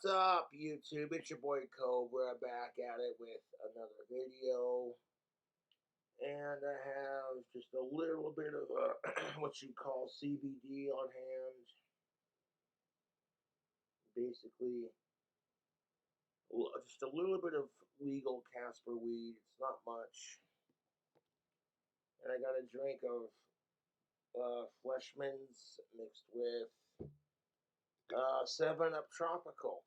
What's up, YouTube? It's your boy Cobra back at it with another video. And I have just a little bit of what you call CBD on hand. Basically, just a little bit of legal Casper weed. It's not much. And I got a drink of Fleshman's mixed with 7-Up Tropical.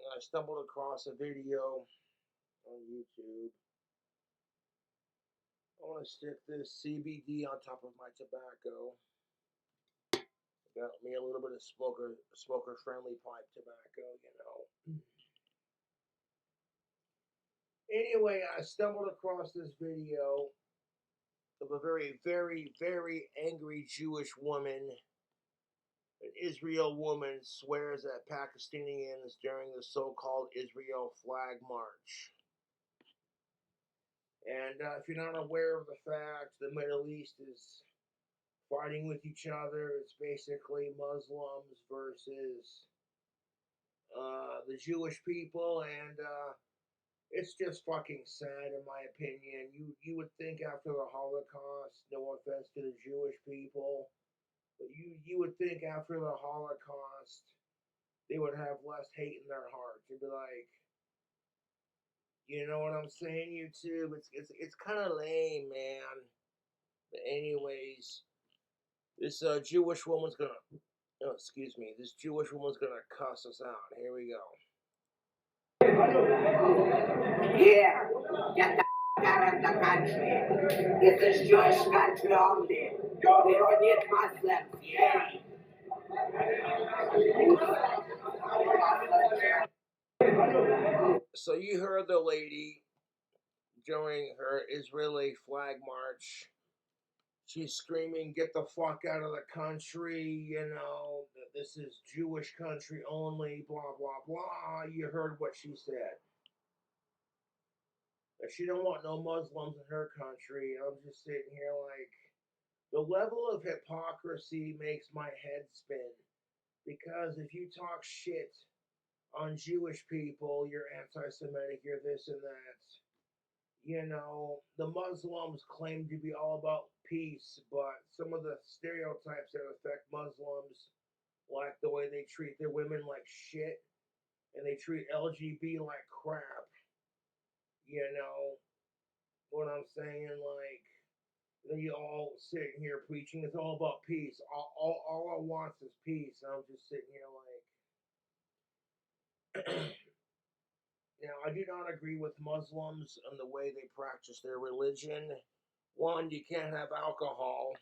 And I stumbled across a video on YouTube. I want to stick this CBD on top of my tobacco. Got me a little bit of smoker-friendly pipe tobacco, you know. Anyway, I stumbled across this video of a very, very, very angry Jewish woman. An Israel woman swears at Pakistanians during the so-called Israel Flag March. And if you're not aware of the fact, the Middle East is fighting with each other. It's basically Muslims versus the Jewish people, and it's just fucking sad, in my opinion. You would think after the Holocaust, no offense to the Jewish people, but you would think after the Holocaust, they would have less hate in their heart. They'd be like, you know what I'm saying, YouTube? It's kind of lame, man. But anyways, this Jewish woman's gonna, oh, excuse me, this Jewish woman's gonna cuss us out. Here we go. Here, get the out of the country. This is Jewish country only. We don't need Muslims here. So you heard the lady during her Israeli flag march. She's screaming, "Get the fuck out of the country, you know, this is Jewish country only, blah, blah, blah." You heard what she said. That she don't want no Muslims in her country. I'm just sitting here like, the level of hypocrisy makes my head spin. Because if you talk shit on Jewish people, you're anti-Semitic, you're this and that. You know, the Muslims claim to be all about peace, but some of the stereotypes that affect Muslims, like the way they treat their women like shit, and they treat LGBT like crap. You know what I'm saying? Like, you all sitting here preaching, it's all about peace. All I want is peace. And I'm just sitting here like, now, I do not agree with Muslims and the way they practice their religion. One, you can't have alcohol.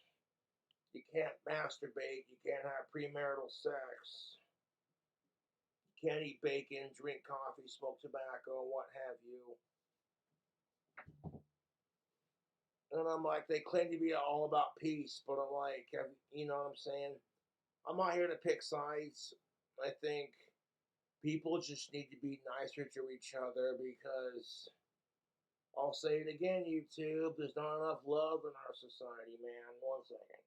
You can't masturbate. You can't have premarital sex. You can't eat bacon, drink coffee, smoke tobacco, what have you. And I'm like, they claim to be all about peace, but I'm like, you know what I'm saying? I'm not here to pick sides. I think people just need to be nicer to each other because, I'll say it again, YouTube, there's not enough love in our society, man. 1 second.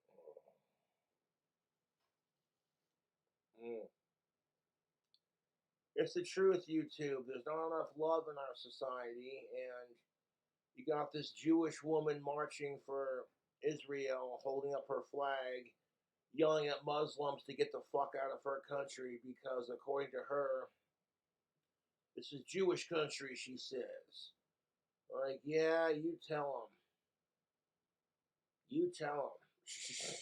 It's the truth, YouTube. There's not enough love in our society, and you got this Jewish woman marching for Israel, holding up her flag, yelling at Muslims to get the fuck out of her country because, according to her, this is Jewish country, she says. Like, yeah, you tell them. You tell them.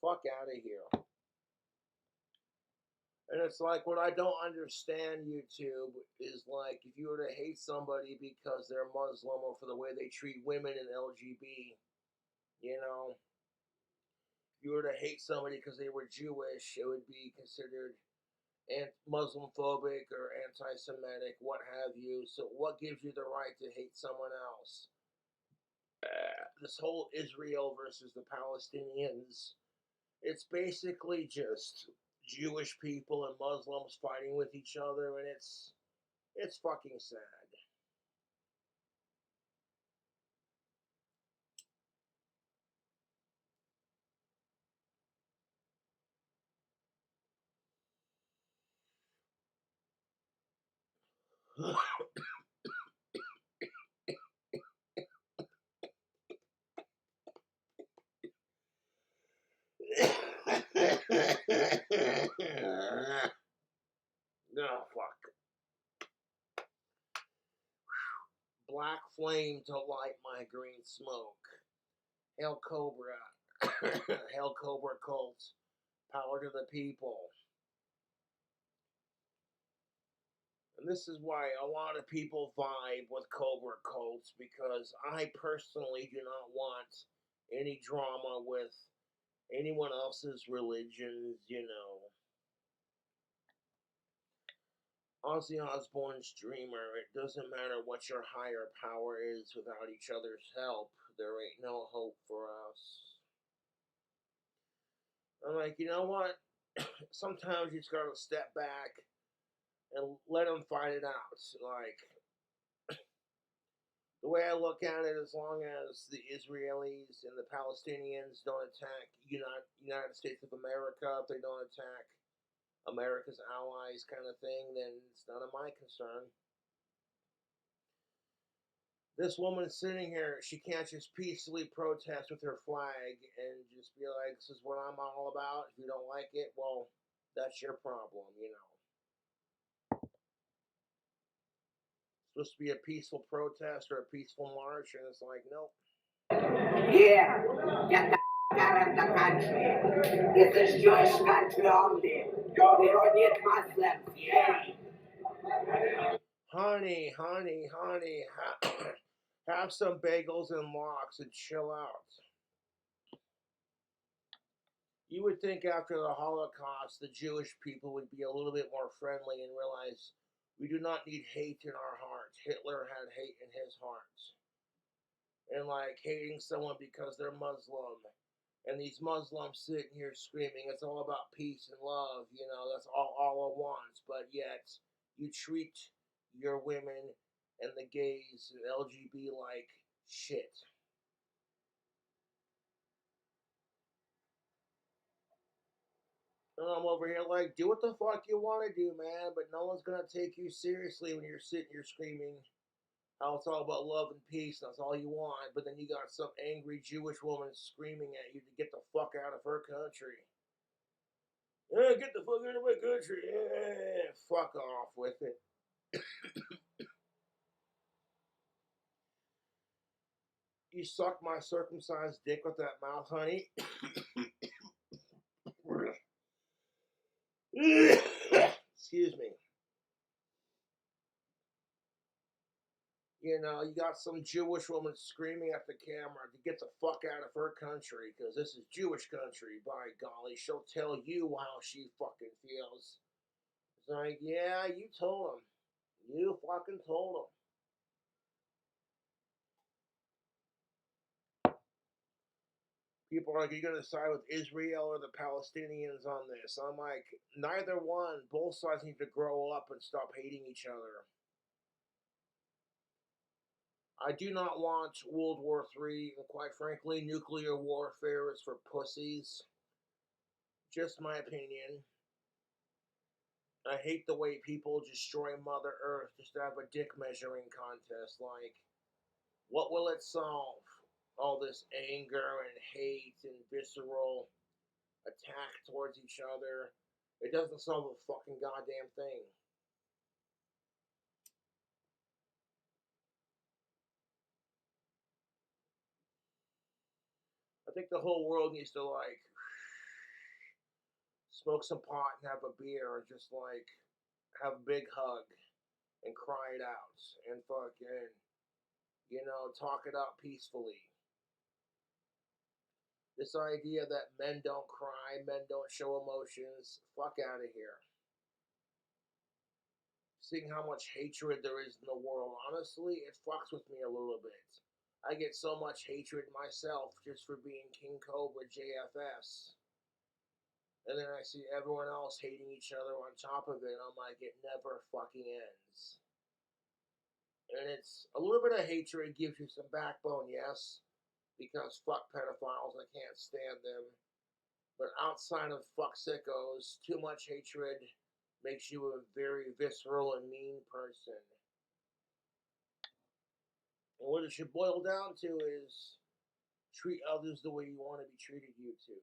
Fuck out of here. And it's like, what I don't understand, YouTube, is like, if you were to hate somebody because they're Muslim or for the way they treat women in LGBT, you know, if you were to hate somebody because they were Jewish, it would be considered Muslim-phobic or anti-Semitic, what have you. So what gives you the right to hate someone else? This whole Israel versus the Palestinians, it's basically just Jewish people and Muslims fighting with each other, and it's fucking sad. No, fuck. Black flame to light my green smoke. Hail Cobra. Hail Cobra Cult. Power to the people. And this is why a lot of people vibe with Cobra Cults, because I personally do not want any drama with anyone else's religions, you know. Ozzy Osbourne's dreamer, it doesn't matter what your higher power is, without each other's help, there ain't no hope for us. I'm like, you know what? Sometimes you just gotta step back and let them fight it out. Like, the way I look at it, as long as the Israelis and the Palestinians don't attack United States of America, if they don't attack America's allies, kind of thing, then it's none of my concern. This woman sitting here, she can't just peacefully protest with her flag and just be like, this is what I'm all about. If you don't like it, well, that's your problem, you know. It's supposed to be a peaceful protest or a peaceful march, and it's like, nope. Here, get the out of the country. This is Jewish country only. We don't need Muslims here. Honey, have some bagels and lox and chill out. You would think after the Holocaust, the Jewish people would be a little bit more friendly and realize we do not need hate in our hearts. Hitler had hate in his heart. And like hating someone because they're Muslim. And these Muslims sitting here screaming, it's all about peace and love, you know, that's all I want. But yet, you treat your women and the gays and LGBT like shit. And I'm over here like, do what the fuck you want to do, man, but no one's gonna take you seriously when you're sitting here screaming how it's all about love and peace, and that's all you want, but then you got some angry Jewish woman screaming at you to get the fuck out of her country. Get the fuck out of my country. Fuck off with it. You suck my circumcised dick with that mouth, honey. Excuse me. You know, you got some Jewish woman screaming at the camera to get the fuck out of her country, because this is Jewish country, by golly. She'll tell you how she fucking feels. It's like, yeah, you told him. You fucking told him. People are like, you're going to side with Israel or the Palestinians on this. I'm like, neither one. Both sides need to grow up and stop hating each other. I do not want World War III, and quite frankly, nuclear warfare is for pussies. Just my opinion. I hate the way people destroy Mother Earth just to have a dick measuring contest. Like, what will it solve? All this anger and hate and visceral attack towards each other. It doesn't solve a fucking goddamn thing. I think the whole world needs to, like, smoke some pot and have a beer and just, like, have a big hug and cry it out and fucking, you know, talk it out peacefully. This idea that men don't cry, men don't show emotions, fuck out of here. Seeing how much hatred there is in the world, honestly, it fucks with me a little bit. I get so much hatred myself just for being King Cobra JFS. And then I see everyone else hating each other on top of it, and I'm like, it never fucking ends. And it's a little bit of hatred gives you some backbone, yes, because fuck pedophiles, I can't stand them. But outside of fuck sickos, too much hatred makes you a very visceral and mean person. And what it should boil down to is treat others the way you want to be treated, you too.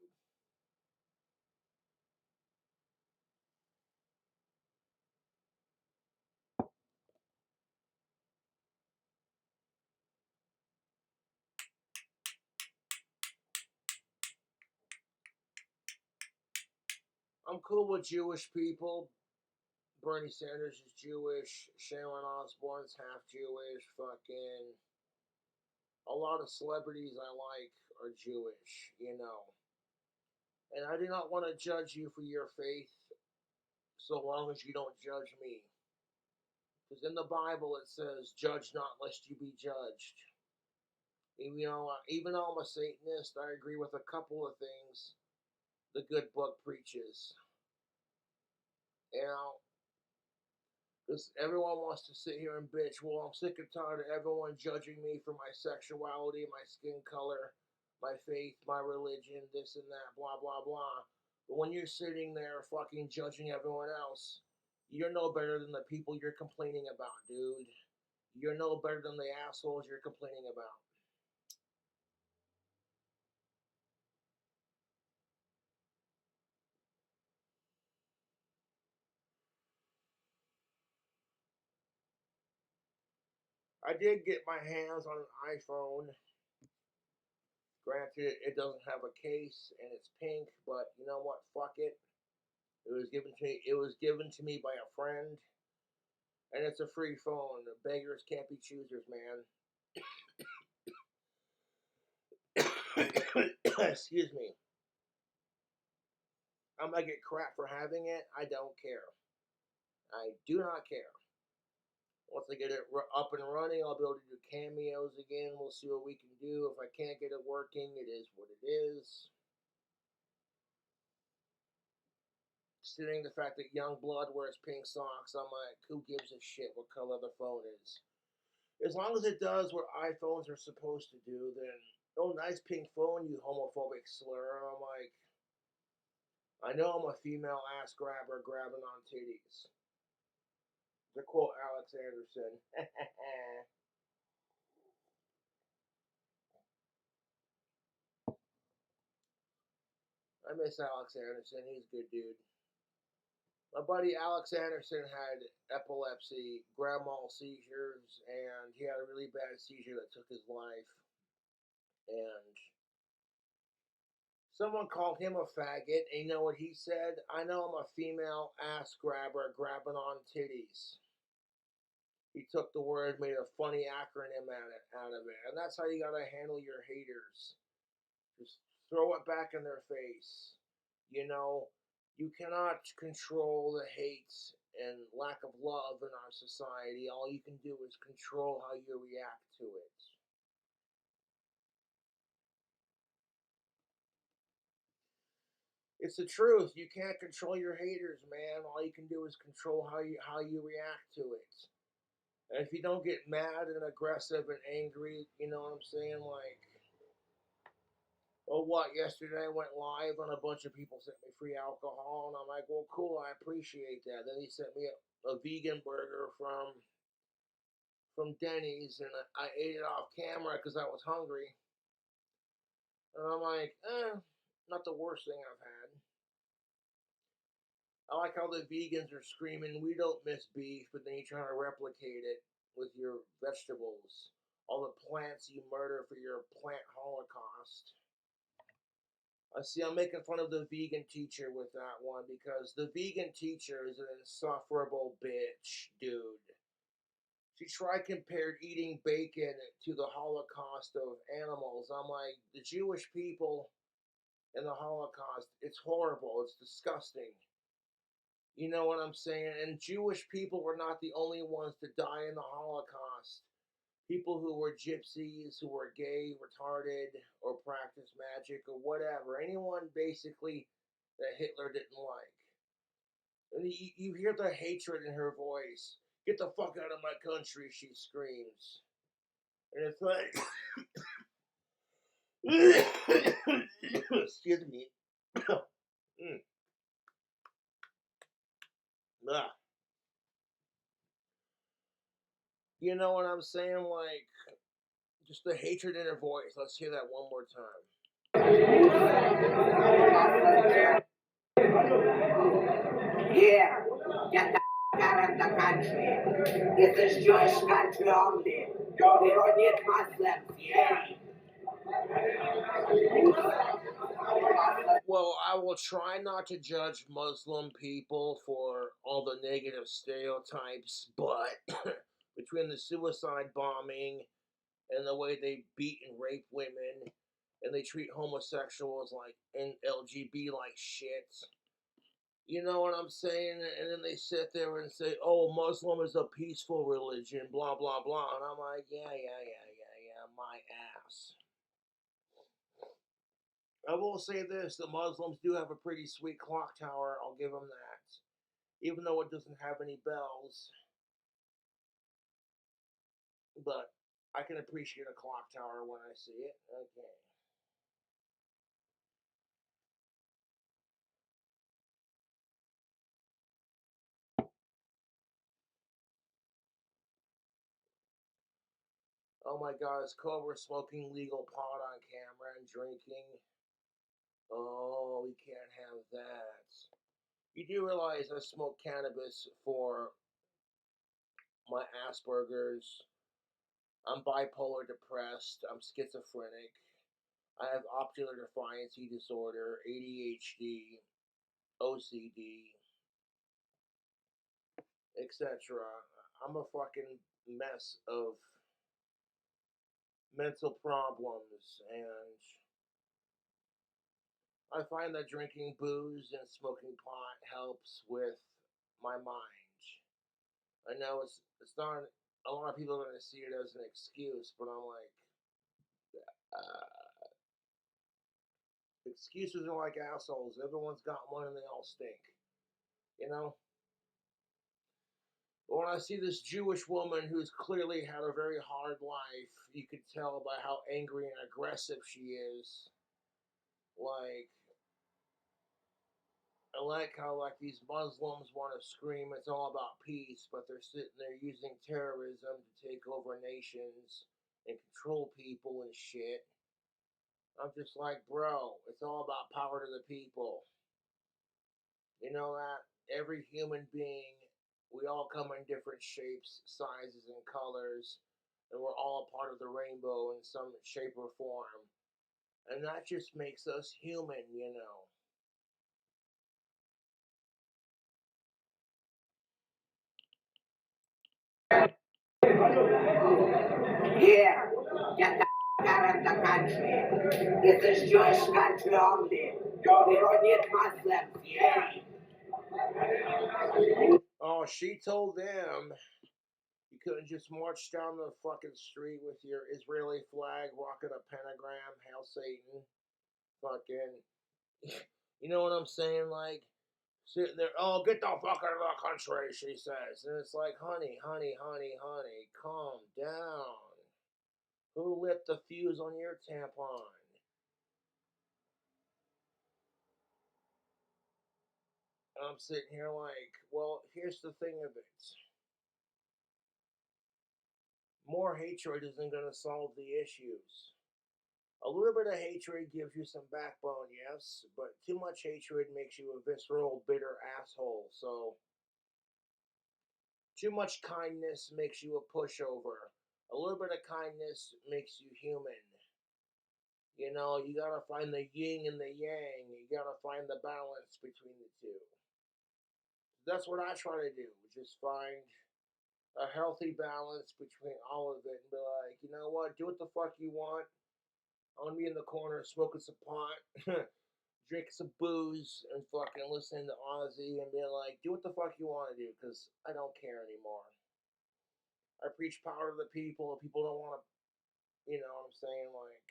I'm cool with Jewish people. Bernie Sanders is Jewish. Sharon Osbourne's half Jewish. Fucking a lot of celebrities I like are Jewish, you know. And I do not want to judge you for your faith so long as you don't judge me. Because in the Bible it says, judge not lest you be judged. Even though I'm a Satanist, I agree with a couple of things the good book preaches. You know, because everyone wants to sit here and bitch. Well, I'm sick and tired of everyone judging me for my sexuality, my skin color, my faith, my religion, this and that, blah, blah, blah. But when you're sitting there fucking judging everyone else, you're no better than the people you're complaining about, dude. You're no better than the assholes you're complaining about. I did get my hands on an iPhone. Granted, it doesn't have a case and it's pink, but you know what? Fuck it. It was given to me. It was given to me by a friend, and it's a free phone. Beggars can't be choosers, man. Excuse me. I might get crap for having it. I don't care. I do not care. Once I get it up and running, I'll be able to do cameos again. We'll see what we can do. If I can't get it working, it is what it is. Considering the fact that young blood wears pink socks, I'm like, who gives a shit what color the phone is? As long as it does what iPhones are supposed to do, then oh, nice pink phone, you homophobic slur. I'm like, I know I'm a female ass grabber grabbing on titties. To quote Alex Anderson. I miss Alex Anderson. He's a good dude. My buddy Alex Anderson had epilepsy, grand mal seizures, and he had a really bad seizure that took his life. And someone called him a faggot, and you know what he said? I know I'm a female ass grabber grabbing on titties. He took the word, made a funny acronym out of it. And that's how you gotta handle your haters. Just throw it back in their face. You know, you cannot control the hate and lack of love in our society. All you can do is control how you react to it. It's the truth. You can't control your haters, man. All you can do is control how you react to it. And if you don't get mad and aggressive and angry, you know what I'm saying? Like, oh, what? Yesterday I went live and a bunch of people sent me free alcohol, and I'm like, well, cool, I appreciate that. Then he sent me a vegan burger from Denny's, and I ate it off camera because I was hungry. And I'm like, not the worst thing I've had. I like how the vegans are screaming, we don't miss beef, but then you try to replicate it with your vegetables. All the plants you murder for your plant holocaust. I see I'm making fun of the vegan teacher with that one because the vegan teacher is an insufferable bitch, dude. She tried compared eating bacon to the Holocaust of animals. I'm like, the Jewish people in the Holocaust, it's horrible. It's disgusting. You know what I'm saying? And Jewish people were not the only ones to die in the Holocaust. People who were gypsies, who were gay, retarded, or practiced magic, or whatever. Anyone basically that Hitler didn't like. And you hear the hatred in her voice. Get the fuck out of my country, she screams. And it's like, excuse me. Mm. Ah. You know what I'm saying? Like, Just the hatred in her voice. Let's hear that one more time. Here, get the out of the country. This is Jewish country only. We don't need Muslims here. Well, I will try not to judge Muslim people for all the negative stereotypes, but between the suicide bombing and the way they beat and rape women and they treat homosexuals like and LGBT like shit. You know what I'm saying? And then they sit there and say, "Oh, Muslim is a peaceful religion," blah blah blah, and I'm like, yeah, my ass. I will say this: the Muslims do have a pretty sweet clock tower. I'll give them that, even though it doesn't have any bells. But I can appreciate a clock tower when I see it. Okay. Oh my God, is Cobra smoking legal pot on camera and drinking? Oh, we can't have that. You do realize I smoke cannabis for my Asperger's. I'm bipolar depressed. I'm schizophrenic. I have ocular defiancy disorder, ADHD, OCD, etc. I'm a fucking mess of mental problems, and I find that drinking booze and smoking pot helps with my mind. I know it's not a lot of people are gonna see it as an excuse, but I'm like, excuses are like assholes. Everyone's got one and they all stink, you know. But when I see this Jewish woman who's clearly had a very hard life, you could tell by how angry and aggressive she is. Like, I like how like these Muslims want to scream it's all about peace, but they're sitting there using terrorism to take over nations and control people and shit. I'm just like, bro, it's all about power to the people. You know that every human being, we all come in different shapes, sizes, and colors, and we're all a part of the rainbow in some shape or form. And that just makes us human, you know. Here, get the out of the country. This is Jewish country only. We don't need Muslims here. Oh, she told them you couldn't just march down the fucking street with your Israeli flag rocking a pentagram, Hail Satan. Fucking, you know what I'm saying? Like, sitting there, oh, get the fuck out of the country, she says. And it's like, honey, calm down. Who lit the fuse on your tampon? And I'm sitting here like, well, here's the thing of it. More hatred isn't going to solve the issues. A little bit of hatred gives you some backbone, yes, but too much hatred makes you a visceral, bitter asshole. So, too much kindness makes you a pushover. A little bit of kindness makes you human. You know, you gotta find the yin and the yang. You gotta find the balance between the two. That's what I try to do, just find a healthy balance between all of it and be like, you know what, do what the fuck you want. I'm gonna be in the corner smoking some pot, drinking some booze, and fucking listening to Ozzy and being like, do what the fuck you want to do, because I don't care anymore. I preach power to the people, and people don't want to, you know what I'm saying? Like,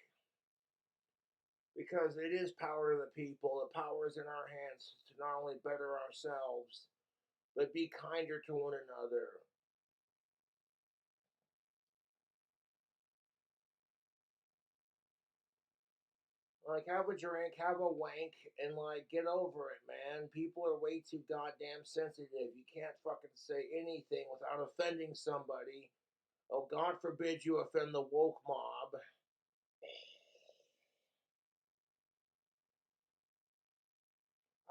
because it is power to the people. The power is in our hands to not only better ourselves, but be kinder to one another. Like, have a drink, have a wank, and, like, get over it, man. People are way too goddamn sensitive. You can't fucking say anything without offending somebody. Oh, God forbid you offend the woke mob.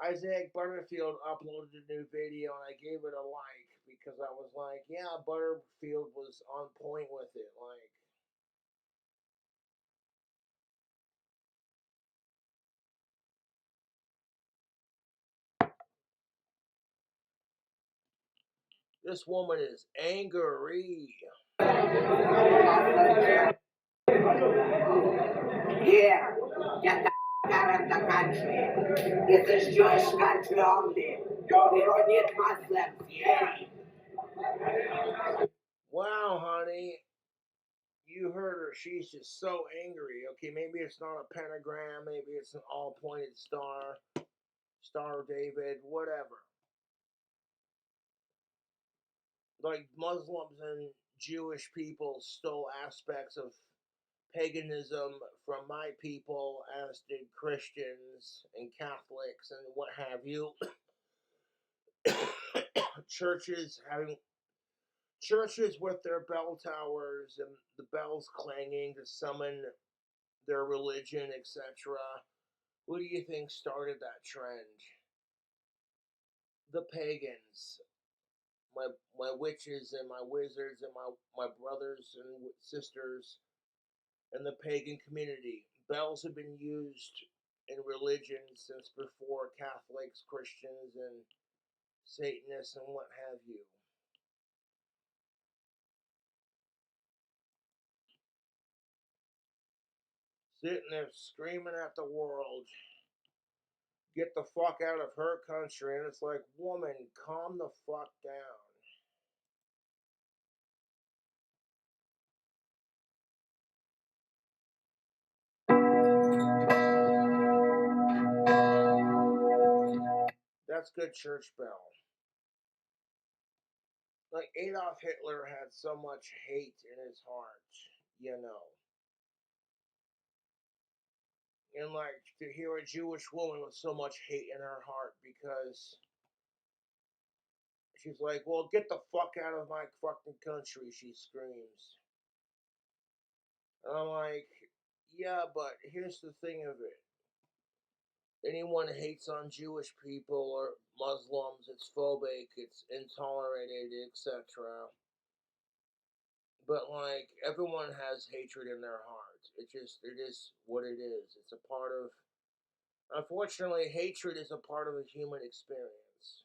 Isaac Butterfield uploaded a new video and I gave it a like because I was like, yeah, Butterfield was on point with it. Like, this woman is angry. Here, get the out of the country. This is Jewish country only. We don't need Muslims here. Wow, honey. You heard her. She's just so angry. Okay, maybe it's not a pentagram. Maybe it's an all pointed star. Star of David. Whatever. Like, Muslims and Jewish people stole aspects of paganism from my people, as did Christians and Catholics and what have you. Churches with their bell towers and the bells clanging to summon their religion, etc. Who do you think started that trend? The pagans. My witches and my wizards and my brothers and sisters in the pagan community. Bells have been used in religion since before Catholics, Christians, and Satanists and what have you. Sitting there screaming at the world, get the fuck out of her country. And it's like, woman, calm the fuck down. That's good church bell. Like, Adolf Hitler had so much hate in his heart, you know. And, like, to hear a Jewish woman with so much hate in her heart because she's like, well, get the fuck out of my fucking country, she screams. And I'm like, yeah, but here's the thing of it. Anyone hates on Jewish people or Muslims, it's phobic, it's intolerated, etc. But, like, everyone has hatred in their heart. It is what it is. It's a part of, unfortunately, hatred is a part of the human experience.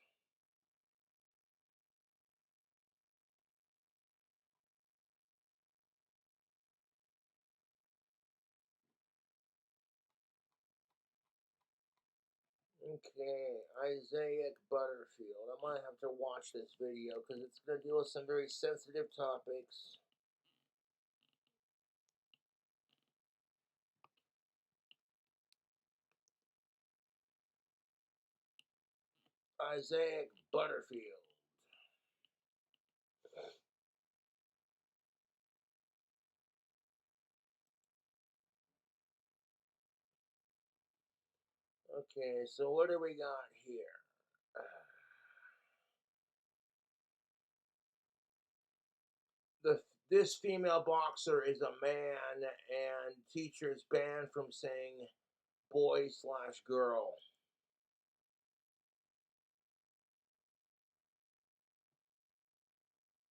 Okay, Isaac Butterfield. I might have to watch this video because it's going to deal with some very sensitive topics. Isaac Butterfield. Okay, so what do we got here? This female boxer is a man, and teachers banned from saying boy/girl.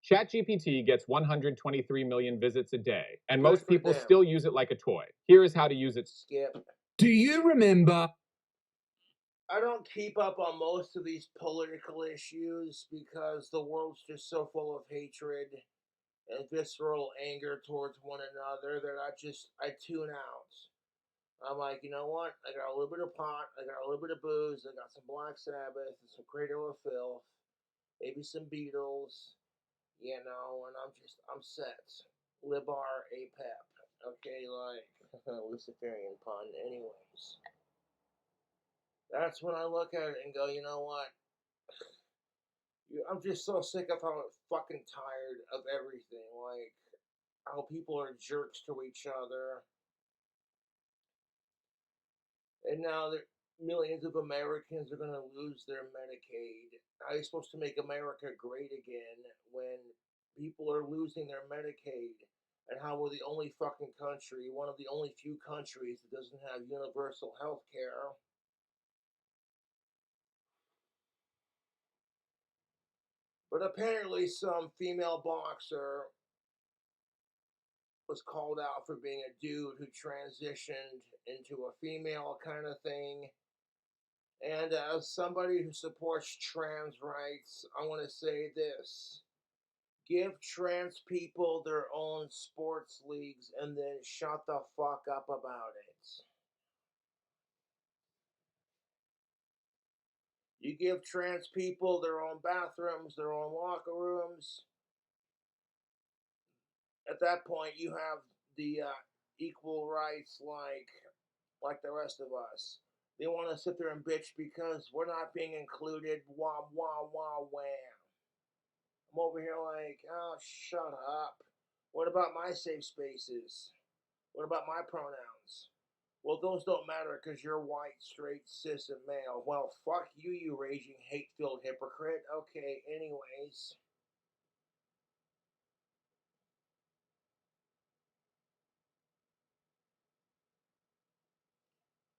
ChatGPT gets 123 million visits a day, and Good most for people them. still use it like a toy. Here is how to use it. Skip. Do you remember? I don't keep up on most of these political issues because the world's just so full of hatred and visceral anger towards one another that I tune out. I'm like, you know what? I got a little bit of pot, I got a little bit of booze, I got some Black Sabbath, and some Cradle of Filth, maybe some Beatles, you know, and I'm set. Libar Apep. Okay, like, Luciferian pun. Anyways. That's when I look at it and go, you know what? I'm just so sick of how fucking tired of everything. Like, how people are jerks to each other. And now millions of Americans are going to lose their Medicaid. How are you supposed to make America great again when people are losing their Medicaid, and how we're the only fucking country, one of the only few countries that doesn't have universal health care. But apparently, some female boxer was called out for being a dude who transitioned into a female kind of thing. And as somebody who supports trans rights, I want to say this: give trans people their own sports leagues and then shut the fuck up about it. You give trans people their own bathrooms, their own locker rooms. At that point, you have the equal rights like the rest of us. They want to sit there and bitch because we're not being included. Wah wah wah wham. I'm over here like, oh, shut up. What about my safe spaces? What about my pronouns? Well, those don't matter because you're white, straight, cis, and male. Well, fuck you, you raging, hate-filled hypocrite. Okay, anyways.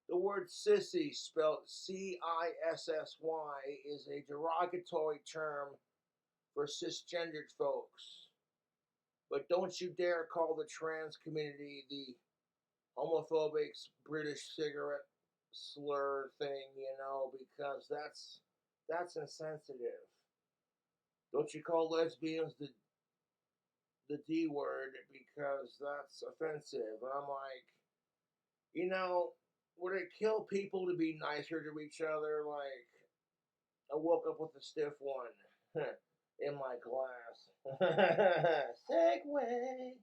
The word sissy, spelled C-I-S-S-Y, is a derogatory term for cisgendered folks. But don't you dare call the trans community the homophobic British cigarette slur thing, because that's insensitive. Don't you call lesbians the D word because that's offensive. And I'm like, would it kill people to be nicer to each other? Like, I woke up with a stiff one in my glass. Segway.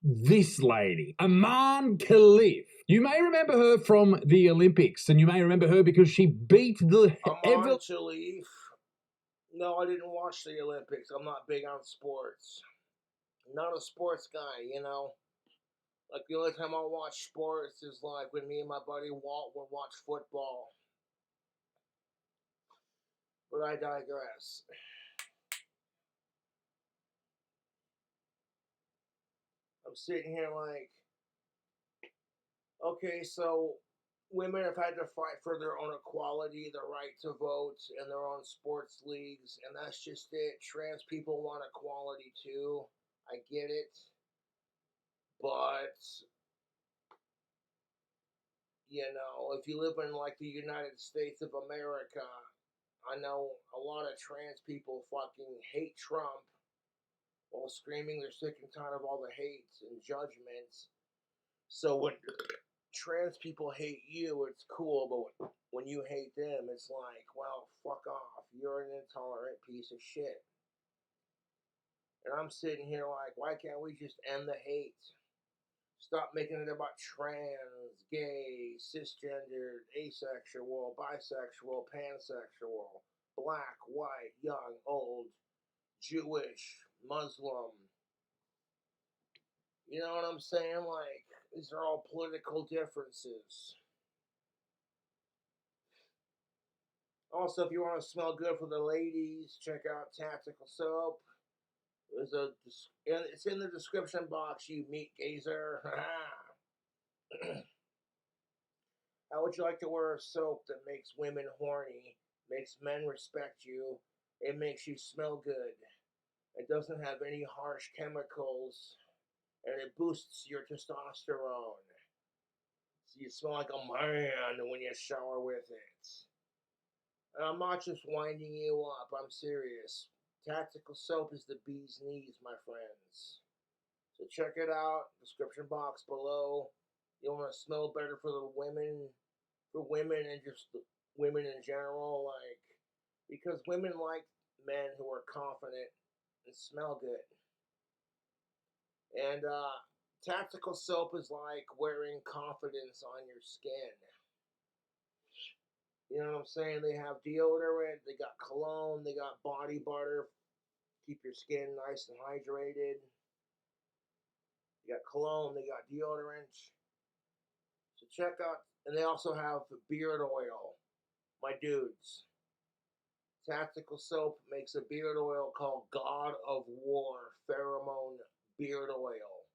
This lady, Aman Khalif. You may remember her from the Olympics, and you may remember her because she beat the Aman Khalif. No, I didn't watch the Olympics. I'm not big on sports. Not a sports guy, Like, the only time I watch sports is like when me and my buddy Walt would watch football. But I digress. I'm sitting here like, okay, so women have had to fight for their own equality, the right to vote, and their own sports leagues, and that's just it. Trans people want equality too. I get it. But, if you live in like the United States of America, I know a lot of trans people fucking hate Trump while screaming they're sick and tired of all the hates and judgments. So when trans people hate you, it's cool, but when you hate them, it's like, well, fuck off. You're an intolerant piece of shit. And I'm sitting here like, why can't we just end the hate? Stop making it about trans, gay, cisgendered, asexual, bisexual, pansexual, black, white, young, old, Jewish, Muslim. You know what I'm saying? Like, these are all political differences. Also, if you want to smell good for the ladies, check out Tactical Soap. It's in the description box, you meat gazer. How would you like to wear a soap that makes women horny, makes men respect you, it makes you smell good, it doesn't have any harsh chemicals, and it boosts your testosterone. So you smell like a man when you shower with it. And I'm not just winding you up, I'm serious. Tactical Soap is the bee's knees, my friends. So check it out, description box below. You want to smell better for women and just women in general, like, because women like men who are confident and smell good. And Tactical Soap is like wearing confidence on your skin. You know what I'm saying? They have deodorant, they got cologne, they got body butter, keep your skin nice and hydrated. They got cologne, they got deodorant. So check out, and they also have beard oil. My dudes, Tactical Soap makes a beard oil called God of War Pheromone Beard Oil.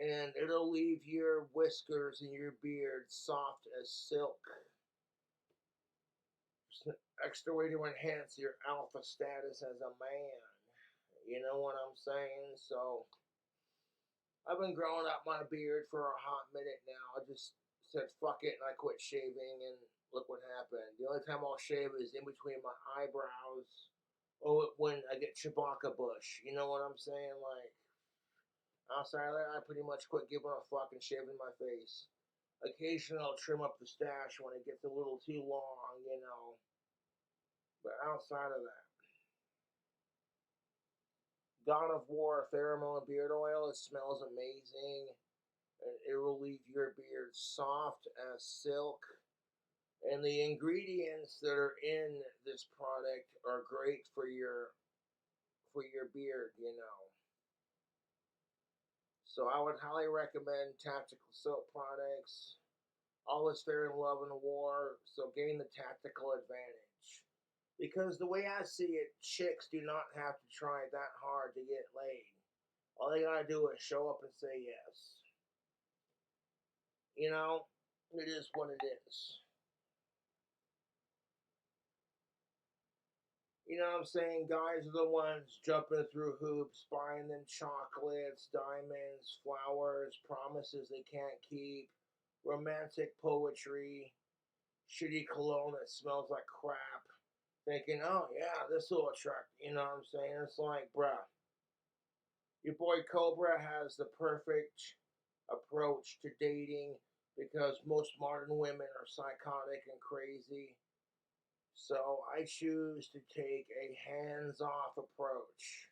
And it'll leave your whiskers and your beard soft as silk. It's an extra way to enhance your alpha status as a man. You know what I'm saying? So, I've been growing out my beard for a hot minute now. I just said fuck it and I quit shaving, and look what happened. The only time I'll shave is in between my eyebrows or when I get Chewbacca bush. You know what I'm saying? Like, outside of that, I pretty much quit giving a fuck and shaving my face. Occasionally I'll trim up the stash when it gets a little too long, you know. But outside of that, God of War Pheromone Beard Oil, it smells amazing. And it will leave your beard soft as silk. And the ingredients that are in this product are great for your beard, you know. So I would highly recommend Tactical Soap products. All is fair in love and war, so gain the tactical advantage. Because the way I see it, chicks do not have to try that hard to get laid. All they gotta do is show up and say yes. You know, it is what it is. You know what I'm saying? Guys are the ones jumping through hoops, buying them chocolates, diamonds, flowers, promises they can't keep, romantic poetry, shitty cologne that smells like crap, thinking, oh yeah, this will attract, you know what I'm saying? It's like, bruh, your boy Cobra has the perfect approach to dating because most modern women are psychotic and crazy. So I choose to take a hands-off approach.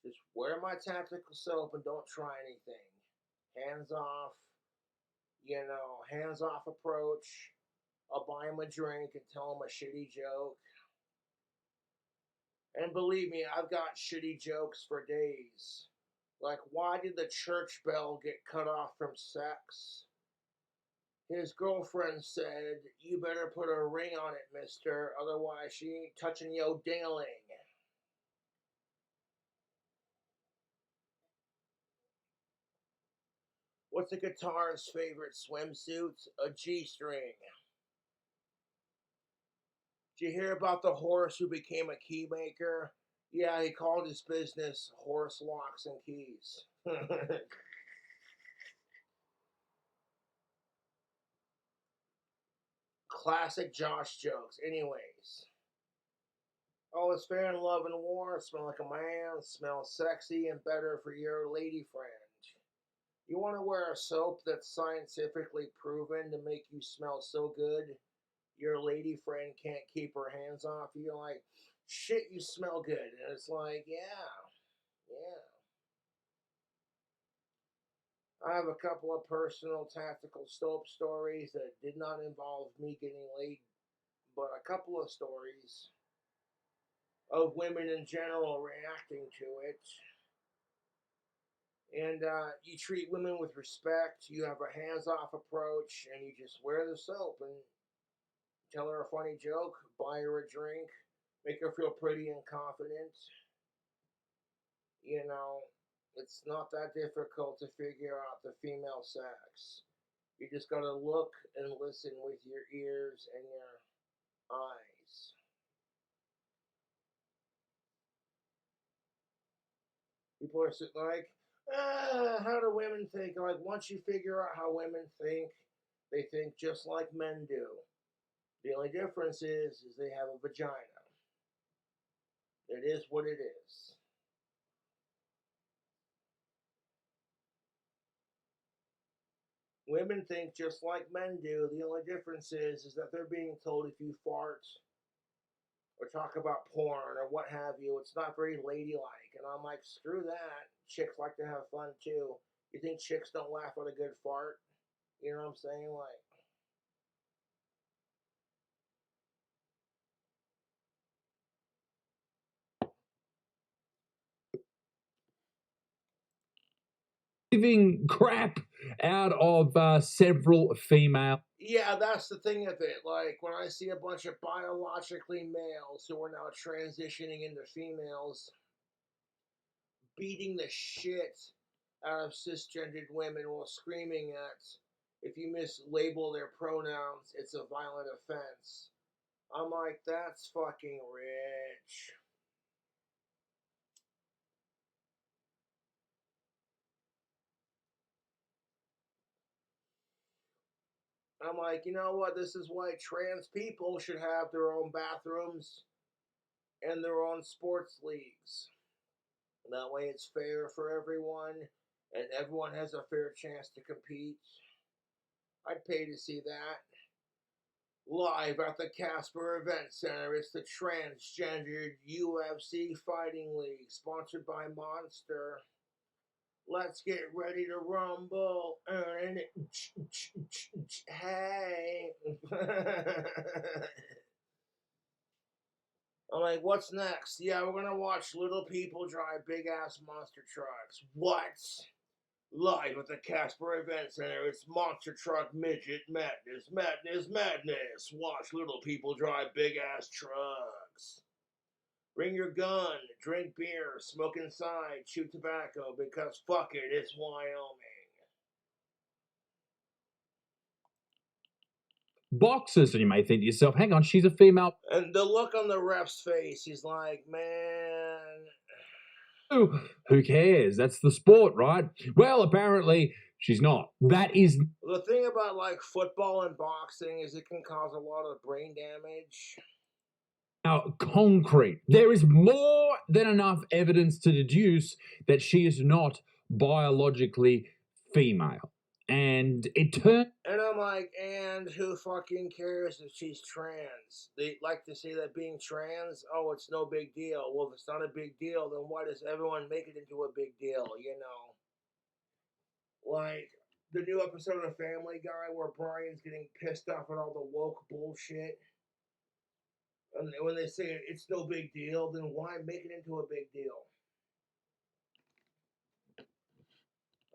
Just wear my tactical soap and don't try anything. Hands off, you know, hands-off approach. I'll buy him a drink and tell him a shitty joke. And believe me, I've got shitty jokes for days. Like, why did the church bell get cut off from sex? His girlfriend said, you better put a ring on it, mister, otherwise she ain't touching yo ding-a-ling. What's a guitarist's favorite swimsuit? A G-string. Did you hear about the horse who became a key maker? Yeah, he called his business Horse Locks and Keys. Classic Josh jokes. Anyways. All is fair in love and war. Smell like a man. Smell sexy and better for your lady friend. You want to wear a soap that's scientifically proven to make you smell so good your lady friend can't keep her hands off you? Like, shit, you smell good. And it's like, yeah. I have a couple of personal tactical soap stories that did not involve me getting laid, but a couple of stories of women in general reacting to it. And you treat women with respect, you have a hands-off approach, and you just wear the soap and tell her a funny joke, buy her a drink, make her feel pretty and confident. You know, it's not that difficult to figure out the female sex. You just gotta look and listen with your ears and your eyes. People are sitting like, how do women think? Like, once you figure out how women think, they think just like men do. The only difference is they have a vagina. It is what it is. Women think just like men do. The only difference is that they're being told if you fart or talk about porn or what have you, it's not very ladylike. And I'm like, screw that. Chicks like to have fun too. You think chicks don't laugh at a good fart? You know what I'm saying? Like, Giving crap out of several female. Yeah, that's the thing of it. Like, when I see a bunch of biologically males who are now transitioning into females, beating the shit out of cisgendered women while screaming at, if you mislabel their pronouns, it's a violent offense. I'm like, that's fucking rich. I'm like, you know what? This is why trans people should have their own bathrooms and their own sports leagues. That way it's fair for everyone and everyone has a fair chance to compete. I'd pay to see that. Live at the Casper Event Center, it's the Transgendered UFC Fighting League, sponsored by Monster. Let's get ready to rumble. Hey. I'm like, what's next? Yeah, we're gonna watch little people drive big ass monster trucks. What? Live at the Casper Event Center, it's Monster Truck Midget Madness, Madness, Madness. Watch little people drive big ass trucks. Bring your gun, drink beer, smoke inside, chew tobacco, because fuck it, it's Wyoming. Boxers, and you may think to yourself, hang on, she's a female. And the look on the ref's face, he's like, man. Who cares? That's the sport, right? Well, apparently she's not. That is. The thing about like football and boxing is it can cause a lot of brain damage. Now, concrete. There is more than enough evidence to deduce that she is not biologically female. And it turns. And I'm like, and who fucking cares if she's trans? They like to say that being trans, oh, it's no big deal. Well, if it's not a big deal, then why does everyone make it into a big deal, you know? Like, the new episode of Family Guy where Brian's getting pissed off at all the woke bullshit. And when they say it's no big deal, then why make it into a big deal?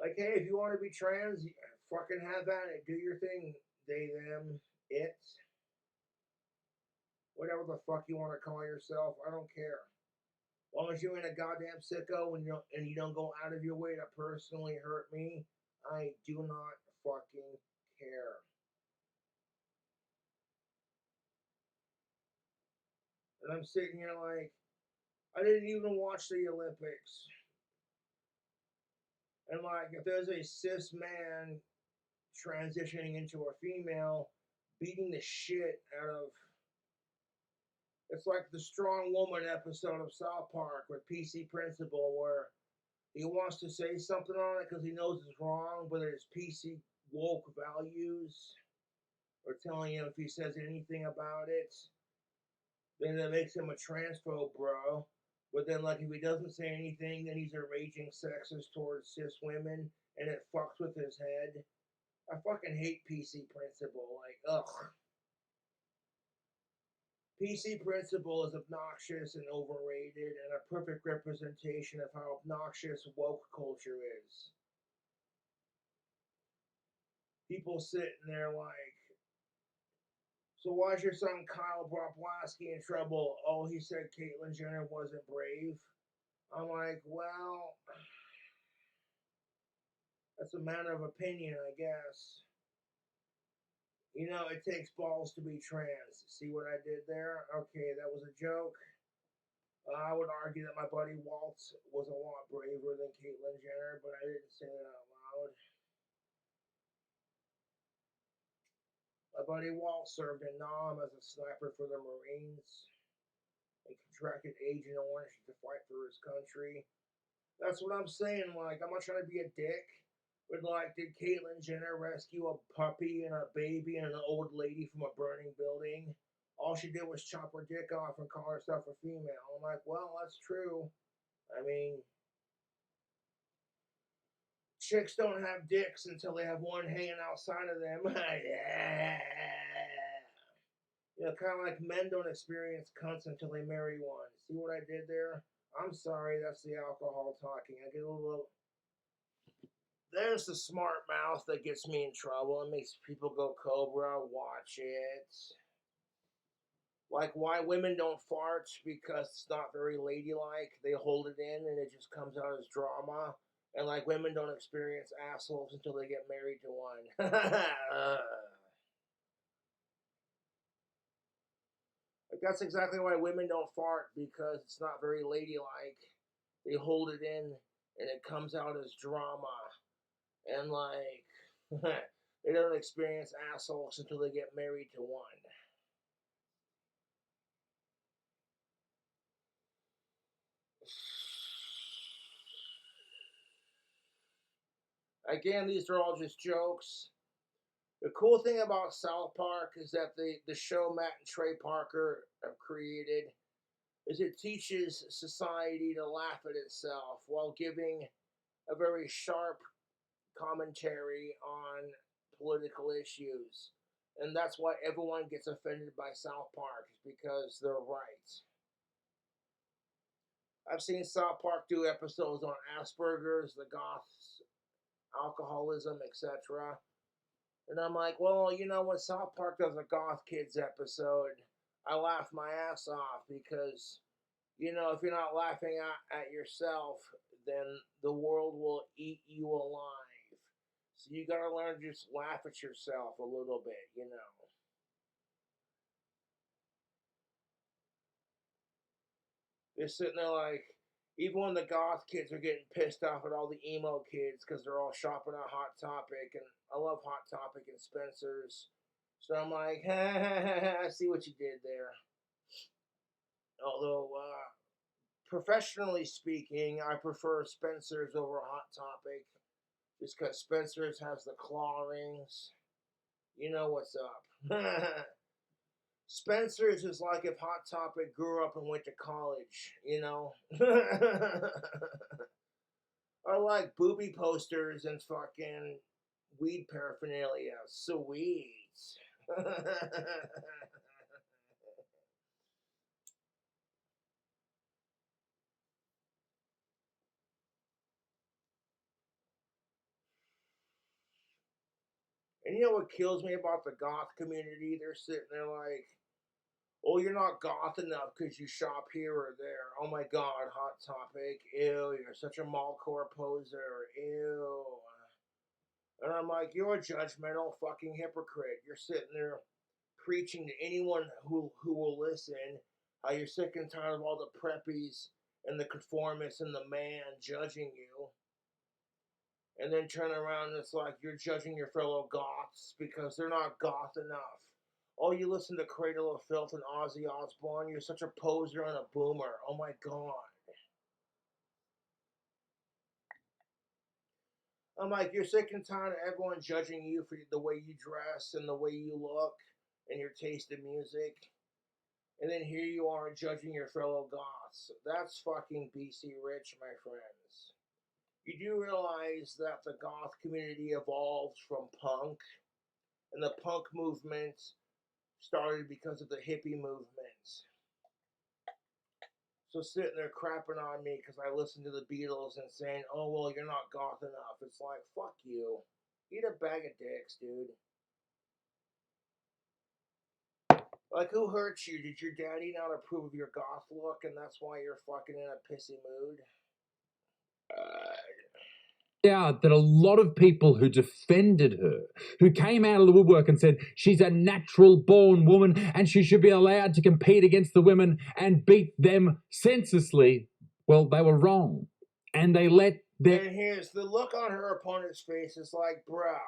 Like, hey, if you want to be trans, fucking have at it. Do your thing. They, them, it. Whatever the fuck you want to call yourself, I don't care. As long as you ain't a goddamn sicko and you don't go out of your way to personally hurt me, I do not fucking care. And I'm sitting here like, I didn't even watch the Olympics. And like, if there's a cis man transitioning into a female, beating the shit out of. It's like the Strong Woman episode of South Park with PC Principal, where he wants to say something on it because he knows it's wrong, but it's PC woke values. Or telling him if he says anything about it, then that makes him a transphobe, bro. But then, like, if he doesn't say anything, then he's a raging sexist towards cis women, and it fucks with his head. I fucking hate PC Principal. Like, ugh. PC Principal is obnoxious and overrated, and a perfect representation of how obnoxious woke culture is. People sitting there like, so why's your son Kyle Boblaski in trouble? Oh, he said Caitlyn Jenner wasn't brave. I'm like, well, that's a matter of opinion, I guess. You know, it takes balls to be trans. See what I did there? Okay, that was a joke. I would argue that my buddy Waltz was a lot braver than Caitlyn Jenner, but I didn't say that out loud. My buddy Waltz served in Nam as a sniper for the Marines and contracted Agent Orange to fight for his country. That's what I'm saying. Like, I'm not trying to be a dick, but like, did Caitlyn Jenner rescue a puppy and a baby and an old lady from a burning building? All she did was chop her dick off and call herself a female. I'm like, well, that's true. I mean, chicks don't have dicks until they have one hanging outside of them. Yeah. You know, kind of like men don't experience cunts until they marry one. See what I did there? I'm sorry, that's the alcohol talking. I get a little. there's the smart mouth that gets me in trouble and makes people go Cobra, watch it. Like why women don't fart because it's not very ladylike. They hold it in and it just comes out as drama. And like women don't experience assholes until they get married to one. Like that's exactly why women don't fart, because it's not very ladylike. They hold it in and it comes out as drama. And like they don't experience assholes until they get married to one. Again, these are all just jokes. The cool thing about South Park is that the show Matt and Trey Parker have created is it teaches society to laugh at itself while giving a very sharp commentary on political issues. And that's why everyone gets offended by South Park, is because they're right. I've seen South Park do episodes on Asperger's, the Goths, alcoholism, etc. And I'm like, well, you know, when South Park does a Goth Kids episode, I laugh my ass off because, you know, if you're not laughing at yourself, then the world will eat you alive. So you gotta learn to just laugh at yourself a little bit, you know. They're sitting there like, even when the goth kids are getting pissed off at all the emo kids because they're all shopping at Hot Topic, and I love Hot Topic and Spencer's. So I'm like, I see what you did there. Although, professionally speaking, I prefer Spencer's over Hot Topic, just because Spencer's has the claw rings. You know what's up. Spencer's is like if Hot Topic grew up and went to college, you know? I like booby posters and fucking weed paraphernalia. Sweet. And you know what kills me about the goth community? They're sitting there like, oh, you're not goth enough because you shop here or there. Oh my god, Hot Topic. Ew, you're such a mallcore poser. Ew. And I'm like, you're a judgmental fucking hypocrite. You're sitting there preaching to anyone who will listen how you're sick and tired of all the preppies and the conformists and the man judging you. And then turn around and it's like you're judging your fellow goths because they're not goth enough. Oh, you listen to Cradle of Filth and Ozzy Osbourne? You're such a poser and a boomer. Oh my god. I'm like, you're sick and tired of everyone judging you for the way you dress and the way you look and your taste in music. And then here you are judging your fellow goths. That's fucking BC Rich, my friends. You do realize that the goth community evolved from punk, and the punk movement started because of the hippie movement. So sitting there crapping on me because I listened to the Beatles and saying, oh, well, you're not goth enough. It's like, fuck you. Eat a bag of dicks, dude. Like, who hurt you? Did your daddy not approve of your goth look and that's why you're fucking in a pissy mood? Out that a lot of people who defended her, who came out of the woodwork and said she's a natural born woman and she should be allowed to compete against the women and beat them senselessly, well, they were wrong. And they let their... And here's the look on her opponent's face is like, bruh,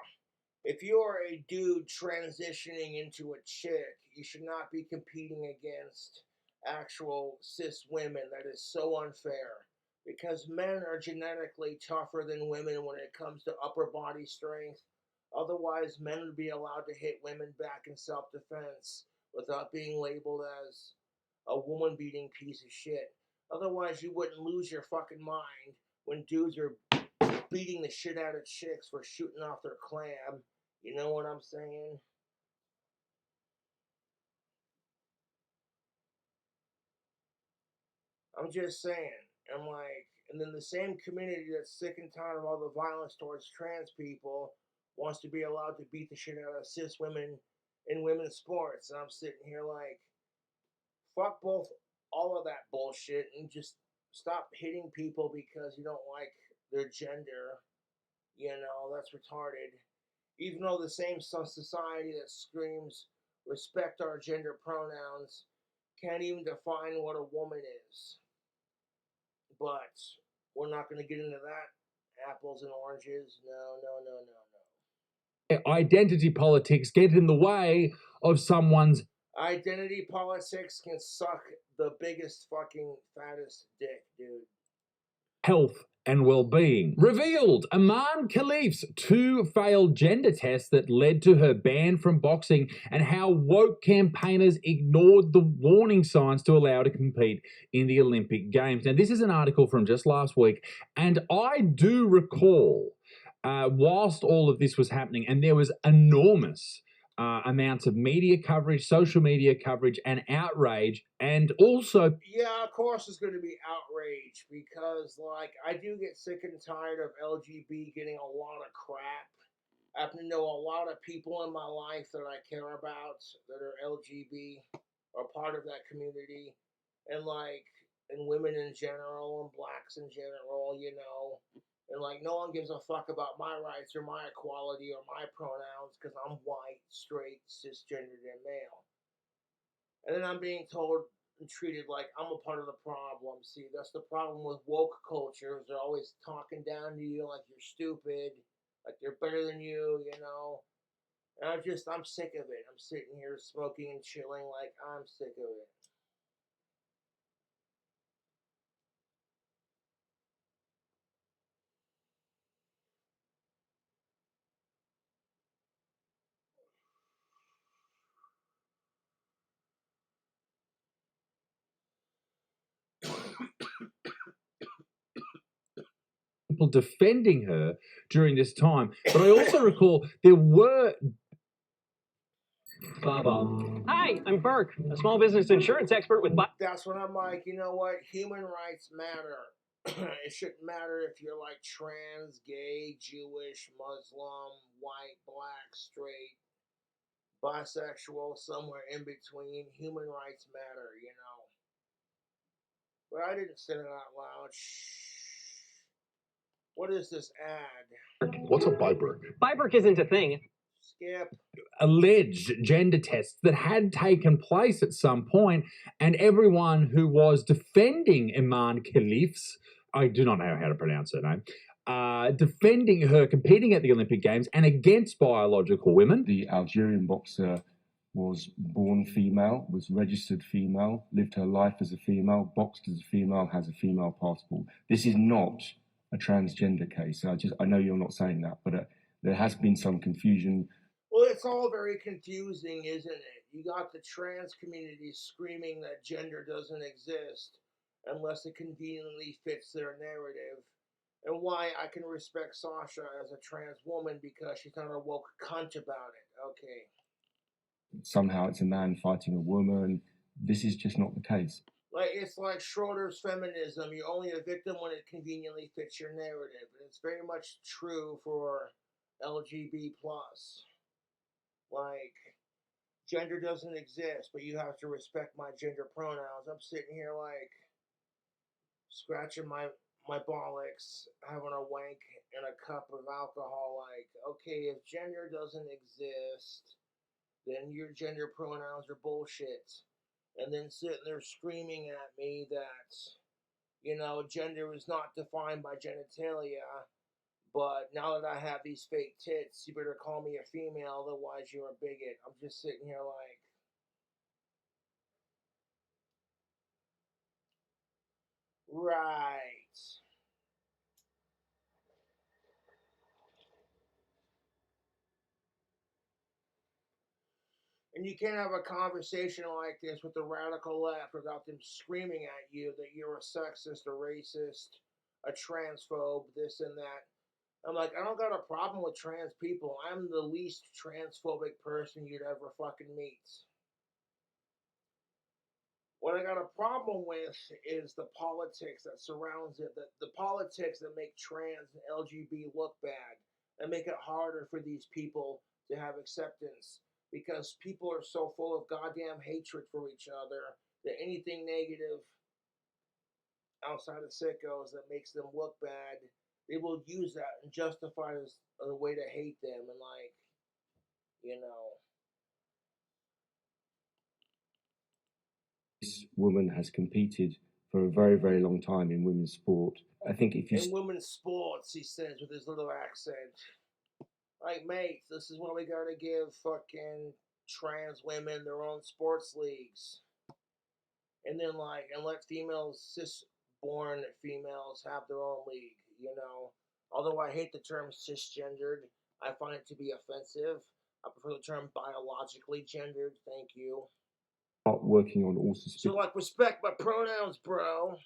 if you are a dude transitioning into a chick, you should not be competing against actual cis women. That is so unfair. Because men are genetically tougher than women when it comes to upper body strength. Otherwise, men would be allowed to hit women back in self-defense without being labeled as a woman-beating piece of shit. Otherwise, you wouldn't lose your fucking mind when dudes are beating the shit out of chicks for shooting off their clam. You know what I'm saying? I'm just saying. I'm like, And then the same community that's sick and tired of all the violence towards trans people wants to be allowed to beat the shit out of cis women in women's sports. And I'm sitting here like, fuck both, all of that bullshit, and just stop hitting people because you don't like their gender. You know, that's retarded. Even though the same society that screams respect our gender pronouns can't even define what a woman is. But we're not going to get into that. Apples and oranges. No, no, no, no, no. Identity politics get in the way of someone's... Identity politics can suck the biggest fucking fattest dick, dude. Health and well-being. Revealed Iman Khalif's 2 failed gender tests that led to her ban from boxing, and how woke campaigners ignored the warning signs to allow her to compete in the Olympic Games. Now, this is an article from just last week, and I do recall, whilst all of this was happening, and there was enormous amounts of media coverage, social media coverage, and outrage, and also... Yeah, of course there's going to be outrage, because, like, I do get sick and tired of LGB getting a lot of crap. I happen to know a lot of people in my life that I care about that are LGB, or part of that community, and, like, and women in general, and blacks in general, you know. And, like, no one gives a fuck about my rights or my equality or my pronouns because I'm white, straight, cisgendered, and male. And then I'm being told and treated like I'm a part of the problem. See, that's the problem with woke cultures. They're always talking down to you like you're stupid, like they're better than you, you know. And I'm sick of it. I'm sitting here smoking and chilling like I'm sick of it. People defending her during this time. But I also recall there were... Hi, I'm Burke, a small business insurance expert with... That's when I'm like, you know what? Human rights matter. It shouldn't matter if you're like trans, gay, Jewish, Muslim, white, black, straight, bisexual, somewhere in between. Human rights matter, you know. But I didn't say it out loud. Shh. What is this ad? What's a Biberg? Biberg isn't a thing. Skip. Alleged gender tests that had taken place at some point, and everyone who was defending Iman Khalif's, I do not know how to pronounce her name, defending her competing at the Olympic Games and against biological women. The Algerian boxer was born female, was registered female, lived her life as a female, boxed as a female, has a female passport. This is not a transgender case. I know you're not saying that, but there has been some confusion. Well, it's all very confusing, isn't it? You got the trans community screaming that gender doesn't exist unless it conveniently fits their narrative. And why I can respect Sasha as a trans woman because she's not a woke cunt about it. Okay. Somehow it's a man fighting a woman. This is just not the case. Like, it's like Schroeder's feminism. You're only a victim when it conveniently fits your narrative. And it's very much true for LGBT+. Like, gender doesn't exist, but you have to respect my gender pronouns. I'm sitting here, like, scratching my bollocks, having a wank and a cup of alcohol. Like, okay, if gender doesn't exist, then your gender pronouns are bullshit. And then sitting there screaming at me that, you know, gender is not defined by genitalia, but now that I have these fake tits, you better call me a female, otherwise you're a bigot. I'm just sitting here like, right. And you can't have a conversation like this with the radical left without them screaming at you that you're a sexist, a racist, a transphobe, this and that. I'm like, I don't got a problem with trans people. I'm the least transphobic person you'd ever fucking meet. What I got a problem with is the politics that surrounds it, the politics that make trans and LGBT look bad and make it harder for these people to have acceptance because people are so full of goddamn hatred for each other that anything negative outside of sickos that makes them look bad, they will use that and justify it as a way to hate them and like, you know. This woman has competed for a very, very long time in women's sport. I think if you... In women's sports, he says with his little accent. Like, mate, this is why we gotta give fucking trans women their own sports leagues. And then, like, and let females, cis-born females, have their own league, you know? Although I hate the term cisgendered, I find it to be offensive. I prefer the term biologically gendered, thank you. Start working on all So, like, respect my pronouns, bro.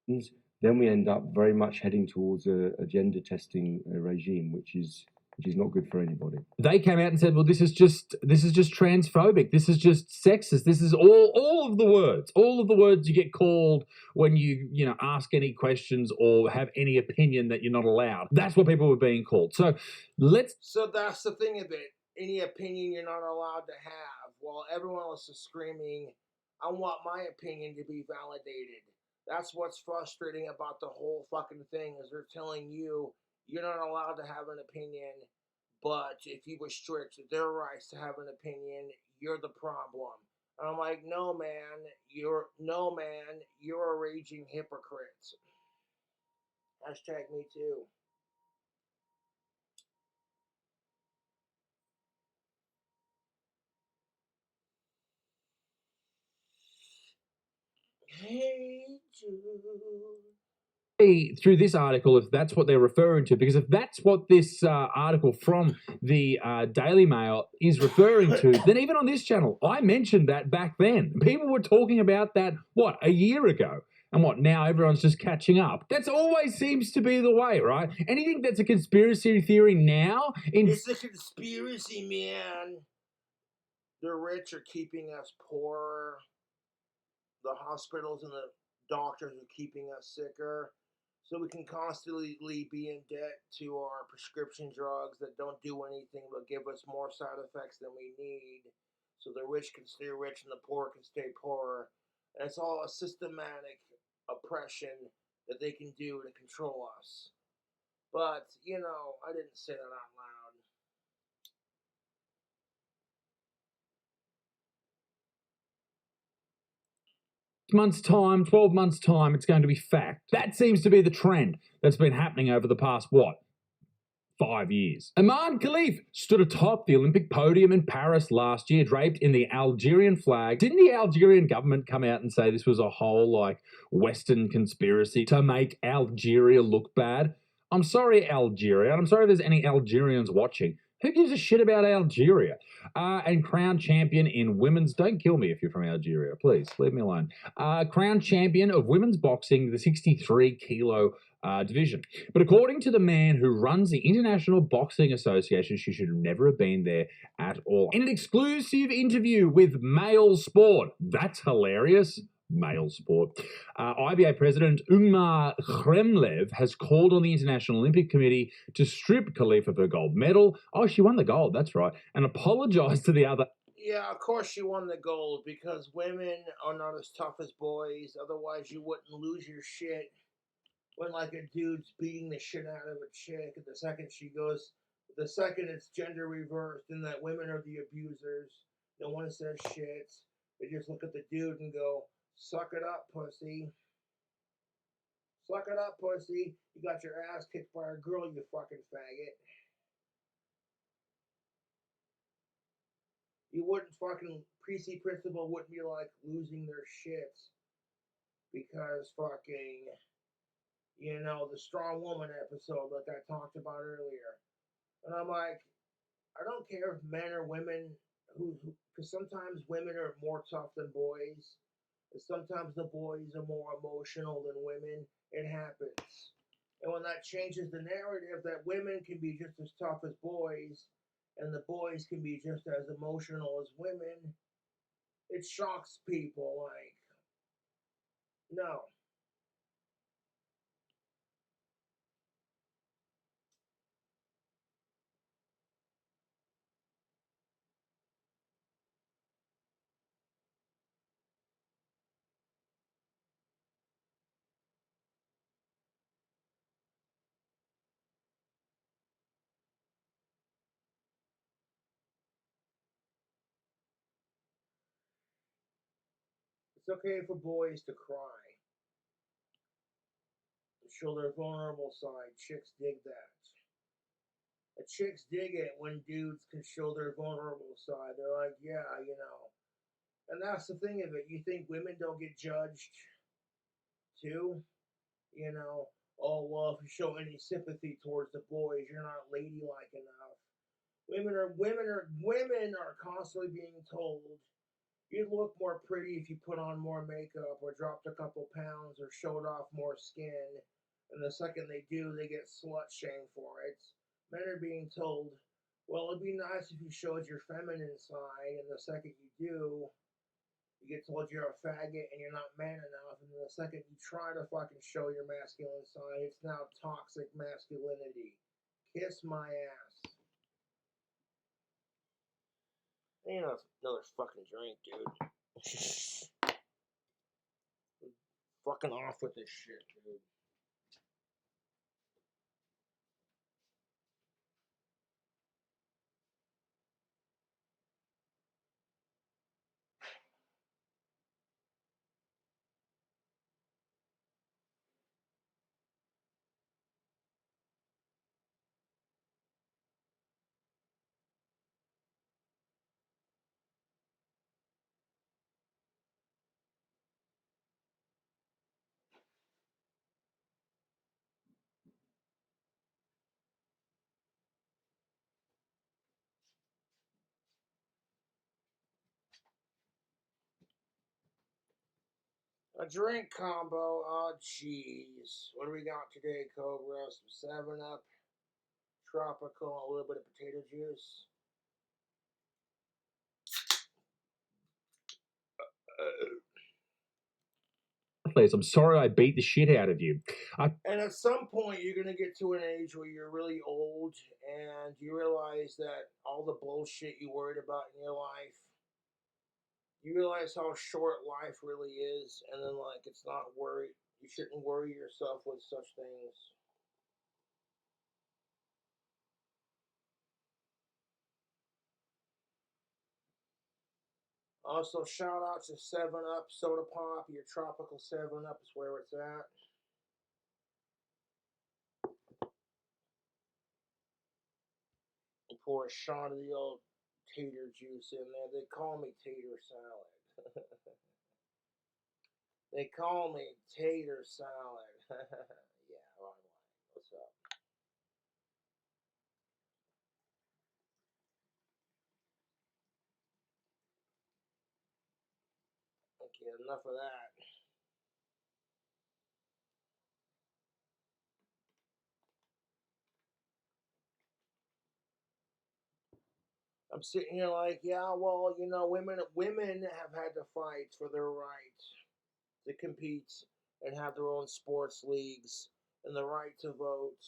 Then we end up very much heading towards a gender testing regime, which is not good for anybody. They came out and said, well, this is just transphobic. This is just sexist. This is all of the words you get called when you ask any questions or have any opinion that you're not allowed. That's what people were being called. So that's the thing of it. Any opinion you're not allowed to have, while everyone else is screaming, I want my opinion to be validated. That's what's frustrating about the whole fucking thing, is they're telling you you're not allowed to have an opinion, but if you restrict their rights to have an opinion, you're the problem. And I'm like, no man, you're a raging hypocrite. Hashtag me too. Hey Jude. through this article, if that's what they're referring to, because if that's what this article from the Daily Mail is referring to, then even on this channel, I mentioned that back then. People were talking about that, a year ago? And now everyone's just catching up. That's always seems to be the way, right? Anything that's a conspiracy theory now... It's a conspiracy, man. The rich are keeping us poor. The hospitals and the doctors are keeping us sicker. So we can constantly be in debt to our prescription drugs that don't do anything but give us more side effects than we need. So the rich can stay rich and the poor can stay poor. And it's all a systematic oppression that they can do to control us. But, I didn't say that out loud. Months' time, 12 months' time, it's going to be fact. That seems to be the trend that's been happening over the past, 5 years. Iman Khalif stood atop the Olympic podium in Paris last year, draped in the Algerian flag. Didn't the Algerian government come out and say this was a whole, Western conspiracy to make Algeria look bad? I'm sorry, Algeria. I'm sorry if there's any Algerians watching. Who gives a shit about Algeria? And crown champion in women's... Don't kill me if you're from Algeria. Please, leave me alone. Crown champion of women's boxing, the 63-kilo division. But according to the man who runs the International Boxing Association, she should never have been there at all. In an exclusive interview with Mail Sport. That's hilarious. Mail Sport. IBA President Umar Kremlev has called on the International Olympic Committee to strip Khalif of her gold medal. Oh, she won the gold, that's right. And apologized to the other... Yeah, of course she won the gold, because women are not as tough as boys. Otherwise, you wouldn't lose your shit when, a dude's beating the shit out of a chick, and the second it's gender reversed, and that women are the abusers. No one says shit. They just look at the dude and go, suck it up, pussy. Suck it up, pussy. You got your ass kicked by a girl, you fucking faggot. You wouldn't fucking... PC principal wouldn't be, losing their shit because fucking... the strong woman episode like I talked about earlier. And I'm like, I don't care if men or women, because sometimes women are more tough than boys. And sometimes the boys are more emotional than women. It happens. And when that changes the narrative that women can be just as tough as boys, and the boys can be just as emotional as women, it shocks people. No. It's okay for boys to cry, to show their vulnerable side. Chicks dig that. The chicks dig it when dudes can show their vulnerable side. They're like, yeah, you know. And that's the thing of it. You think women don't get judged too? You know, oh well, if you show any sympathy towards the boys, you're not ladylike enough. Women are constantly being told you'd look more pretty if you put on more makeup or dropped a couple pounds or showed off more skin. And the second they do, they get slut shamed for it. Men are being told, well, it'd be nice if you showed your feminine side. And the second you do, you get told you're a faggot and you're not man enough. And the second you try to fucking show your masculine side, it's now toxic masculinity. Kiss my ass. You know, another fucking drink, dude. Fucking off with this shit, dude. A drink combo. Oh, jeez. What do we got today, Cobra? Some 7-Up, tropical, a little bit of potato juice. Please, I'm sorry I beat the shit out of you. And at some point, you're going to get to an age where you're really old and you realize that all the bullshit you worried about in your life, you realize how short life really is, and then, like, it's not worried. You shouldn't worry yourself with such things. Also, shout out to 7-Up, Soda Pop. Your tropical 7-Up is where it's at. And pour a shot of the old tater juice in there. They call me Tater Salad. They call me Tater Salad. Yeah, right. What's up? Okay, enough of that. I'm sitting here like, yeah, well, you know, women have had to fight for their right to compete and have their own sports leagues and the right to vote.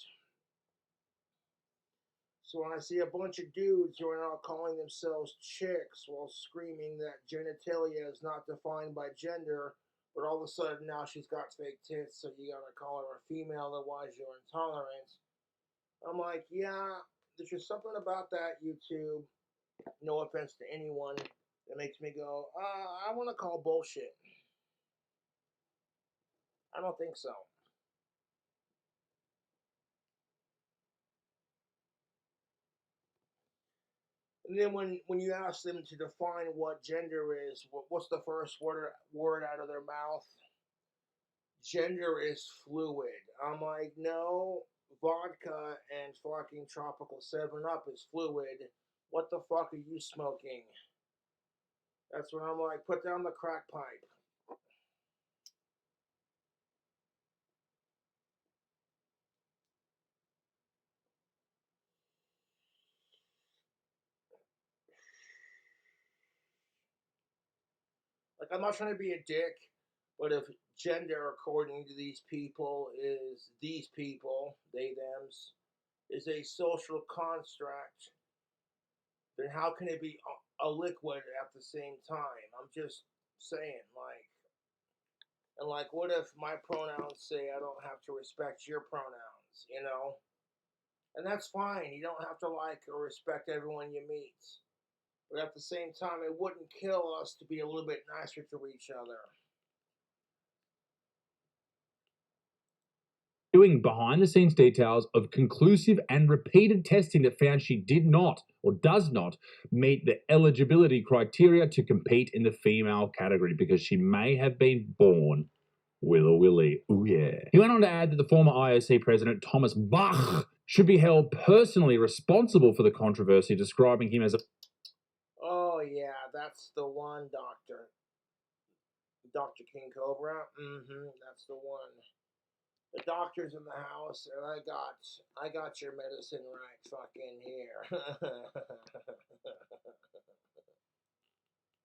So when I see a bunch of dudes who are now calling themselves chicks while screaming that genitalia is not defined by gender, but all of a sudden now she's got fake tits, so you gotta call her a female, otherwise you're intolerant. I'm like, yeah, there's just something about that YouTube, no offense to anyone, that makes me go, I want to call bullshit. I don't think so. And then when you ask them to define what gender is, what's the first word out of their mouth? Gender is fluid. I'm like, no, vodka and fucking tropical 7-Up is fluid. What the fuck are you smoking? That's when I'm like, put down the crack pipe. Like, I'm not trying to be a dick, But if gender, according to these people, is these people, they, thems, is a social construct, then how can it be a liquid at the same time? I'm just saying, like, and like, what if my pronouns say I don't have to respect your pronouns, you know? And that's fine. You don't have to like or respect everyone you meet. But at the same time, it wouldn't kill us to be a little bit nicer to each other. Doing behind the scenes details of conclusive and repeated testing that found she did not or does not meet the eligibility criteria to compete in the female category because she may have been born with a willy. Ooh yeah. He went on to add that the former IOC president Thomas Bach should be held personally responsible for the controversy, describing him as a Oh yeah, that's the one, Doctor. Dr. King Cobra. That's the one. The doctor's in the house, and I got your medicine right fucking here.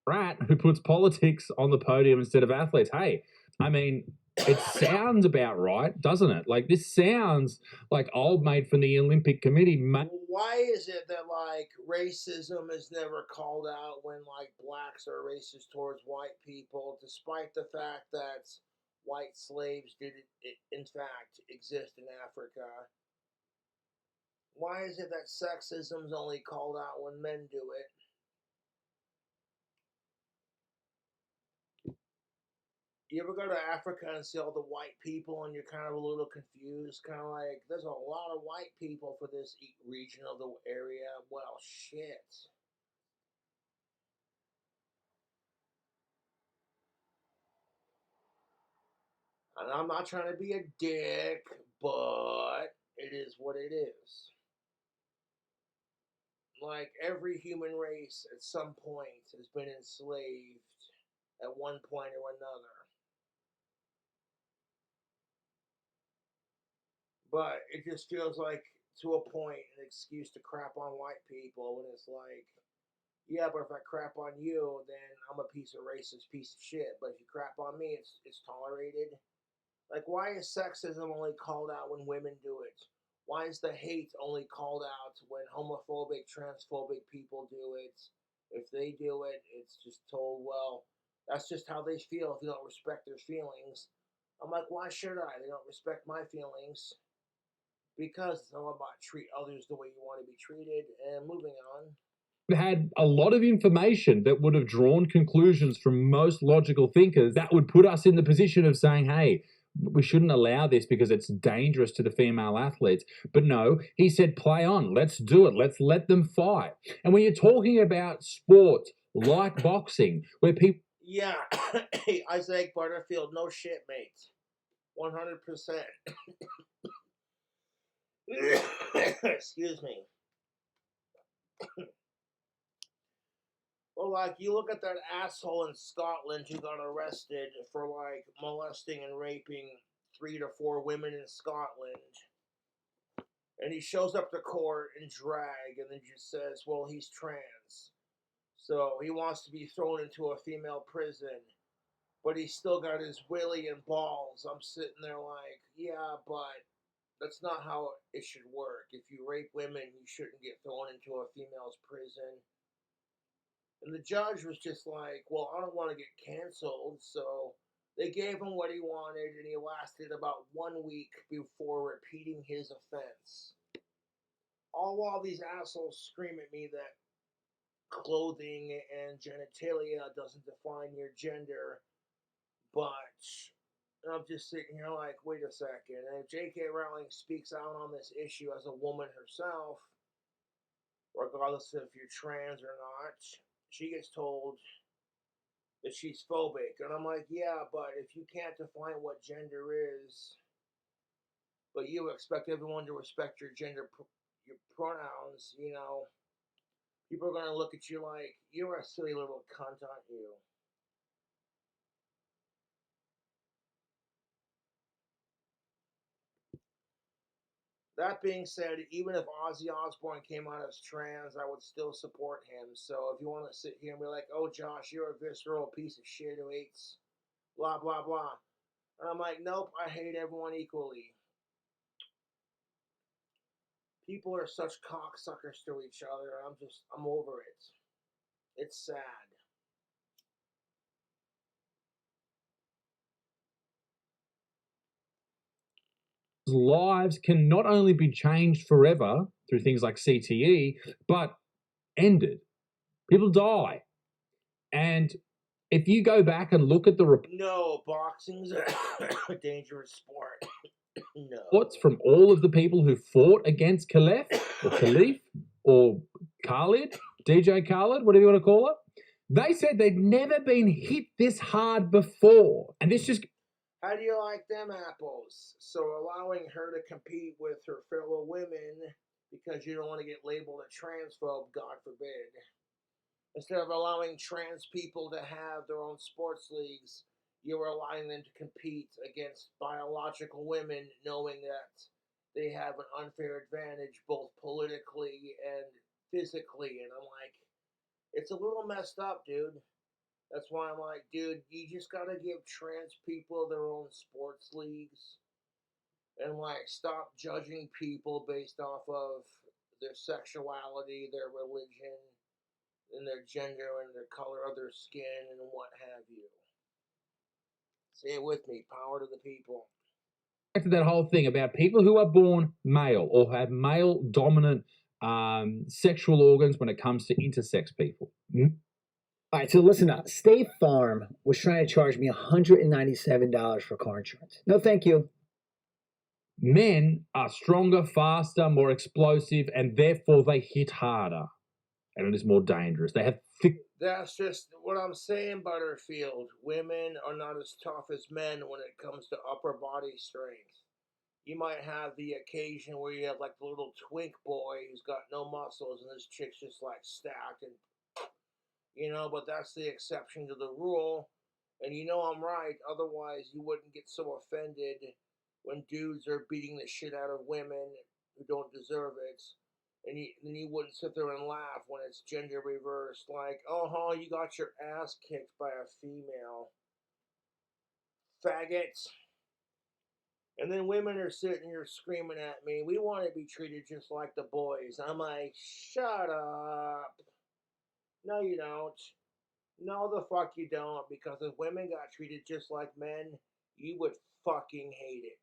rat who puts politics on the podium instead of athletes. Hey, I mean, it sounds about right, doesn't it? Like, this sounds like old mate from the Olympic Committee. Why is it that, like, racism is never called out when, like, blacks are racist towards white people, despite the fact that white slaves did, in fact, exist in Africa? Why is it that sexism's only called out when men do it? You ever go to Africa and see all the white people and you're kind of a little confused? Kind of like, there's a lot of white people for this region of the area. Well, shit. And I'm not trying to be a dick, but it is what it is. Like, every human race at some point has been enslaved at one point or another. But it just feels like, to a point, an excuse to crap on white people when it's like, yeah, but if I crap on you, then I'm a piece of racist piece of shit. But if you crap on me, it's tolerated. Like, why is sexism only called out when women do it? Why is the hate only called out when homophobic, transphobic people do it? If they do it, it's just told, well, that's just how they feel if you don't respect their feelings. I'm like, why should I? They don't respect my feelings. Because it's all about treat others the way you want to be treated. And moving on. Had a lot of information that would have drawn conclusions from most logical thinkers that would put us in the position of saying, hey, we shouldn't allow this because it's dangerous to the female athletes. But no, he said, play on, let's do it, let's let them fight. And when you're talking about sports like boxing, where people... Yeah, Isaac Butterfield, no shit, mate. 100%. Excuse me. Well, like, you look at that asshole in Scotland who got arrested for, like, molesting and raping 3 to 4 women in Scotland. And he shows up to court in drag and then just says, well, he's trans. So he wants to be thrown into a female prison. But he's still got his willy and balls. I'm sitting there like, yeah, but that's not how it should work. If you rape women, you shouldn't get thrown into a female's prison. And the judge was just like, well, I don't want to get canceled. So they gave him what he wanted, and he lasted about 1 week before repeating his offense. All while these assholes scream at me that clothing and genitalia doesn't define your gender, but I'm just sitting here like, wait a second. And if J.K. Rowling speaks out on this issue as a woman herself, regardless if you're trans or not, she gets told that she's phobic. And I'm like, yeah, but if you can't define what gender is, but you expect everyone to respect your gender, your pronouns, you know, people are going to look at you like, you're a silly little cunt, aren't you? That being said, even if Ozzy Osbourne came out as trans, I would still support him. So if you want to sit here and be like, oh, Josh, you're a visceral piece of shit who hates blah, blah, blah. And I'm like, nope, I hate everyone equally. People are such cocksuckers to each other. I'm over it. It's sad. Lives can not only be changed forever through things like CTE, but ended. People die. And if you go back and look at the No, boxing's a dangerous sport. No. reports from all of the people who fought against Khalif or Khalid, DJ Khalid, whatever you want to call it, they said they'd never been hit this hard before. And this just... How do you like them apples? So allowing her to compete with her fellow women because you don't want to get labeled a transphobe, God forbid. Instead of allowing trans people to have their own sports leagues, you're allowing them to compete against biological women, knowing that they have an unfair advantage both politically and physically. And I'm like, it's a little messed up, dude. That's why I'm like, dude, you just gotta give trans people their own sports leagues. And like, stop judging people based off of their sexuality, their religion, and their gender, and their color of their skin, and what have you. Say it with me, power to the people. Back to that whole thing about people who are born male or have male dominant sexual organs when it comes to intersex people. All right, so listen up. State Farm was trying to charge me $197 for car insurance. No, thank you. Men are stronger, faster, more explosive, and therefore they hit harder. And it is more dangerous. They have thick... That's just what I'm saying, Butterfield. Women are not as tough as men when it comes to upper body strength. You might have the occasion where you have like the little twink boy who's got no muscles and this chick's just like stacked and but that's the exception to the rule. And I'm right, otherwise you wouldn't get so offended when dudes are beating the shit out of women who don't deserve it. And you wouldn't sit there and laugh when it's gender reversed, like, oh, you got your ass kicked by a female. Faggots. And then women are sitting here screaming at me, we want to be treated just like the boys. I'm like, shut up. No, you don't. No, the fuck you don't, because if women got treated just like men, you would fucking hate it.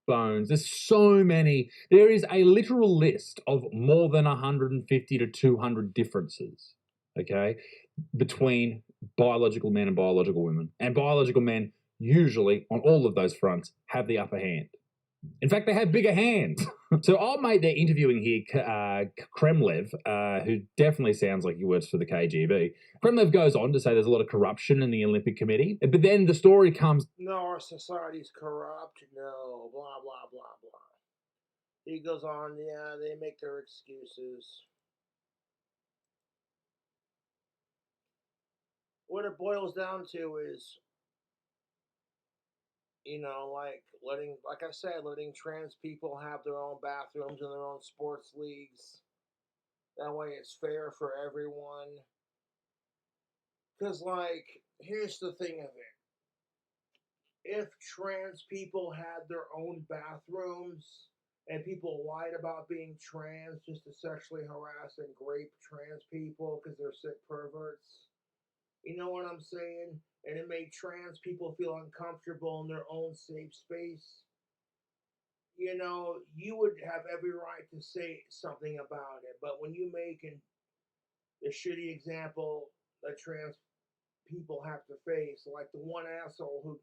Bones. There's so many. There is a literal list of more than 150 to 200 differences, okay, between biological men and biological women. And biological men usually, on all of those fronts, have the upper hand. In fact, they have bigger hands. So our mate they're interviewing here, Kremlev, who definitely sounds like he works for the KGB. Kremlev goes on to say there's a lot of corruption in the Olympic Committee. But then the story comes... No, our society's corrupt. No, blah, blah, blah, blah. He goes on, yeah, they make their excuses. What it boils down to is, letting trans people have their own bathrooms and their own sports leagues. That way it's fair for everyone. Because, here's the thing of it. If trans people had their own bathrooms and people lied about being trans just to sexually harass and rape trans people because they're sick perverts, you know what I'm saying? And it made trans people feel uncomfortable in their own safe space, you would have every right to say something about it. But when you make the shitty example that trans people have to face, like the one asshole who,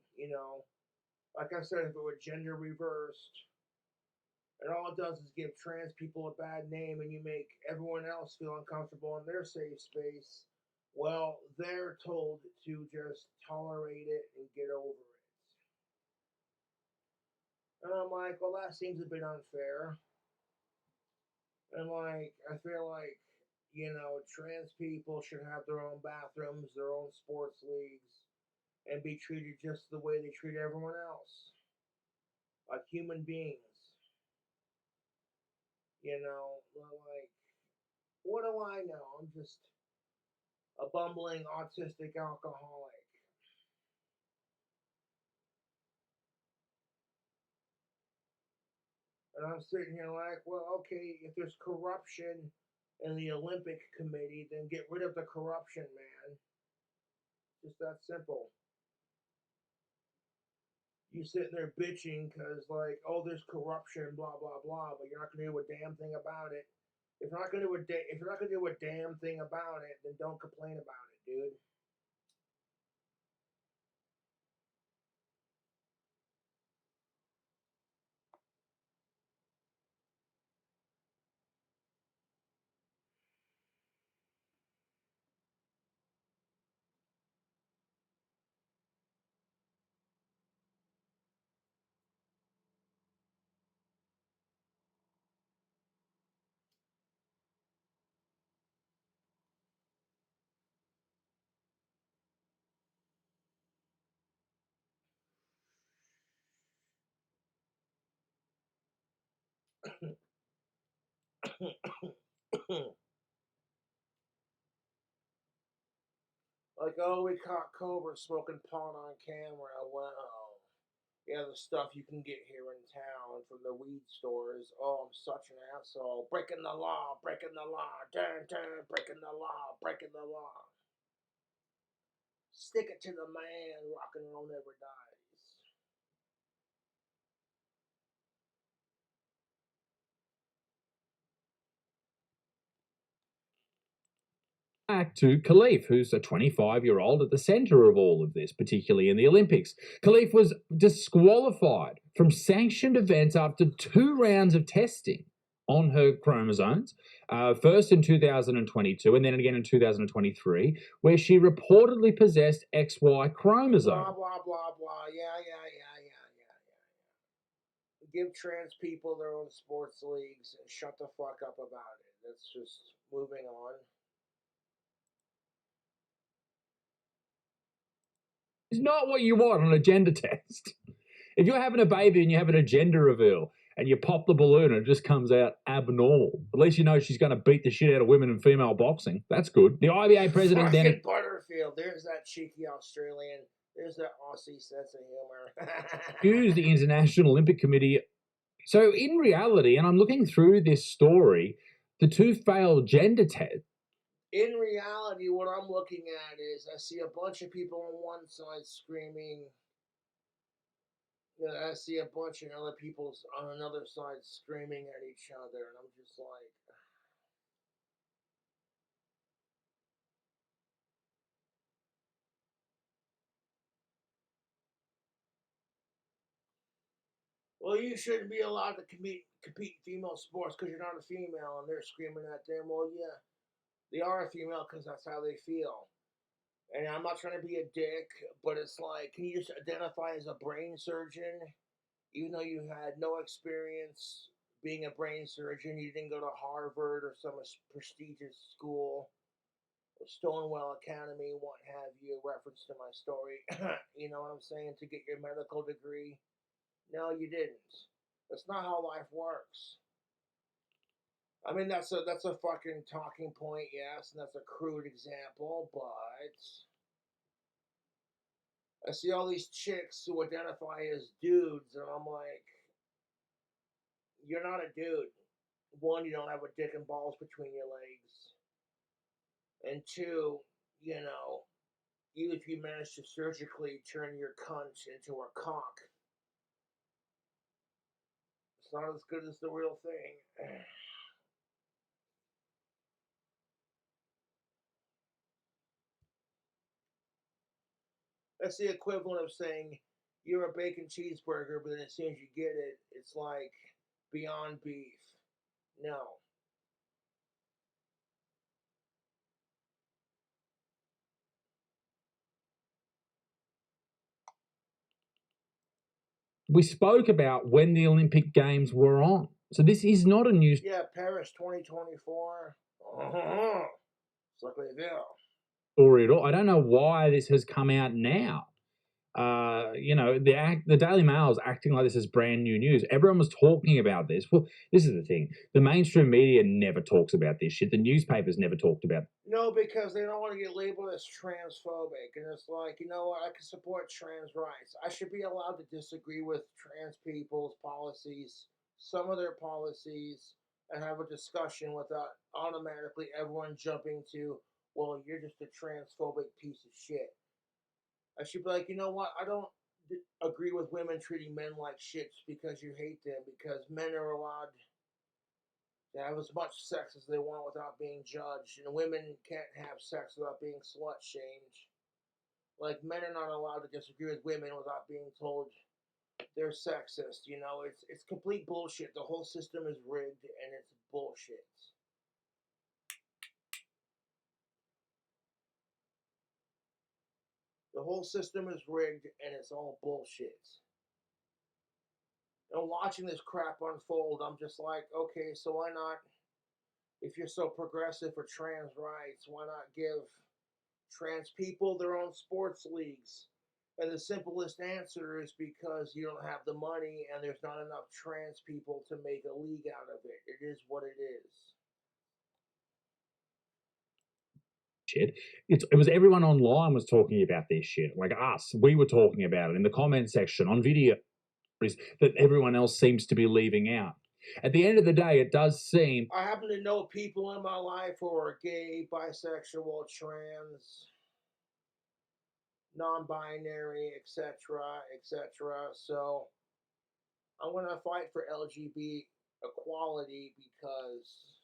like I said, if it were gender reversed, and all it does is give trans people a bad name and you make everyone else feel uncomfortable in their safe space, well, they're told to just tolerate it and get over it. And I'm like, well, that seems a bit unfair. And I feel like, trans people should have their own bathrooms, their own sports leagues, and be treated just the way they treat everyone else. Like human beings. You know, like, what do I know? I'm just a bumbling autistic alcoholic. And I'm sitting here like, well, okay, if there's corruption in the Olympic Committee, then get rid of the corruption, man. Just that simple. You sitting there bitching because, like, oh, there's corruption, blah blah blah, but you're not gonna do a damn thing about it. If you're not gonna do a damn thing about it, then don't complain about it, dude. Like, oh, we caught Cobra smoking pot on camera. Well, yeah, the stuff you can get here in town from the weed stores. Oh, I'm such an asshole. Breaking the law, breaking the law. Dun, dun, breaking the law, breaking the law. Stick it to the man, rock and roll never dies. Back to Khalif, who's a 25-year-old at the center of all of this, particularly in the Olympics. Khalif was disqualified from sanctioned events after 2 rounds of testing on her chromosomes, first in 2022 and then again in 2023, where she reportedly possessed XY chromosome. Blah, blah, blah, blah. Yeah. Give trans people their own sports leagues and shut the fuck up about it. That's just moving on. It's not what you want on a gender test. If you're having a baby and you're having a gender reveal and you pop the balloon and it just comes out abnormal, at least you know she's going to beat the shit out of women in female boxing. That's good. The IBA president Fucking then... Butterfield. There's that cheeky Australian. There's that Aussie sense of humor. accused the International Olympic Committee. So in reality, and I'm looking through this story, the 2 failed gender tests. In reality, what I'm looking at is I see a bunch of people on one side screaming. I see a bunch of other people on another side screaming at each other, and I'm just like, well, you shouldn't be allowed to compete in female sports because you're not a female, and they're screaming at them. Well, yeah, they are a female because that's how they feel. And I'm not trying to be a dick, but it's like, can you just identify as a brain surgeon, even though you had no experience being a brain surgeon? You didn't go to Harvard or some prestigious school, or Stonewall Academy, what have you, reference to my story. You know what I'm saying? To get your medical degree. No, you didn't. That's not how life works. I mean, that's a fucking talking point, yes, and that's a crude example, but I see all these chicks who identify as dudes, and I'm like, you're not a dude. 1, you don't have a dick and balls between your legs, and 2, you know, even if you manage to surgically turn your cunt into a cock, it's not as good as the real thing. That's the equivalent of saying you're a bacon cheeseburger, but then as soon as you get it, it's like Beyond Beef. No. We spoke about when the Olympic Games were on. So this is not a new... Yeah, Paris 2024. It's like they do. Story at all. I don't know why this has come out now. The Daily Mail is acting like this is brand new news. Everyone was talking about this. Well, this is the thing. The mainstream media never talks about this shit. The newspapers never talked about it. No, because they don't want to get labeled as transphobic. And it's like, you know what? I can support trans rights. I should be allowed to disagree with trans people's policies, some of their policies, and have a discussion without automatically everyone jumping to, well, you're just a transphobic piece of shit. I should be like, you know what? I don't agree with women treating men like shits because you hate them, because men are allowed to have as much sex as they want without being judged, and women can't have sex without being slut shamed. Like, men are not allowed to disagree with women without being told they're sexist. You know, it's complete bullshit. The whole system is rigged, and it's bullshit. The whole system is rigged, and it's all bullshit. And watching this crap unfold, I'm just like, okay, so why not, if you're so progressive for trans rights, why not give trans people their own sports leagues? And the simplest answer is because you don't have the money and there's not enough trans people to make a league out of it. It is what it is. Shit. It was everyone online was talking about this shit. Like us, we were talking about it in the comment section on video that everyone else seems to be leaving out. At the end of the day, it does seem... I happen to know people in my life who are gay, bisexual, trans, non-binary, etc., etc. So I'm going to fight for LGBT equality because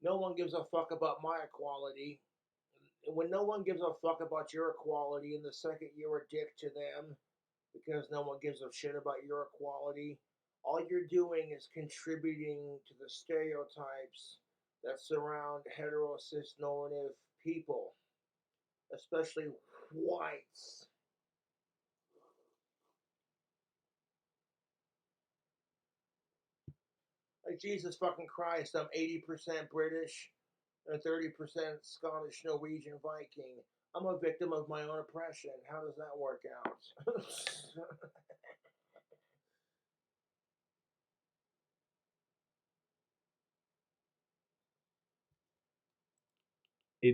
no one gives a fuck about my equality. When no one gives a fuck about your equality, and the second you're a dick to them because no one gives a shit about your equality, all you're doing is contributing to the stereotypes that surround hetero cis normative people, especially whites. Like, Jesus fucking Christ, I'm 80% British and 30% Scottish Norwegian Viking. I'm a victim of my own oppression. How does that work out?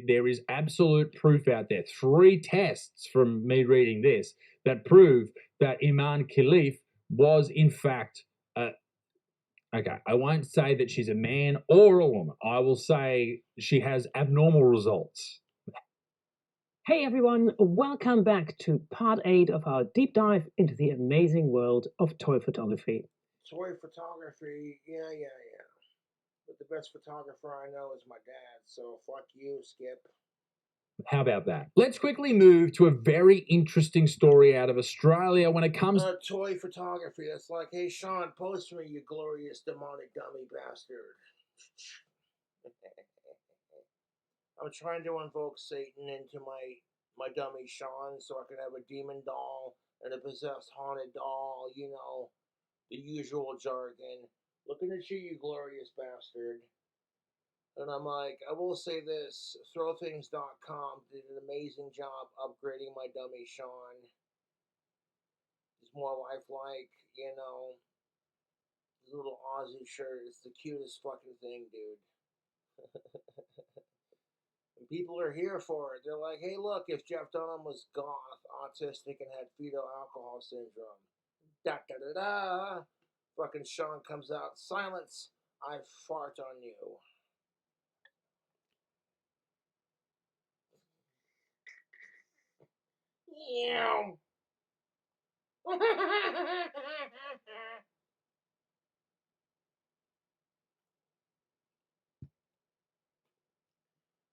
There is absolute proof out there, 3 tests from me reading this, that prove that Iman Khalif was in fact okay, I won't say that she's a man or a woman. I will say she has abnormal results. Hey everyone, welcome back to part 8 of our deep dive into the amazing world of toy photography. Toy photography, yeah. But the best photographer I know is my dad, so fuck you, Skip. How about that? Let's quickly move to a very interesting story out of Australia when it comes to toy photography. That's like, hey Sean, post for me, you glorious demonic dummy bastard. I'm trying to invoke Satan into my dummy Sean so I can have a demon doll and a possessed haunted doll, you know, the usual jargon. Looking at you, you glorious bastard. And I'm like, I will say this, throwthings.com did an amazing job upgrading my dummy Sean. He's more lifelike, you know. His little Aussie shirt is the cutest fucking thing, dude. And people are here for it. They're like, hey, look, if Jeff Dunham was goth, autistic, and had fetal alcohol syndrome. Da da da da. Fucking Sean comes out. Silence. I fart on you. Meow.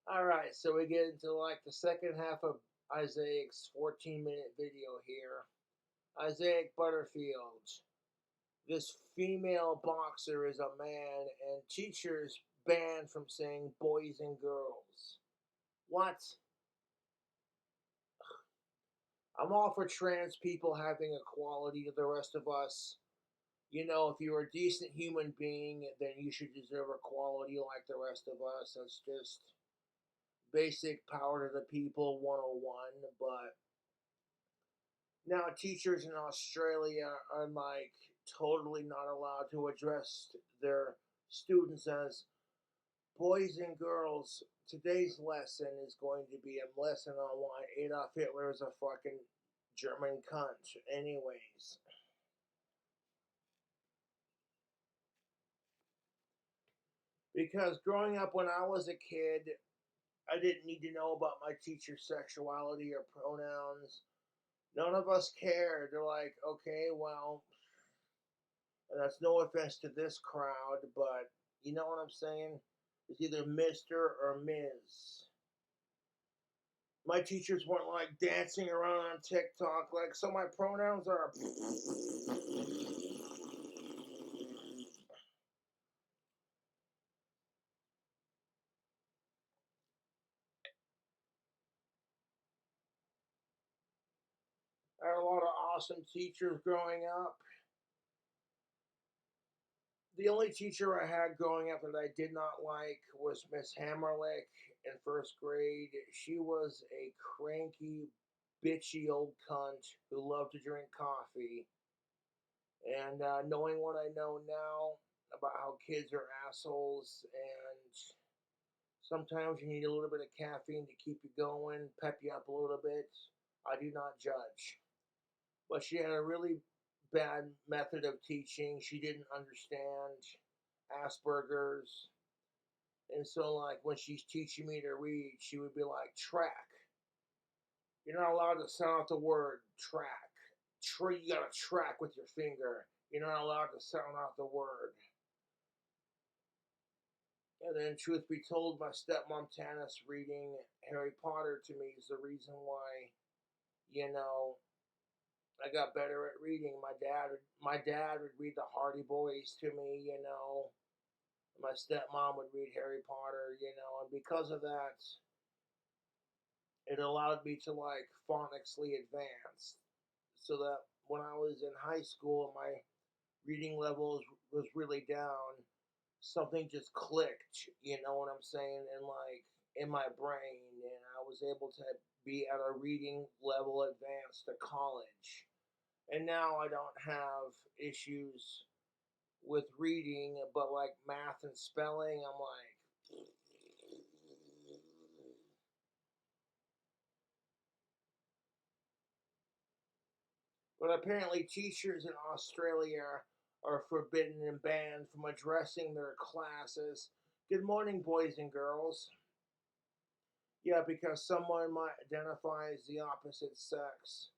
Alright, so we get into like the second half of Isaac's 14-minute video here. Isaac Butterfield. This female boxer is a man, and teachers banned from saying boys and girls. What? I'm all for trans people having equality to the rest of us. You know, if you're a decent human being, then you should deserve equality like the rest of us. That's just basic power to the people 101. But Now, teachers in Australia are like totally not allowed to address their students as boys and girls. Today's lesson is going to be a lesson on why Adolf Hitler is a fucking German cunt. Anyways, because growing up when I was a kid, I didn't need to know about my teacher's sexuality or pronouns. None of us cared. They're like, okay, well, and that's no offense to this crowd, but you know what I'm saying? It's either Mr. or Ms. My teachers weren't like dancing around on TikTok, like, so my pronouns are. I had a lot of awesome teachers growing up. The only teacher I had growing up that I did not like was Miss Hammerlick in first grade. She was a cranky, bitchy old cunt who loved to drink coffee. And knowing what I know now about how kids are assholes, and sometimes you need a little bit of caffeine to keep you going, pep you up a little bit, I do not judge. But she had a really bad method of teaching. She didn't understand Asperger's. And so, like, when she's teaching me to read, she would be like, track. You're not allowed to sound out the word track. You gotta track with your finger. You're not allowed to sound out the word. And then, truth be told, my stepmom Tanis reading Harry Potter to me is the reason why, I got better at reading. My dad would read the Hardy Boys to me. My stepmom would read Harry Potter, and because of that, it allowed me to like phonically advance, so that when I was in high school and my reading levels was really down, something just clicked, you know what I'm saying, and like in my brain, and I was able to be at a reading level advanced to college. And now I don't have issues with reading, but like math and spelling, I'm like. But apparently, teachers in Australia are forbidden and banned from addressing their classes. Good morning, boys and girls. Yeah, because someone might identify as the opposite sex.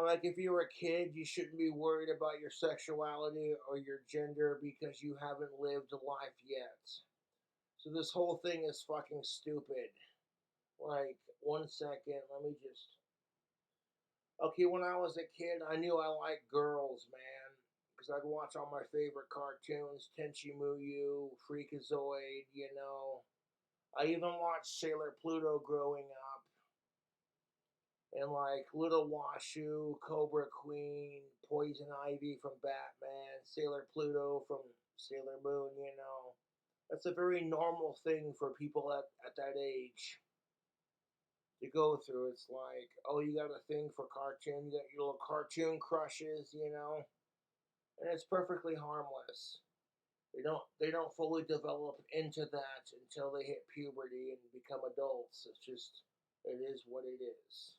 Like if you were a kid, you shouldn't be worried about your sexuality or your gender because you haven't lived life yet. So this whole thing is fucking stupid. Like, 1 second, let me just. Okay, when I was a kid, I knew I liked girls, man. Because I'd watch all my favorite cartoons, Tenchi Muyo, Freakazoid. I even watched Sailor Pluto growing up. And like Little Washu, Cobra Queen, Poison Ivy from Batman, Sailor Pluto from Sailor Moon. That's a very normal thing for people at that age to go through. It's like, oh, you got a thing for cartoon, you got your little cartoon crushes. And it's perfectly harmless. They don't fully develop into that until they hit puberty and become adults. It's just, it is what it is.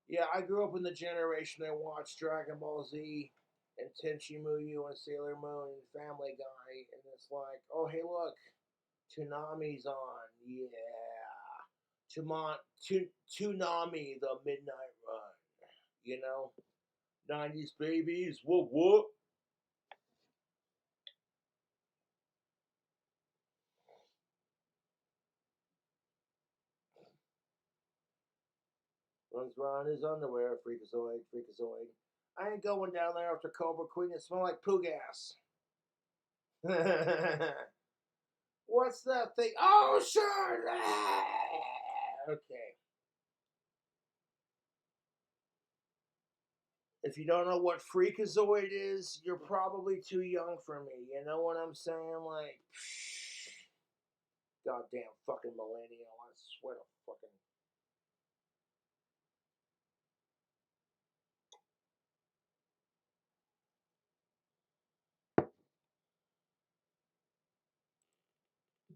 Yeah, I grew up in the generation that watched Dragon Ball Z and Tenchi Muyo and Sailor Moon and Family Guy, and it's like, oh hey look, Toonami's on, yeah, Toonami, the Midnight Run, you know, 90s babies, whoop whoop. Runs around his underwear, freakazoid, freakazoid. I ain't going down there after Cobra Queen. It smell like poo gas. What's that thing? Oh, sure. Okay. If you don't know what freakazoid is, you're probably too young for me. You know what I'm saying? Like, goddamn fucking millennial. I swear to fucking.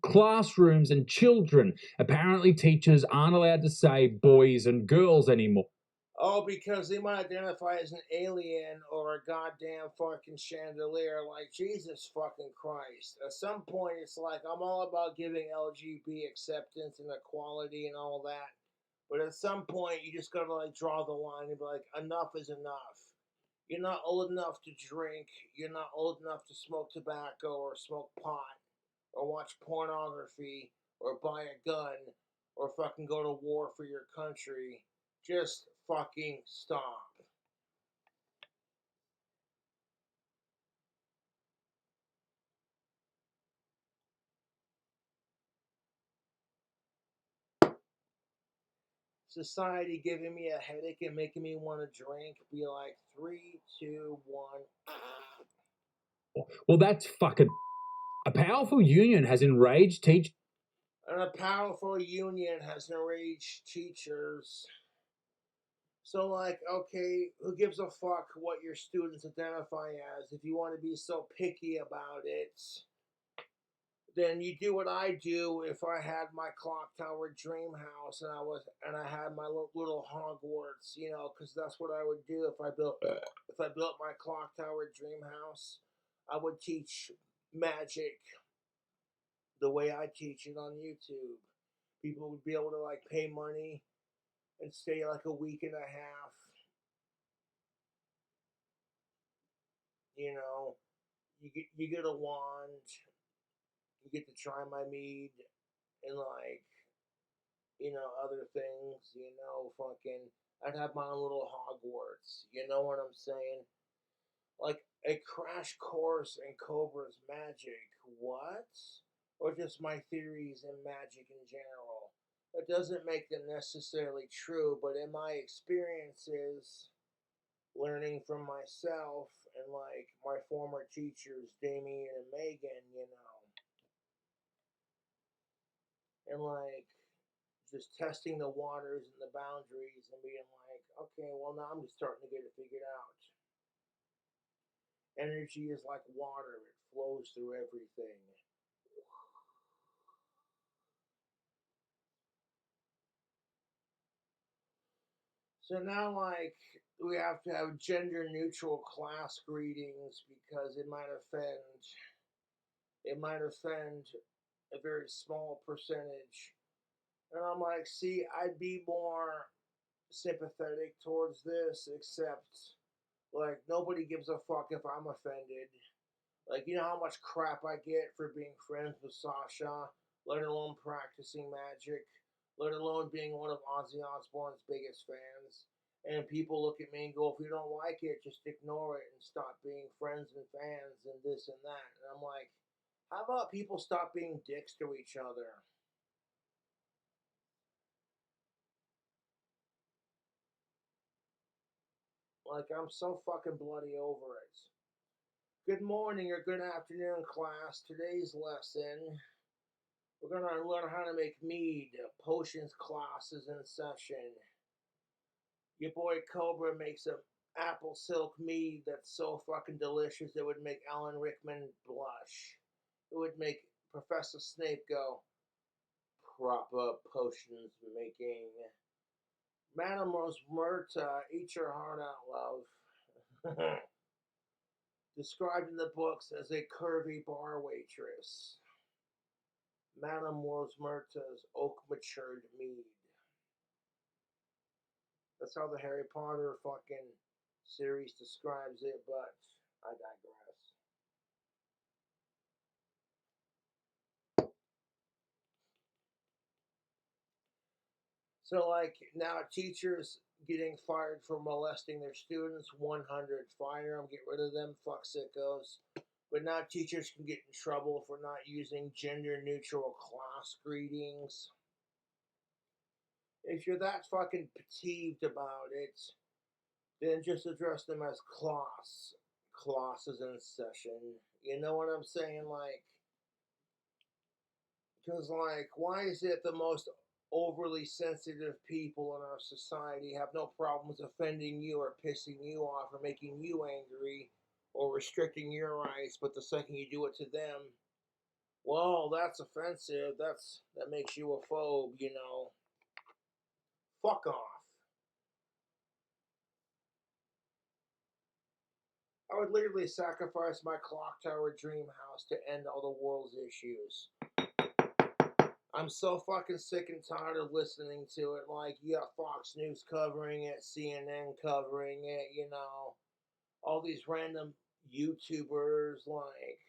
Classrooms and children. Apparently, teachers aren't allowed to say boys and girls anymore. Oh, because they might identify as an alien or a goddamn fucking chandelier. Like, Jesus fucking Christ. At some point, it's like, I'm all about giving LGBT acceptance and equality and all that. But at some point, you just gotta, like, draw the line and be like, enough is enough. You're not old enough to drink. You're not old enough to smoke tobacco or smoke pot or watch pornography or buy a gun or fucking go to war for your country. Just fucking stop. Society giving me a headache and making me want to drink. Be like 3, 2, 1. Well, that's fucking. A powerful union has enraged teachers. And a powerful union has enraged teachers. So, like, okay, who gives a fuck what your students identify as? If you want to be so picky about it, then you do what I do. If I had my clock tower dream house and I had my little Hogwarts, you know, because that's what I would do if I built my clock tower dream house. I would teach magic the way I teach it on YouTube. People would be able to like pay money and stay like a week and a half. You know, you get a wand, you get to try my mead, and like, you know, other things. You know, fucking, I'd have my own little Hogwarts. You know what I'm saying? Like a crash course in Cobra's magic. What? Or just my theories in magic in general. That doesn't make them necessarily true, but in my experiences, learning from myself and like my former teachers, Damien and Megan, you know, and like just testing the waters and the boundaries and being like, okay, well, now I'm just starting to get it figured out. Energy is like water, it flows through everything. So now, like, we have to have gender neutral class greetings because it might offend a very small percentage. And I'm like, see, I'd be more sympathetic towards this, except, like, nobody gives a fuck if I'm offended. Like, you know how much crap I get for being friends with Sasha, let alone practicing magic, let alone being one of Ozzy Osbourne's biggest fans. And people look at me and go, if you don't like it, just ignore it and stop being friends and fans and this and that. And I'm like, how about people stop being dicks to each other? Like, I'm so fucking bloody over it. Good morning or good afternoon, class. Today's lesson, we're going to learn how to make mead. Potions class is in session. Your boy Cobra makes a apple silk mead that's so fucking delicious it would make Alan Rickman blush. It would make Professor Snape go, proper potions making. Madame Rosmerta, eat your heart out, love. Described in the books as a curvy bar waitress. Madame Rosmerta's oak matured mead. That's how the Harry Potter fucking series describes it, but I digress. So, like, now teachers getting fired for molesting their students, 100. Fire them, get rid of them, fuck sickos. But now teachers can get in trouble for not using gender neutral class greetings. If you're that fucking peeved about it, then just address them as class. Class is in session. You know what I'm saying? Like, because, like, why is it the most overly sensitive people in our society have no problems offending you or pissing you off or making you angry or restricting your rights, but the second you do it to them, well, that's offensive. That makes you a phobe, you know. Fuck off. I would literally sacrifice my clock tower dream house to end all the world's issues. I'm so fucking sick and tired of listening to it. Like, you got Fox News covering it, CNN covering it, you know, all these random YouTubers, like,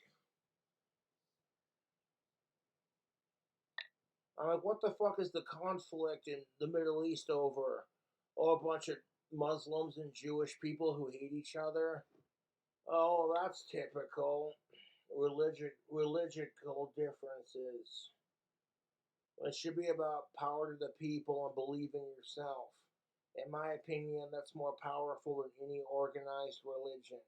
I'm like, what the fuck is the conflict in the Middle East over? Oh, a bunch of Muslims and Jewish people who hate each other? Oh, that's typical. Religical differences. It should be about power to the people and believing yourself. In my opinion, that's more powerful than any organized religion.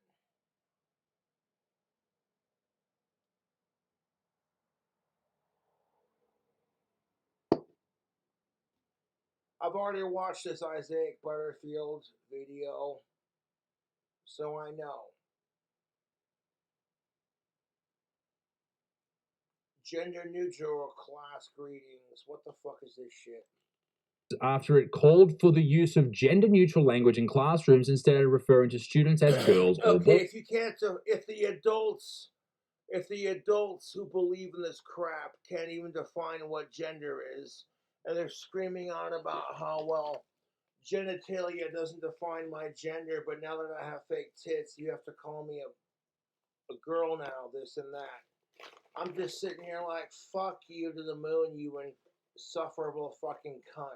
I've already watched this Isaac Butterfield video, so I know. Gender neutral class greetings. What the fuck is this shit? After it called for the use of gender-neutral language in classrooms instead of referring to students as girls or Okay, boys. if you can't, if the adults who believe in this crap can't even define what gender is, and they're screaming on about how, well, genitalia doesn't define my gender, but now that I have fake tits, you have to call me a girl now, this and that. I'm just sitting here like, fuck you to the moon, you insufferable fucking cunt.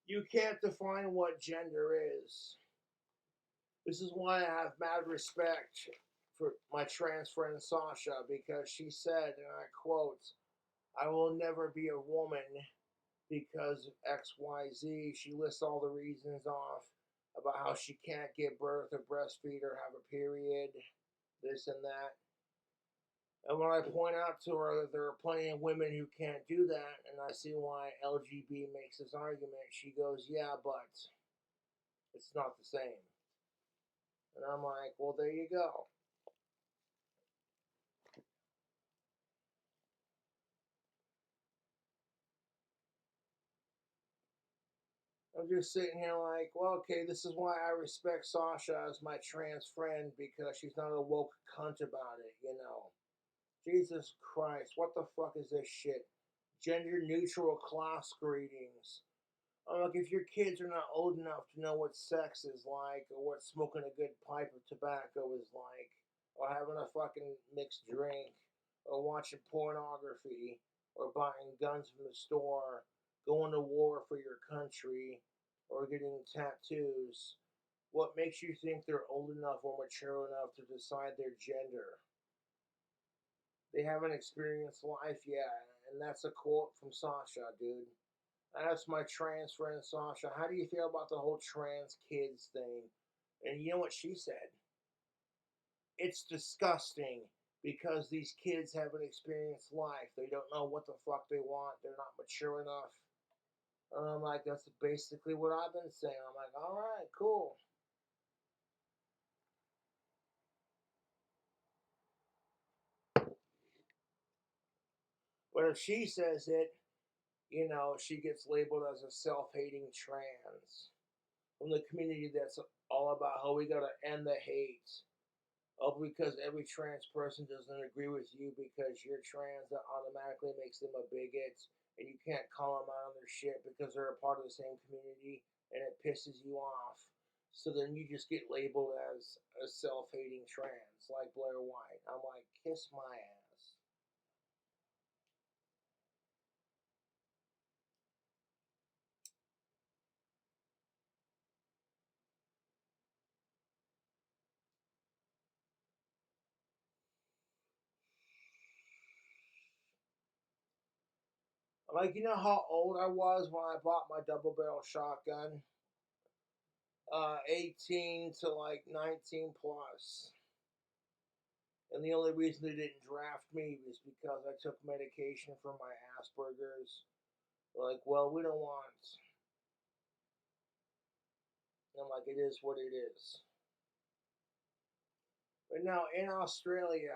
You can't define what gender is. This is why I have mad respect for my trans friend Sasha, because she said, and I quote, I will never be a woman because of XYZ. She lists all the reasons off about how she can't give birth or breastfeed or have a period, this and that. And when I point out to her that there are plenty of women who can't do that, and I see why LGB makes this argument, she goes, yeah, but it's not the same. And I'm like, well, there you go. I'm just sitting here like, well, okay, this is why I respect Sasha as my trans friend, because she's not a woke cunt about it, you know. Jesus Christ, what the fuck is this shit? Gender neutral class greetings. I'm like, if your kids are not old enough to know what sex is like, or what smoking a good pipe of tobacco is like, or having a fucking mixed drink, or watching pornography, or buying guns from the store, going to war for your country, or getting tattoos, what makes you think they're old enough or mature enough to decide their gender? They haven't experienced life yet, and that's a quote from Sasha, dude. I asked my trans friend Sasha, how do you feel about the whole trans kids thing? And you know what she said? It's disgusting because these kids haven't experienced life. They don't know what the fuck they want. They're not mature enough. And I'm like, that's basically what I've been saying. I'm like, all right, cool. But if she says it, you know, she gets labeled as a self-hating trans from the community that's all about how we gotta end the hate. Oh, because every trans person doesn't agree with you because you're trans, that automatically makes them a bigot, and you can't call them out on their shit because they're a part of the same community, and it pisses you off. So then you just get labeled as a self-hating trans, like Blair White. I'm like, kiss my ass. Like, you know how old I was when I bought my double barrel shotgun? 18 to like 19 plus. And the only reason they didn't draft me was because I took medication for my Asperger's. Like, well, we don't want. And I'm like, it is what it is. But now in Australia,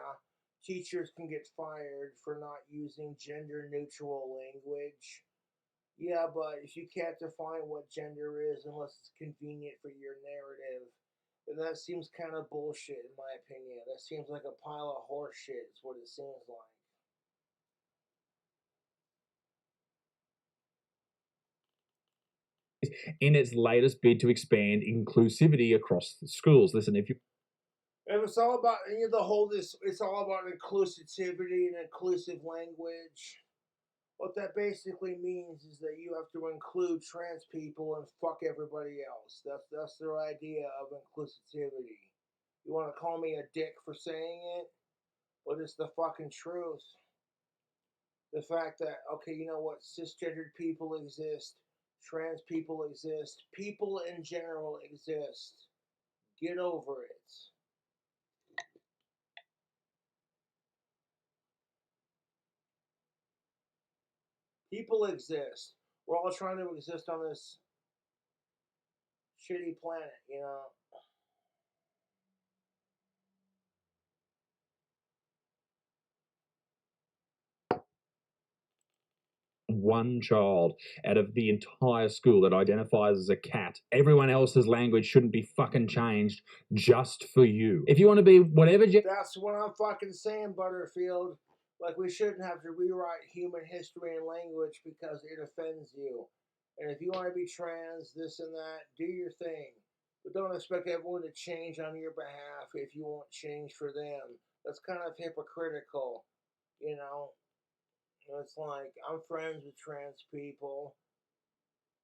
teachers can get fired for not using gender neutral language. Yeah, but if you can't define what gender is unless it's convenient for your narrative, then that seems kind of bullshit in my opinion. That seems like a pile of horse shit, is what it seems like. In its latest bid to expand inclusivity across the schools. Listen, if you And it's all about it's all about inclusivity and inclusive language. What that basically means is that you have to include trans people and fuck everybody else. That's their idea of inclusivity. You want to call me a dick for saying it, but it's the fucking truth. The fact that, okay, you know what, cisgendered people exist, trans people exist, people in general exist. Get over it. People exist. We're all trying to exist on this shitty planet, you know? one child out of the entire school that identifies as a cat, everyone else's language shouldn't be fucking changed just for you. If you want to be whatever That's what I'm fucking saying, Butterfield. Like, we shouldn't have to rewrite human history and language because it offends you. And if you want to be trans, this and that, do your thing. But don't expect everyone to change on your behalf if you won't change for them. That's kind of hypocritical, you know? It's like, I'm friends with trans people.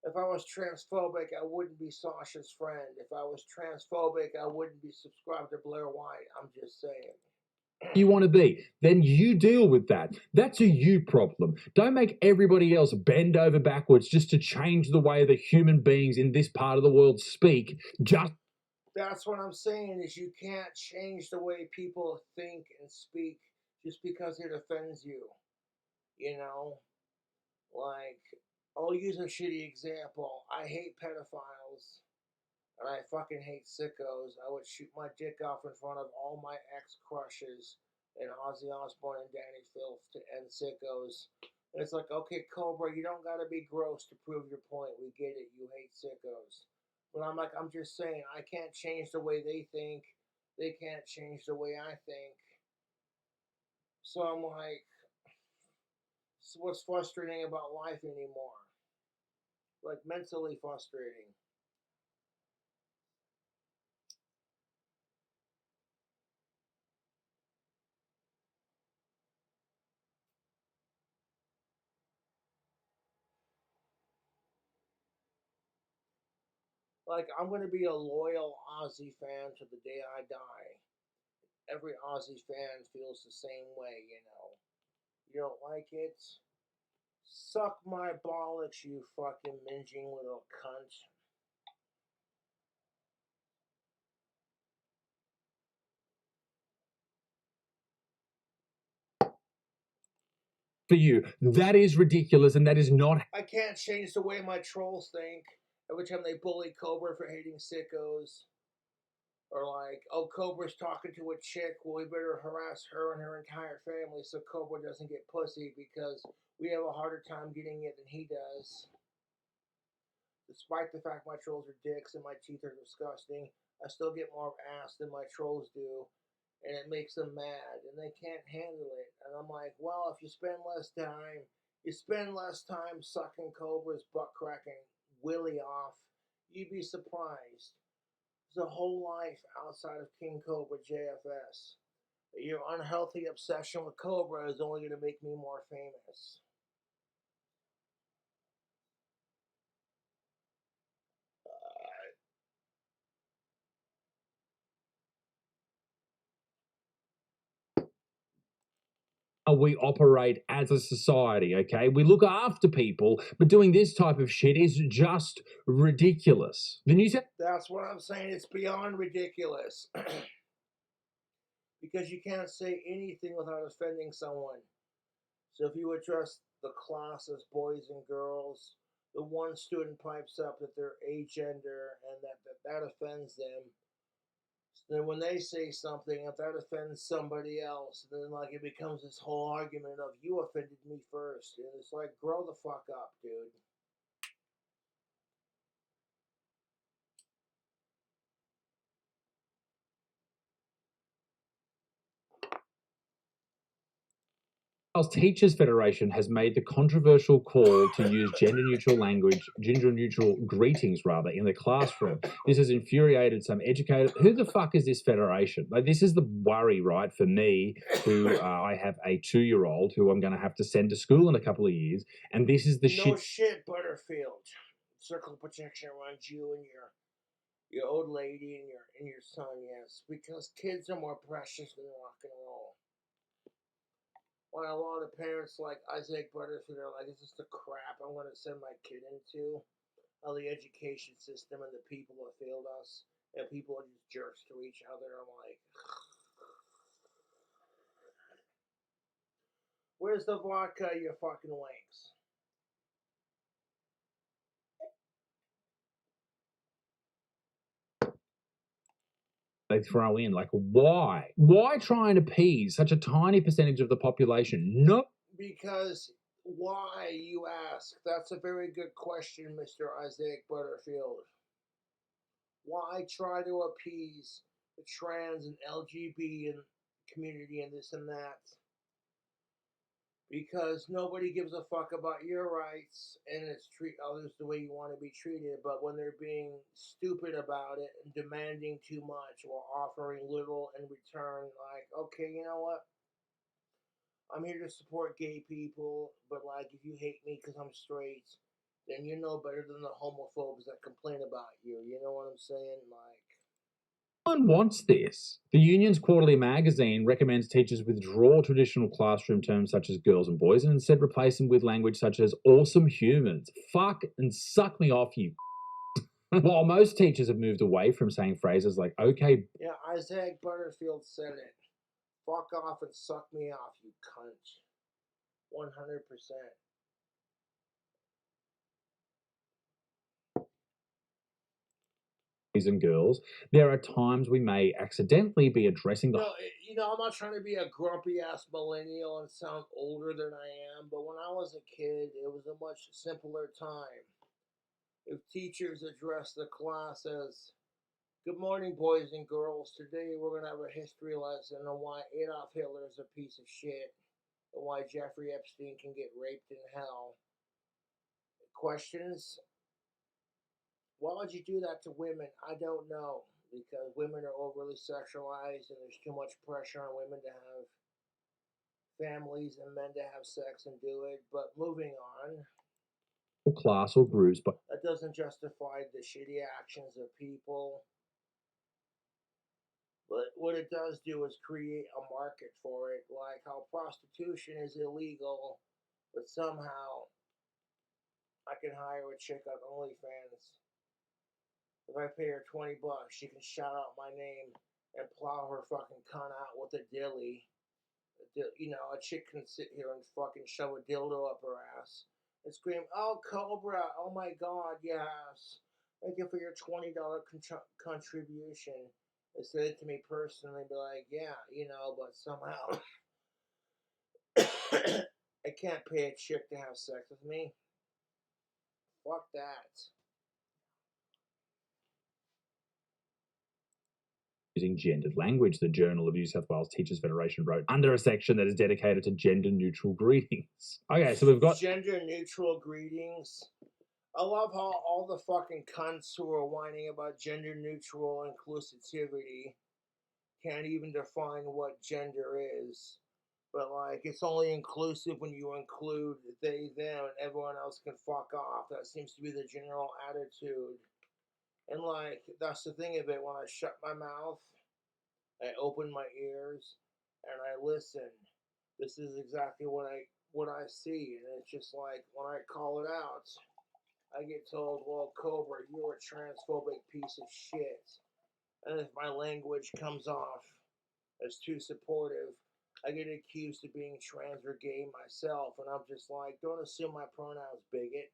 If I was transphobic, I wouldn't be Sasha's friend. If I was transphobic, I wouldn't be subscribed to Blair White. I'm just saying. you want to be, then you deal with that. That's a you problem. Don't make everybody else bend over backwards just to change the way that human beings in this part of the world speak. That's what I'm saying is you can't change the way people think and speak just because it offends you. You know? Like, I'll use a shitty example. I hate pedophiles. And I fucking hate sickos. I would shoot my dick off in front of all my ex-crushes and Ozzy Osbourne and Danny Filth to end sickos. And it's like, okay, Cobra, you don't gotta be gross to prove your point. We get it. You hate sickos. But I'm like, I'm just saying, I can't change the way they think. They can't change the way I think. So I'm like, so what's frustrating about life anymore? Like, mentally frustrating. Like, I'm gonna be a loyal Aussie fan to the day I die. Every Aussie fan feels the same way, you know. You don't like it? Suck my bollocks, you fucking minging little cunt. For you, that is ridiculous, and that is not. I can't change the way my trolls think. Every time they bully Cobra for hating sickos. Or like, oh, Cobra's talking to a chick, well, we better harass her and her entire family so Cobra doesn't get pussy because we have a harder time getting it than he does. Despite the fact my trolls are dicks and my teeth are disgusting, I still get more ass than my trolls do, and it makes them mad, and they can't handle it. And I'm like, well, if you spend less time sucking Cobra's butt cracking Willie off, you'd be surprised. There's a whole life outside of King Cobra JFS. Your unhealthy obsession with Cobra is only going to make me more famous. we operate as a society, okay? We look after people, but doing this type of shit is just ridiculous. The New South That's what I'm saying. It's beyond ridiculous. Because you can't say anything without offending someone. So if you address the class as boys and girls, the one student pipes up that they're agender and that offends them. So then when they say something, if that offends somebody else, then like it becomes this whole argument of you offended me first. And it's like, grow the fuck up, dude. Wales Teachers Federation has made the controversial call to use gender-neutral language, gender-neutral greetings, rather, in the classroom. This has infuriated some educators. Who the fuck is this federation? Like, this is the worry, right, for me, who I have a 2-year-old who I'm going to have to send to school in a couple of years, and this is the No shit, Butterfield. Circle of protection around you and your old lady and your son, yes, because kids are more precious than rock and roll. Why a lot of parents like Isaac Butterfield are like, is this the crap I'm going to send my kid into? How the education system and the people have failed us, and people are just jerks to each other. I'm like, where's the vodka, you fucking wanks? they throw in. Like, why? Why try and appease such a tiny percentage of the population? No. Because why, you ask? That's a very good question, Mr. Isaac Butterfield. Why try to appease the trans and LGBT community and this and that? Because nobody gives a fuck about your rights and it's treat others the way you want to be treated. But when they're being stupid about it and demanding too much while offering little in return, like, okay, you know what? I'm here to support gay people, but like, if you hate me because I'm straight, then you know better than the homophobes that complain about you. You know what I'm saying? Like, no one wants this. The union's quarterly magazine recommends teachers withdraw traditional classroom terms such as girls and boys and instead replace them with language such as awesome humans. Fuck and suck me off, you. While most teachers have moved away from saying phrases like, okay, yeah, Isaac Butterfield said it. Fuck off and suck me off, you cunt. 100%. boys and girls, there are times we may accidentally be addressing the. No, you know, I'm not trying to be a grumpy ass millennial and sound older than I am, but when I was a kid, it was a much simpler time. If teachers addressed the class as, good morning, boys and girls, today we're going to have a history lesson on why Adolf Hitler is a piece of shit and why Jeffrey Epstein can get raped in hell. Questions? Why would you do that to women? I don't know. Because women are overly sexualized and there's too much pressure on women to have families and men to have sex and do it. But moving on, class or groups, but that doesn't justify the shitty actions of people. But what it does do is create a market for it, like how prostitution is illegal, but somehow I can hire a chick on OnlyFans. If I pay her $20, she can shout out my name and plow her fucking cunt out with a dilly. You know, a chick can sit here and fucking shove a dildo up her ass and scream, "Oh, Cobra! Oh my God, yes! Thank you for your $20 contribution." They said it to me personally, be like, "Yeah, you know," but somehow I can't pay a chick to have sex with me. Fuck that. using gendered language, the Journal of New South Wales Teachers Federation wrote under a section that is dedicated to gender neutral greetings. Okay, so we've got gender neutral greetings. I love how all the fucking cunts who are whining about gender neutral inclusivity can't even define what gender is. But like, it's only inclusive when you include they, them, and everyone else can fuck off. That seems to be the general attitude. And like, that's the thing of it. When I shut my mouth, I open my ears, and I listen. This is exactly what I see, and it's just like when I call it out, I get told, "Well, Cobra, you're a transphobic piece of shit." And if my language comes off as too supportive, I get accused of being trans or gay myself, and I'm just like, don't assume my pronouns, bigot.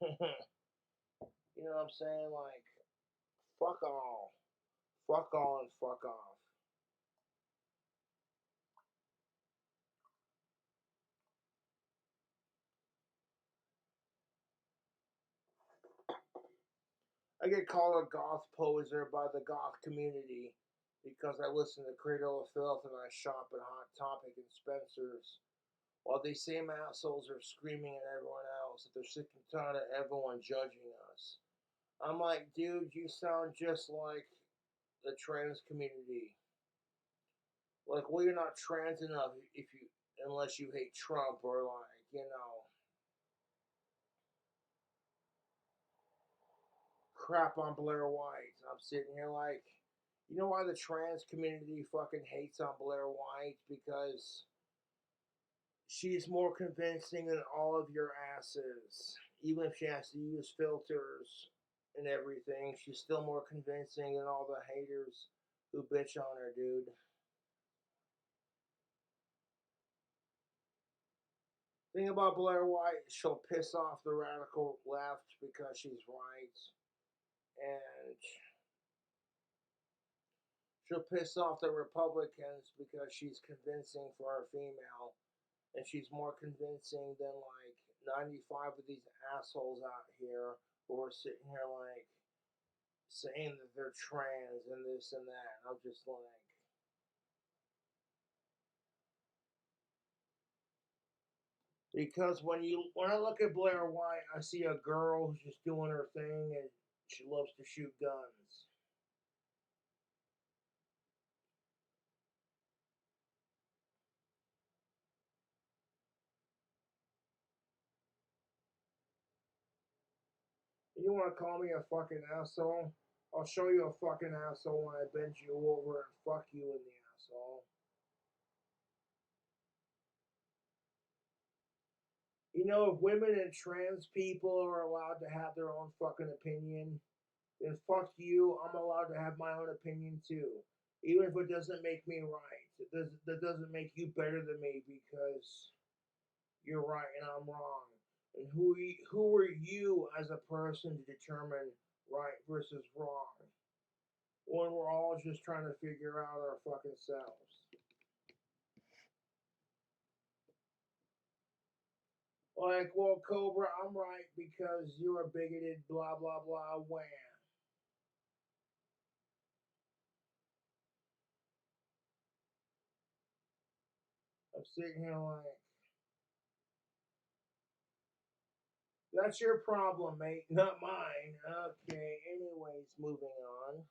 You know what I'm saying? Like, fuck all. Fuck all and fuck off. I get called a goth poser by the goth community because I listen to Cradle of Filth and I shop at Hot Topic and Spencer's. While these same assholes are screaming at everyone else that they're sick and tired of everyone judging us. I'm like, dude, you sound just like the trans community. Like, well, you're not trans enough if you, unless you hate Trump or like, crap on Blair White. I'm sitting here like, you know why the trans community fucking hates on Blair White? Because she's more convincing than all of your asses. Even if she has to use filters and everything, she's still more convincing than all the haters who bitch on her, dude. Thing about Blair White, she'll piss off the radical left because she's right, and she'll piss off the Republicans because she's convincing for a female, and she's more convincing than like 95 of these assholes out here who are sitting here like saying that they're trans and this and that. I'm just like, because when I look at Blair White, I see a girl who's just doing her thing and she loves to shoot guns. You want to call me a fucking asshole? I'll show you a fucking asshole when I bend you over and fuck you in the asshole. You know, if women and trans people are allowed to have their own fucking opinion, then fuck you, I'm allowed to have my own opinion too. Even if it doesn't make me right. That doesn't make you better than me because you're right and I'm wrong. And who are you as a person to determine right versus wrong when we're all just trying to figure out our fucking selves? Like, well, Cobra, I'm right because you're a bigoted blah blah blah wham. I'm sitting here like, that's your problem, mate, not mine. Okay, anyways, moving on.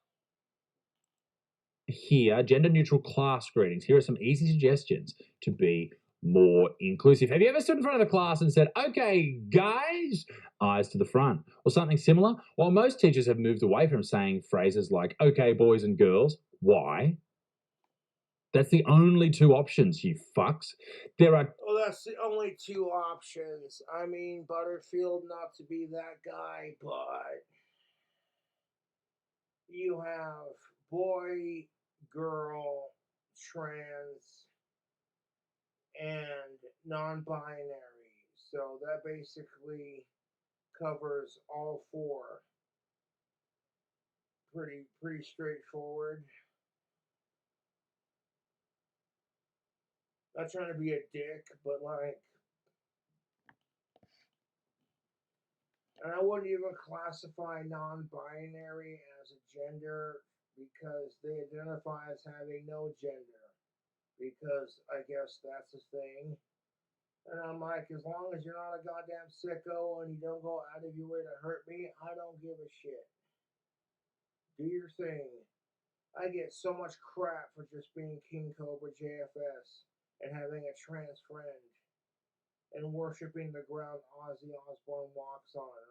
Here, gender neutral class greetings. Here are some easy suggestions to be more inclusive. Have you ever stood in front of the class and said, okay, guys, eyes to the front, or something similar? While most teachers have moved away from saying phrases like, okay, boys and girls, why? That's the only two options, you fucks. There are. Well, that's the only two options. I mean, Butterfield, not to be that guy, but you have boy, girl, trans, and non binary. So that basically covers all four. Pretty straightforward. Not trying to be a dick, but like, and I wouldn't even classify non-binary as a gender because they identify as having no gender. Because I guess that's a thing. And I'm like, as long as you're not a goddamn sicko and you don't go out of your way to hurt me, I don't give a shit. Do your thing. I get so much crap for just being King Cobra JFS and having a trans friend and worshiping the ground Ozzy Osbourne walks on. And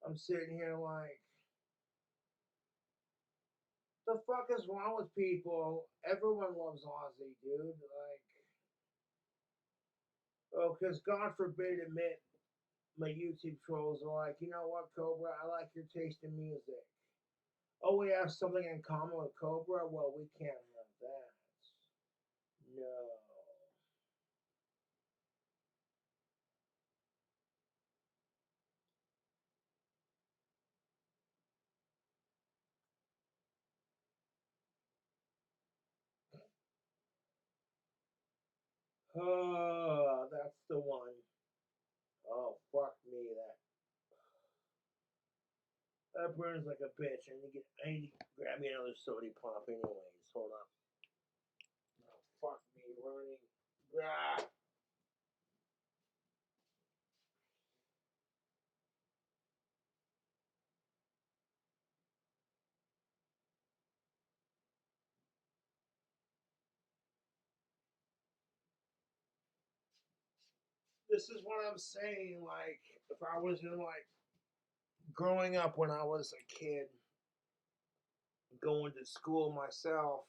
I'm sitting here like, The fuck is wrong with people? Everyone loves Ozzy, dude. Like, oh, because God forbid admit my YouTube trolls are like, you know what, Cobra, I like your taste in music. Oh, we have something in common with Cobra? Well, we can't have that. No. Oh, that's the one. Oh, fuck me, that burns like a bitch. I need to grab me another sody pop anyways. Hold on. Oh, fuck me, running. Ah. This is what I'm saying. Like, if I was in, like, growing up when I was a kid, going to school myself,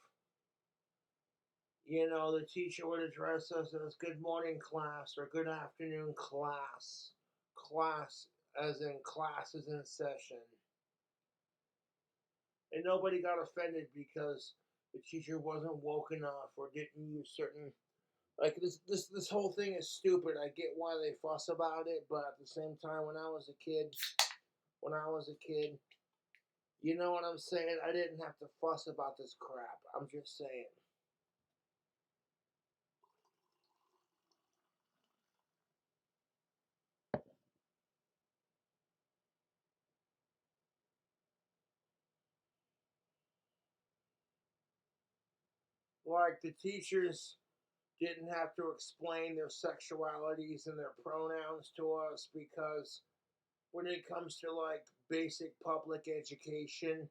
you know, the teacher would address us as good morning class or good afternoon class. Class, as in class is in session. And nobody got offended because the teacher wasn't woke enough or didn't use certain, like, this whole thing is stupid. I get why they fuss about it, but at the same time, when I was a kid, you know what I'm saying? I didn't have to fuss about this crap. I'm just saying. Like, the teachers didn't have to explain their sexualities and their pronouns to us because when it comes to, like, basic public education,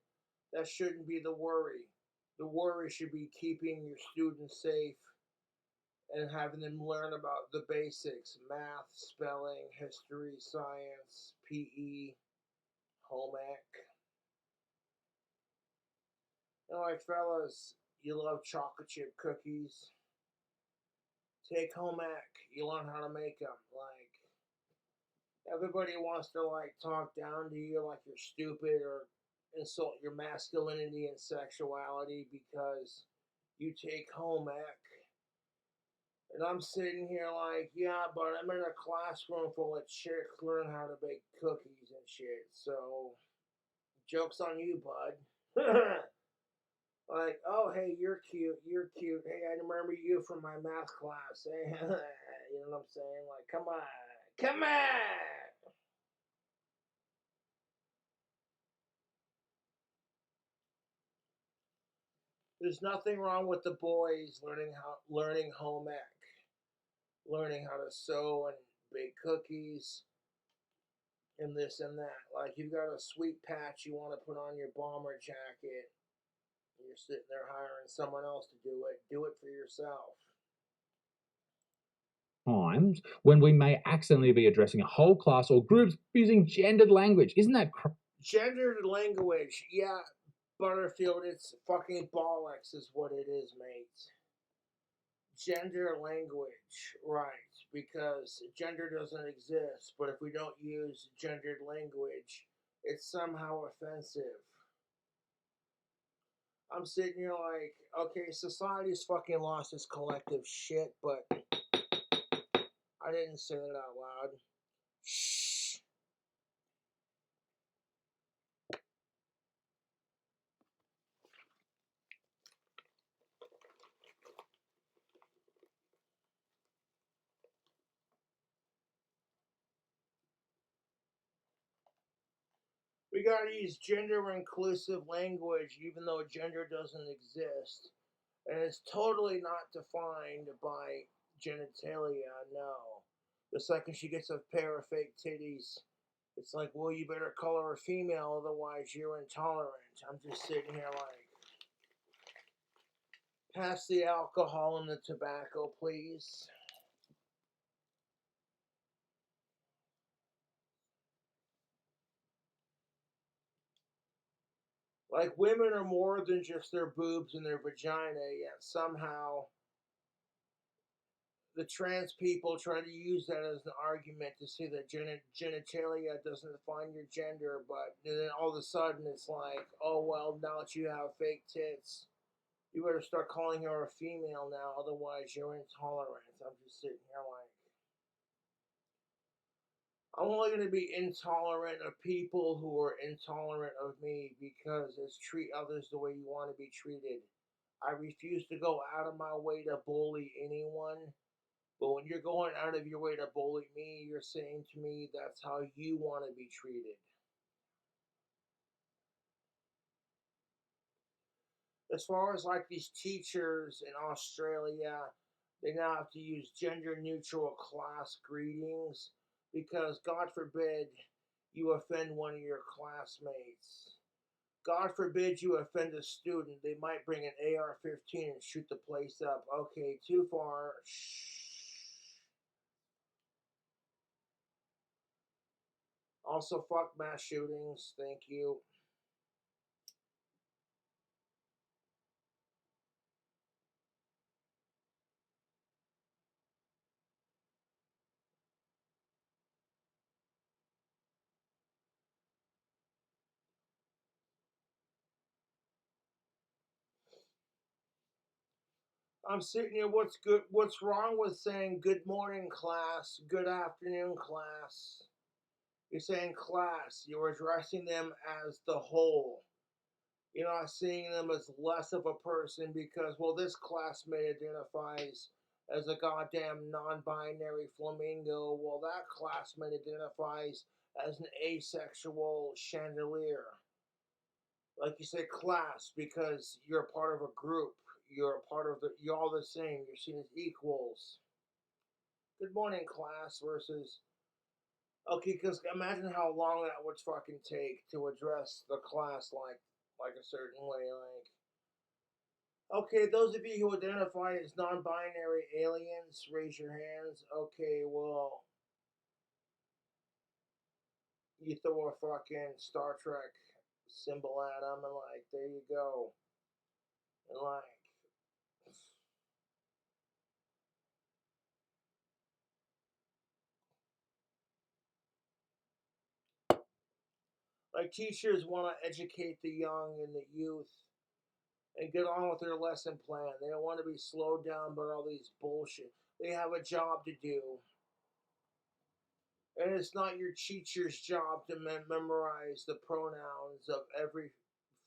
that shouldn't be the worry. The worry should be keeping your students safe and having them learn about the basics: math, spelling, history, science, PE, home ec. And, like, fellas, you love chocolate chip cookies. Take home ec. You learn how to make them. Like, everybody wants to, like, talk down to you like you're stupid or insult your masculinity and sexuality because you take home ec. And I'm sitting here like, yeah, but I'm in a classroom full of chicks learning how to bake cookies and shit. So, joke's on you, bud. Like, oh, hey, you're cute. Hey, I remember you from my math class. Hey, you know what I'm saying? Like, come on. Come on! There's nothing wrong with the boys learning home ec, learning how to sew and bake cookies and this and that. Like, you've got a sweet patch you want to put on your bomber jacket, and you're sitting there hiring someone else to do it. Do it for yourself. Times when we may accidentally be addressing a whole class or groups using gendered language. Isn't that Gendered language, yeah, Butterfield, it's fucking bollocks is what it is, mate. Gender language, right, because gender doesn't exist, but if we don't use gendered language, it's somehow offensive. I'm sitting here like, okay, society's fucking lost its collective shit, but I didn't say it out loud. Shh. We gotta use gender inclusive language even though gender doesn't exist. And it's totally not defined by genitalia, no. The second she gets a pair of fake titties, it's like, well, you better call her a female, otherwise you're intolerant. I'm just sitting here like, pass the alcohol and the tobacco, please. Like women are more than just their boobs and their vagina, yet somehow the trans people try to use that as an argument to say that genitalia doesn't define your gender, but then all of a sudden it's like, oh well, now that you have fake tits, you better start calling her a female now, otherwise you're intolerant. I'm just sitting here like, I'm only going to be intolerant of people who are intolerant of me because it's treat others the way you want to be treated. I refuse to go out of my way to bully anyone. But when you're going out of your way to bully me, you're saying to me that's how you want to be treated. As far as like these teachers in Australia, they now have to use gender neutral class greetings because, God forbid, you offend one of your classmates. God forbid you offend a student. They might bring an AR-15 and shoot the place up. Okay, too far. Shh. Also, fuck mass shootings. Thank you. I'm sitting here. What's good? What's wrong with saying good morning, class? Good afternoon, class. You're saying class. You're addressing them as the whole. You're not seeing them as less of a person because, well, this classmate identifies as a goddamn non-binary flamingo, while that classmate identifies as an asexual chandelier. Like you say, class, because you're a part of a group. You're a part of you're all the same. You're seen as equals. Good morning, class, versus, okay, because imagine how long that would fucking take to address the class like a certain way. Like, okay, those of you who identify as non-binary aliens, raise your hands. Okay, well, you throw a fucking Star Trek symbol at them, and like, there you go. And like teachers want to educate the young and the youth and get on with their lesson plan. They don't want to be slowed down by all these bullshit. They have a job to do. And it's not your teacher's job to memorize the pronouns of every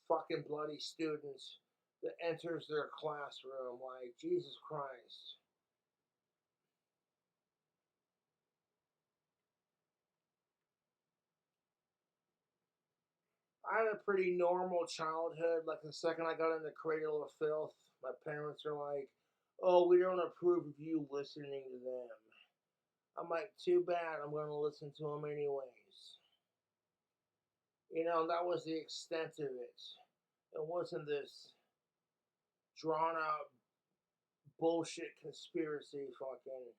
fucking bloody student that enters their classroom. Like, Jesus Christ. I had a pretty normal childhood. Like, the second I got in the cradle of filth, my parents are like, oh, we don't approve of you listening to them. I'm like, too bad, I'm going to listen to them anyways. You know, that was the extent of it. It wasn't this drawn out bullshit conspiracy fucking.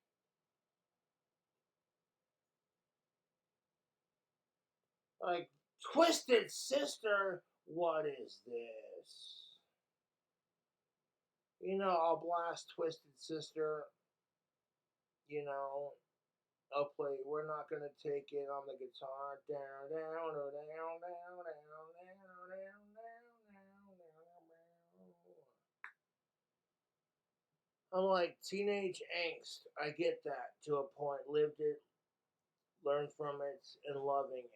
Like, Twisted Sister, what is this? You know, I'll blast Twisted Sister. You know, I'll play We're Not Gonna Take It on the guitar. Down, down, down, down, down, down, down, down, I'm like, teenage angst. I get that to a point. Lived it, learned from it, and loving it.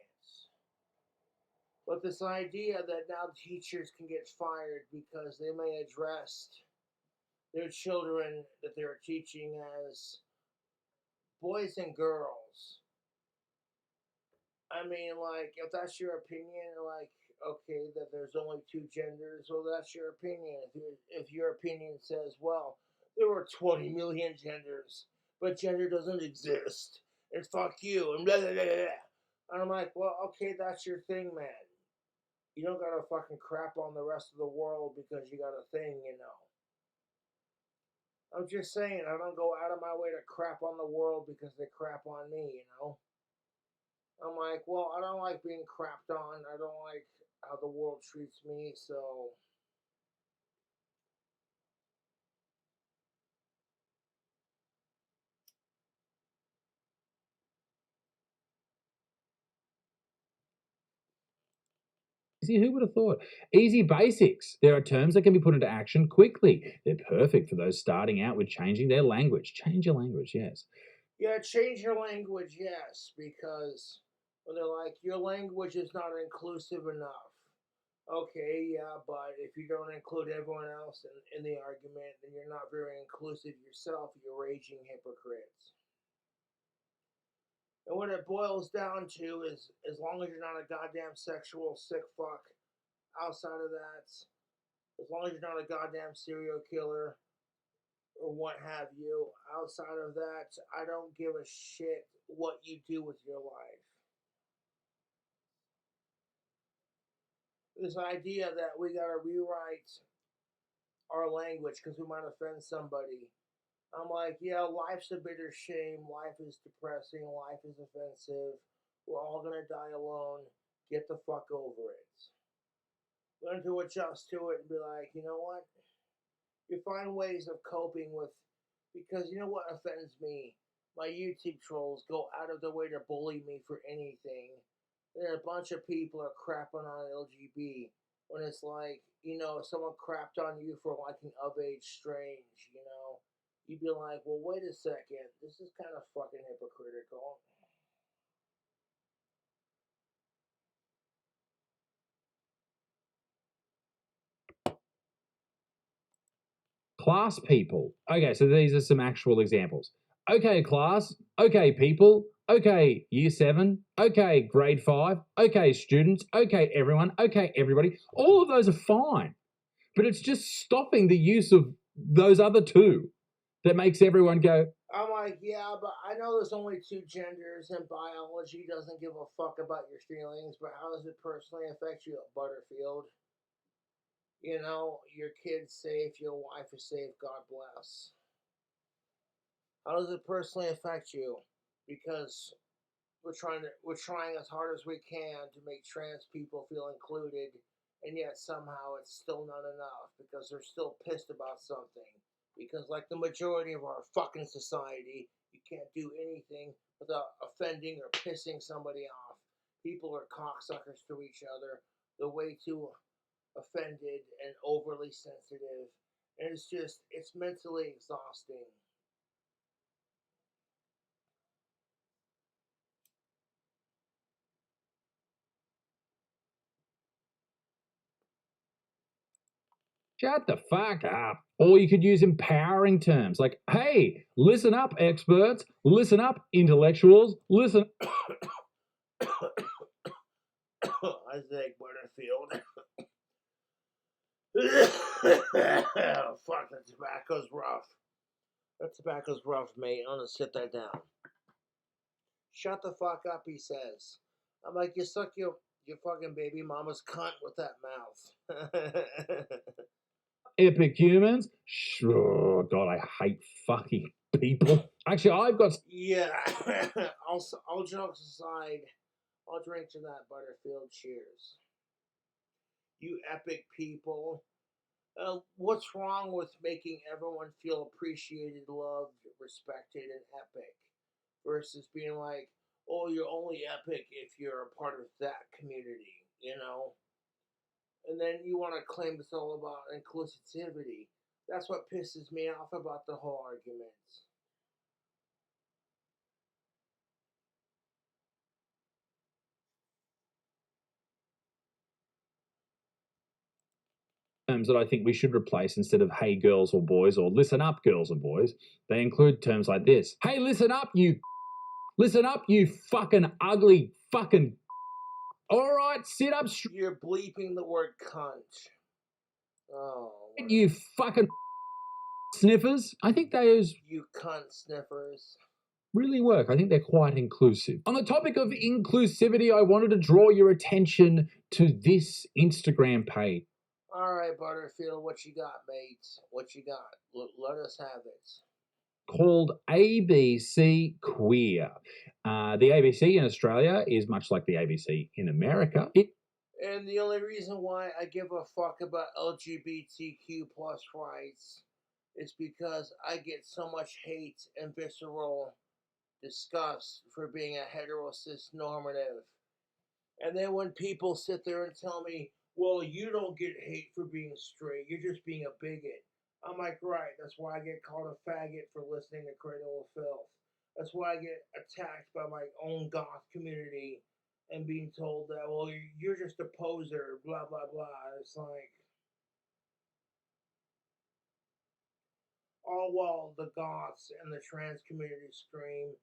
But this idea that now teachers can get fired because they may address their children that they're teaching as boys and girls. I mean, like, if that's your opinion, like, okay, that there's only two genders, well, that's your opinion. If your opinion says, well, there were 20 million genders, but gender doesn't exist, and fuck you, and blah, blah, blah, blah. And I'm like, well, okay, that's your thing, man. You don't gotta fucking crap on the rest of the world because you got a thing, you know. I'm just saying, I don't go out of my way to crap on the world because they crap on me, you know? I'm like, well, I don't like being crapped on. I don't like how the world treats me, so Easy, who would have thought? Easy basics. There are terms that can be put into action quickly. They're perfect for those starting out with changing their language. Change your language, yes. yeah, change your language, yes, because when they're like, your language is not inclusive enough. Okay, yeah, but if you don't include everyone else in the argument, then you're not very inclusive yourself, you raging hypocrites. And what it boils down to is, as long as you're not a goddamn sexual sick fuck, outside of that, as long as you're not a goddamn serial killer or what have you, outside of that, I don't give a shit what you do with your life. This idea that we gotta rewrite our language because we might offend somebody. I'm like, yeah, life's a bitter shame. Life is depressing. Life is offensive. We're all gonna die alone. Get the fuck over it. Learn to adjust to it and be like, you know what? You find ways of coping with, because you know what offends me? My YouTube trolls go out of their way to bully me for anything. Then a bunch of people are crapping on LGBT when it's like, you know, if someone crapped on you for liking of age strange, you know, you'd be like, well, wait a second, this is kind of fucking hypocritical. Class people. Okay, so these are some actual examples. Okay, class. Okay, people. Okay, year 7. Okay, grade 5. Okay, students. Okay, everyone. Okay, everybody. All of those are fine. But it's just stopping the use of those other two that makes everyone go, I'm like, yeah, but I know there's only 2 genders and biology doesn't give a fuck about your feelings, but how does it personally affect you at Butterfield? You know, your kid's safe, your wife is safe, God bless. How does it personally affect you? Because we're trying as hard as we can to make trans people feel included, and yet somehow it's still not enough because they're still pissed about something. Because like the majority of our fucking society, you can't do anything without offending or pissing somebody off. People are cocksuckers to each other. They're way too offended and overly sensitive. And it's mentally exhausting. shut the fuck up. Or you could use empowering terms like, hey, listen up, experts. Listen up, intellectuals. Listen. Isaac Butterfield. Fuck, that tobacco's rough. That tobacco's rough, mate. I'm gonna sit that down. Shut the fuck up, he says. I'm like, you suck your fucking baby mama's cunt with that mouth. Epic humans. Sure, God, I hate fucking people. Actually, I've got. Yeah. All jokes aside, I'll drink to that, Butterfield. Cheers. You epic people. What's wrong with making everyone feel appreciated, loved, respected, and epic versus being like, oh, you're only epic if you're a part of that community, you know? And then you want to claim it's all about inclusivity. That's what pisses me off about the whole argument. Terms that I think we should replace instead of hey girls or boys or listen up girls and boys. They include terms like this. Hey, listen up, you fucking ugly fucking. All right, sit up straight. You're bleeping the word cunt. Oh. You fucking sniffers. I think those You cunt sniffers. really work. I think they're quite inclusive. On the topic of inclusivity, I wanted to draw your attention to this Instagram page. All right, Butterfield, what you got, mate? What you got? Let us have it. Called ABC Queer. The ABC in Australia is much like the ABC in America. And the only reason why I give a fuck about LGBTQ plus rights is because I get so much hate and visceral disgust for being a heterosis normative. And then when people sit there and tell me, well, you don't get hate for being straight, you're just being a bigot. I'm like, right, that's why I get called a faggot for listening to Cradle of Filth. That's why I get attacked by my own goth community and being told that, well, you're just a poser, blah, blah, blah. It's like, all while the goths and the trans community scream,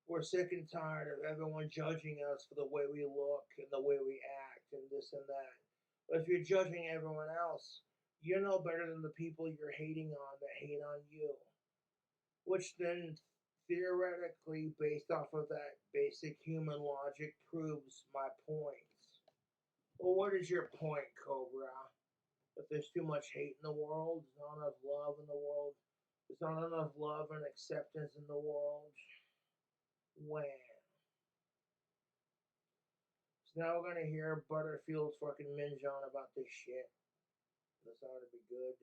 we're sick and tired of everyone judging us for the way we look and the way we act and this and that. But if you're judging everyone else, you're no better than the people you're hating on that hate on you. Which then theoretically, based off of that basic human logic, proves my points. Well, what is your point, Cobra? That there's too much hate in the world, there's not enough love in the world, there's not enough love and acceptance in the world. When? So now we're gonna hear Butterfield's fucking minge on about this shit. This ought to be good.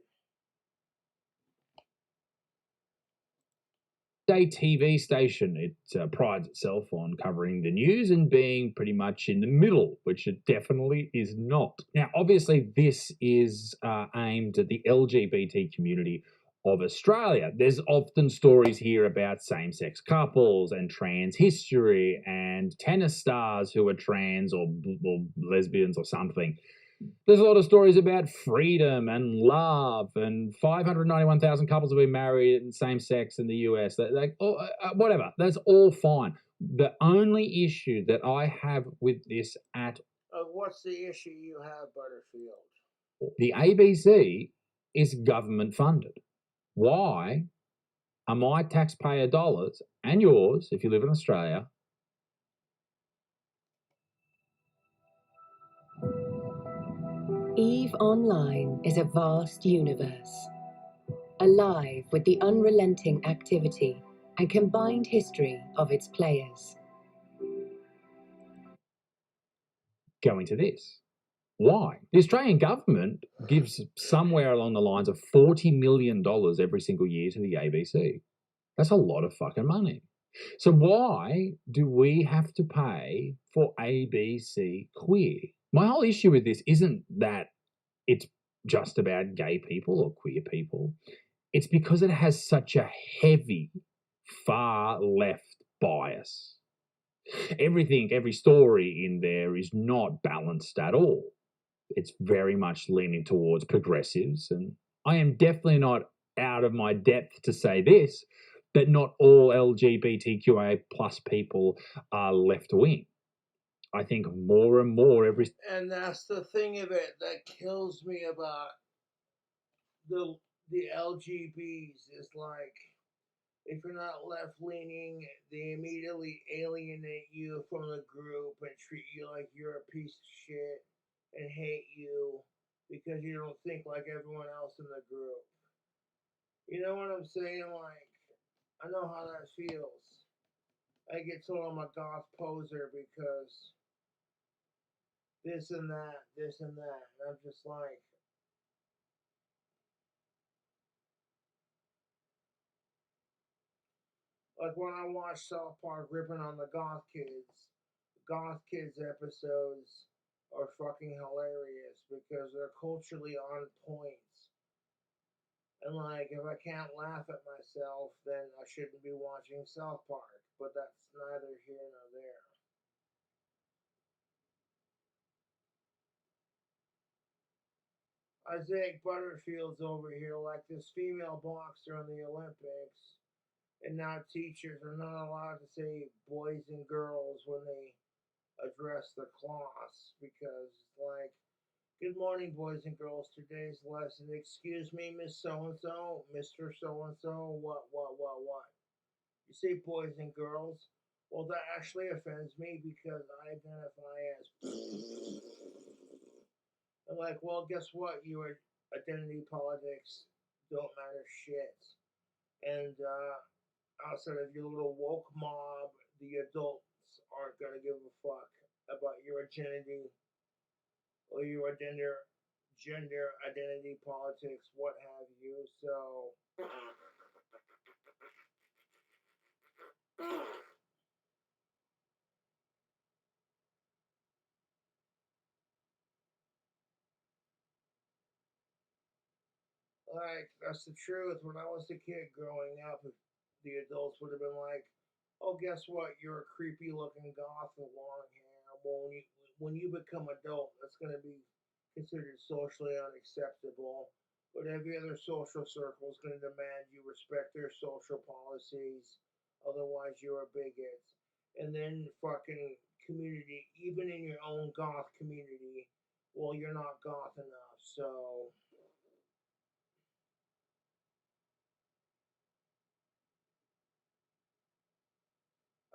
A TV station. It prides itself on covering the news and being pretty much in the middle, which it definitely is not. Now, obviously, this is aimed at the LGBT community of Australia. There's often stories here about same-sex couples and trans history and tennis stars who are trans or lesbians or something. There's a lot of stories about freedom and love, and 591,000 couples have been married in same sex in the US. Whatever, that's all fine. The only issue that I have with this What's the issue you have, Butterfield? the ABC is government funded. Why are my taxpayer dollars and yours, if you live in Australia, EVE Online is a vast universe, alive with the unrelenting activity and combined history of its players. going to this? Why? The Australian government gives somewhere along the lines of $40 million every single year to the ABC. That's a lot of fucking money. So why do we have to pay for ABC Queer? My whole issue with this isn't that it's just about gay people or queer people. It's because it has such a heavy, far left bias. Every story in there is not balanced at all. It's very much leaning towards progressives, and I am definitely not out of my depth to say this, that not all LGBTQA plus people are left wing. I think more and more And that's the thing of it that kills me about the LGBs is like, if you're not left leaning, they immediately alienate you from the group and treat you like you're a piece of shit and hate you because you don't think like everyone else in the group. You know what I'm saying? Like, I know how that feels. I get told I'm a goth poser because this and that, this and that. And I'm just like, when I watch South Park ripping on the Goth Kids episodes are fucking hilarious because they're culturally on point. And like, if I can't laugh at myself, then I shouldn't be watching South Park. But that's neither here nor there. Isaac Butterfield's over here like this female boxer in the Olympics. And now teachers are not allowed to say boys and girls when they address the class because, like, good morning, boys and girls. Today's lesson. Excuse me, Miss So and So, Mr. So and So. What? You say boys and girls? Well, that actually offends me because I identify as. I'm like, well, guess what? Your identity politics don't matter shit. And outside of your little woke mob, the adults aren't gonna give a fuck about your identity. or your gender identity politics, what have you. So like, that's the truth. When I was a kid growing up, the adults would have been like, "Oh, guess what? You're a creepy looking goth with long hair." Well, when you become adult, that's going to be considered socially unacceptable. But every other social circle is going to demand you respect their social policies. Otherwise, you're a bigot. And then fucking community, even in your own goth community, well, you're not goth enough. So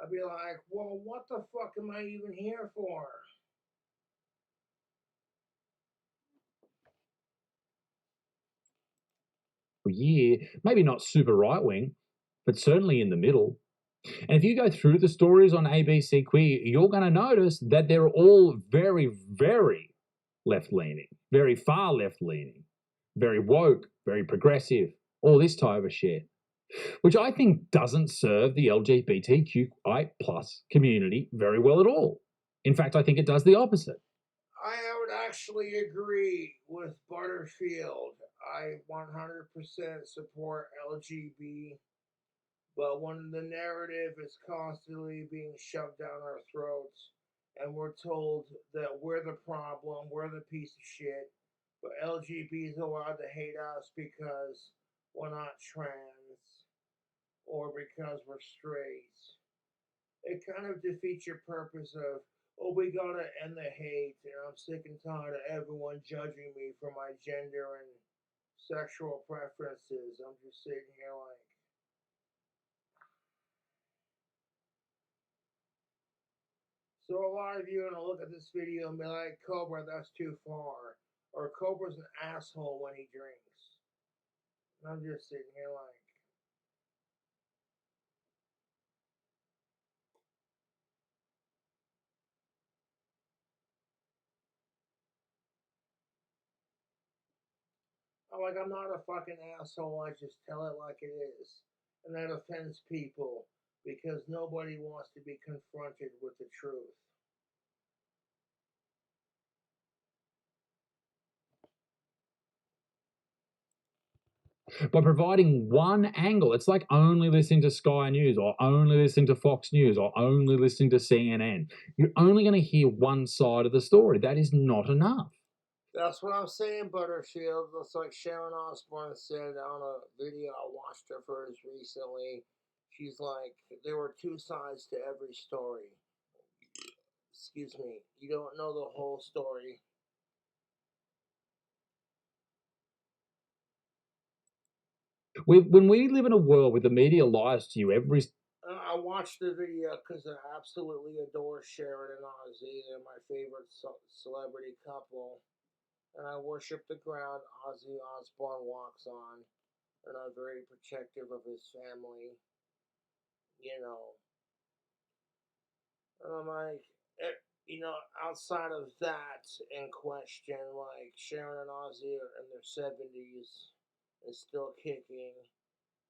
I'd be like, well, what the fuck am I even here for? Year, maybe not super right wing, but certainly in the middle. And if you go through the stories on ABC Queer, you're going to notice that they're all very, very left leaning, very far left leaning, very woke, very progressive, all this type of shit, which I think doesn't serve the LGBTQI plus community very well at all. In fact, I think it does the opposite. I would actually agree with Butterfield. I 100% support LGB, but when the narrative is constantly being shoved down our throats and we're told that we're the problem, we're the piece of shit, but LGB is allowed to hate us because we're not trans or because we're straight, it kind of defeats your purpose of, oh, we gotta end the hate, and I'm sick and tired of everyone judging me for my gender and sexual preferences. I'm just sitting here like, so a lot of you are gonna look at this video and be like, Cobra, that's too far, or Cobra's an asshole when he drinks. And I'm just sitting here like, I'm not a fucking asshole. I just tell it like it is, and that offends people because nobody wants to be confronted with the truth. By providing one angle. It's like only listening to Sky News or only listening to Fox News or only listening to CNN. You're only going to hear one side of the story. That is not enough. That's what I'm saying, Butterfield. That's like Sharon Osbourne said on a video I watched of hers recently. She's like, there were two sides to every story. Excuse me. You don't know the whole story. When we live in a world where the media lies to you every... I watched the video because I absolutely adore Sharon and Ozzy. They're my favorite celebrity couple. And I worship the ground Ozzy Osbourne walks on. And I'm very protective of his family. You know. And I'm like, outside of that in question, like Sharon and Ozzy are in their 70s and still kicking.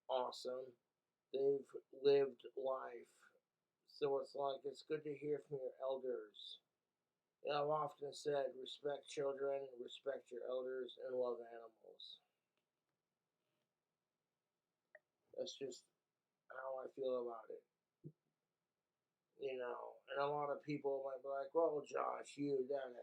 Awesome. They've lived life. So it's like, it's good to hear from your elders. I've often said, respect children, respect your elders, and love animals. That's just how I feel about it. And a lot of people might be like, well, Josh, you, that.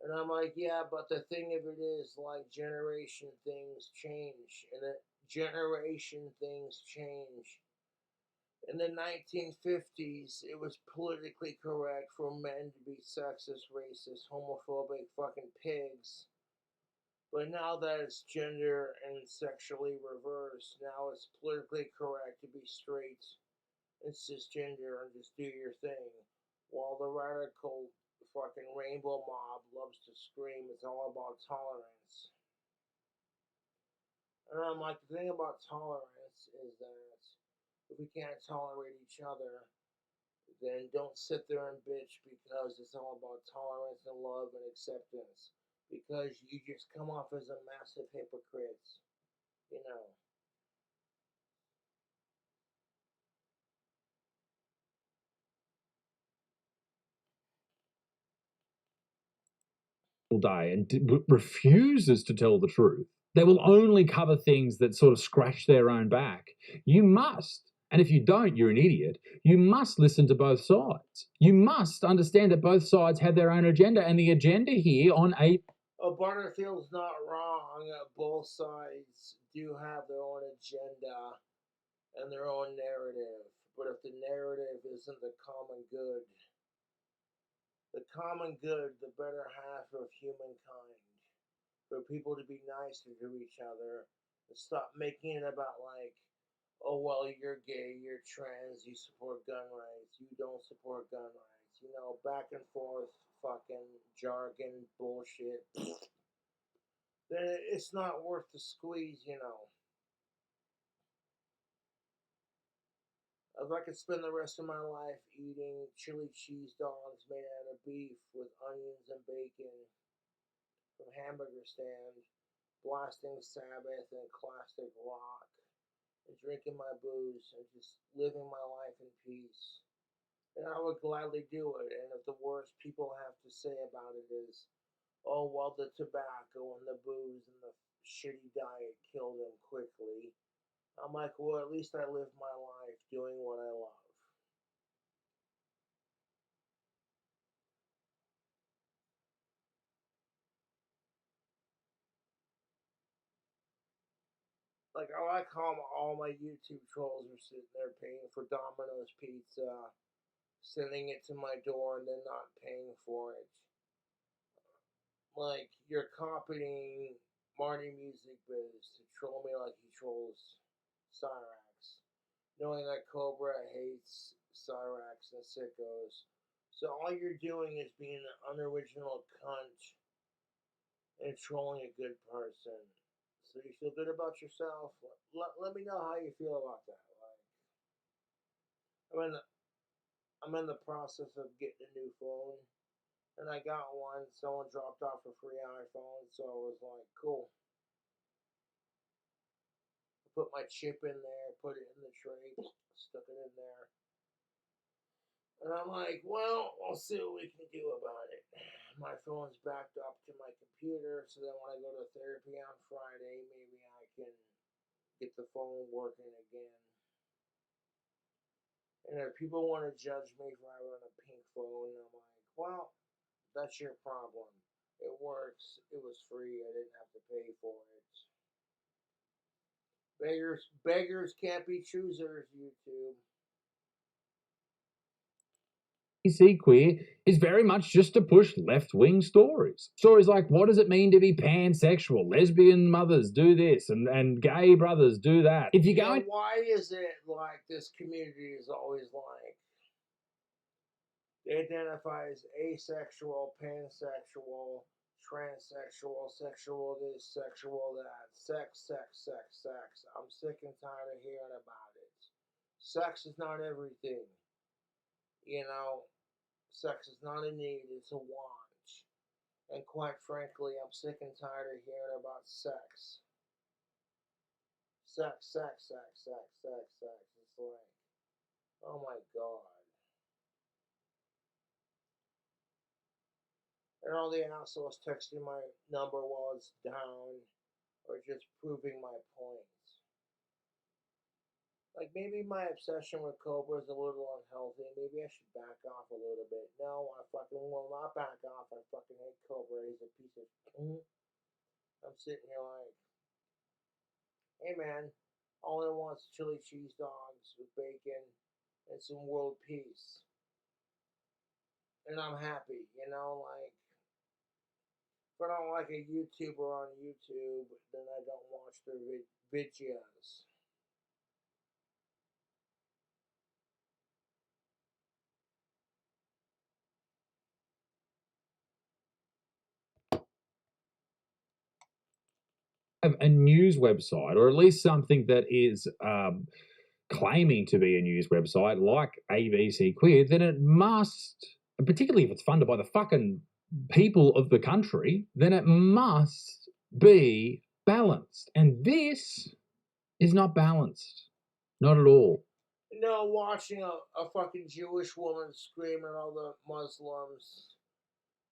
And I'm like, yeah, but the thing of it is, like, generation things change. And generation things change. In the 1950s, it was politically correct for men to be sexist, racist, homophobic, fucking pigs. But now that it's gender and sexually reversed, now it's politically correct to be straight and cisgender and just do your thing. While the radical fucking rainbow mob loves to scream it's all about tolerance. And I'm like, the thing about tolerance is that if we can't tolerate each other, then don't sit there and bitch because it's all about tolerance and love and acceptance. Because you just come off as a massive hypocrite, you know. Day and refuses to tell the truth. They will only cover things that sort of scratch their own back. You must, and if you don't, you're an idiot. You must listen to both sides. You must understand that both sides have their own agenda, and the agenda here on a Butterfield's not wrong. Both sides do have their own agenda and their own narrative. But if the narrative isn't the common good, the better half of humankind, for people to be nicer to each other and stop making it about like, oh well, you're gay, you're trans, you support gun rights, you don't support gun rights, you know, back and forth fucking jargon bullshit. Then it's not worth the squeeze, you know. If I could spend the rest of my life eating chili cheese dogs made out of beef with onions and bacon from hamburger stand, blasting Sabbath and classic rock, and drinking my booze and just living my life in peace, then I would gladly do it. And if the worst people have to say about it is, oh, well, the tobacco and the booze and the shitty diet killed him quickly, I'm like, well, at least I lived my life doing what I love. Like, I like how all my YouTube trolls are sitting there paying for Domino's pizza, sending it to my door, and then not paying for it. Like, you're copying Marty Music Biz to troll me like he trolls Cyrax, knowing that Cobra hates Cyrax and sickos. So all you're doing is being an unoriginal cunt and trolling a good person. So you feel good about yourself? Let me know how you feel about that. Like, I'm in the, I'm in the process of getting a new phone, and I got one. Someone dropped off a free iPhone, so I was like, cool. Put my chip in there, put it in the tray, stuck it in there. And I'm like, well, we'll see what we can do about it. My phone's backed up to my computer, so then when I go to therapy on Friday, maybe I can get the phone working again. And if people want to judge me for having a pink phone, I'm like, well, that's your problem. It works. It was free. I didn't have to pay for it. Beggars can't be choosers, YouTube. PC queer is very much just to push left-wing stories. Stories like, what does it mean to be pansexual? Lesbian mothers do this, and gay brothers do that. If you go, why is it like this community is always like, they identify as asexual, pansexual, transsexual, sexual this, sexual that, sex. I'm sick and tired of hearing about it. Sex is not everything. You know, sex is not a need, it's a want. And quite frankly, I'm sick and tired of hearing about sex. Sex. It's like, oh my god. And all the assholes texting my number while it's down, or just proving my points. Like, maybe my obsession with Cobra is a little unhealthy. Maybe I should back off a little bit. No, I fucking will not back off. I fucking hate Cobra. He's a piece of. I'm sitting here like, hey man, all I want is chili cheese dogs with bacon and some world peace. And I'm happy, you know, like, if I don't like a YouTuber on YouTube, then I don't watch their videos. have a news website, or at least something that is claiming to be a news website like ABC Queer, then it must, particularly if it's funded by the fucking people of the country, then it must be balanced. And this is not balanced. Not at all. No, watching a fucking Jewish woman scream at all the Muslims,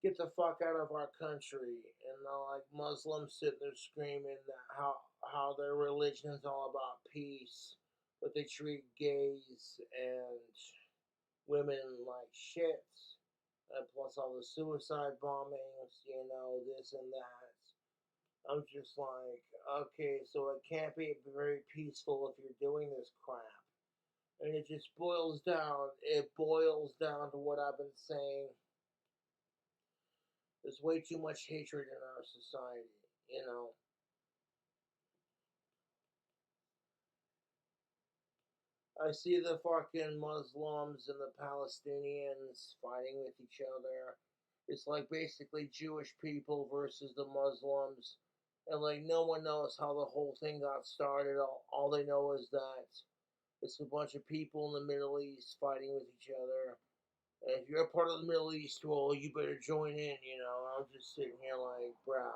get the fuck out of our country, and like Muslims sitting there screaming that how their religion is all about peace, but they treat gays and women like shit, and plus all the suicide bombings, this and that. I'm just like, okay, so it can't be very peaceful if you're doing this crap. And it just boils down to what I've been saying. There's way too much hatred in our society, I see the fucking Muslims and the Palestinians fighting with each other. It's like basically Jewish people versus the Muslims. And like no one knows how the whole thing got started. All they know is that it's a bunch of people in the Middle East fighting with each other. And if you're a part of the Middle East, well, you better join in, I'm just sitting here like, bruh.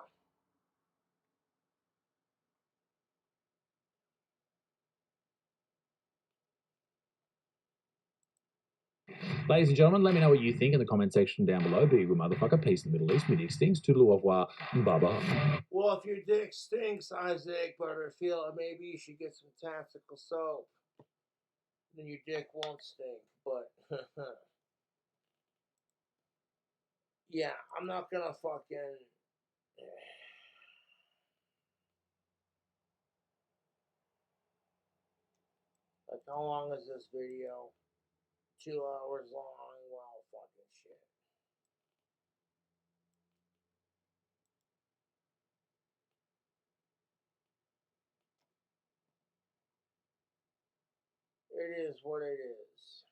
Ladies and gentlemen, let me know what you think in the comment section down below. Be a good motherfucker. Peace in the Middle East. Me dick stinks. Toodaloo, au revoir. Bye-bye. Well, if your dick stinks, Isaac Butterfield, maybe you should get some tactical soap. Then your dick won't stink. But, yeah, I'm not gonna fucking... Like, how long is this video? 2 hours long? Well, fucking shit. It is what it is.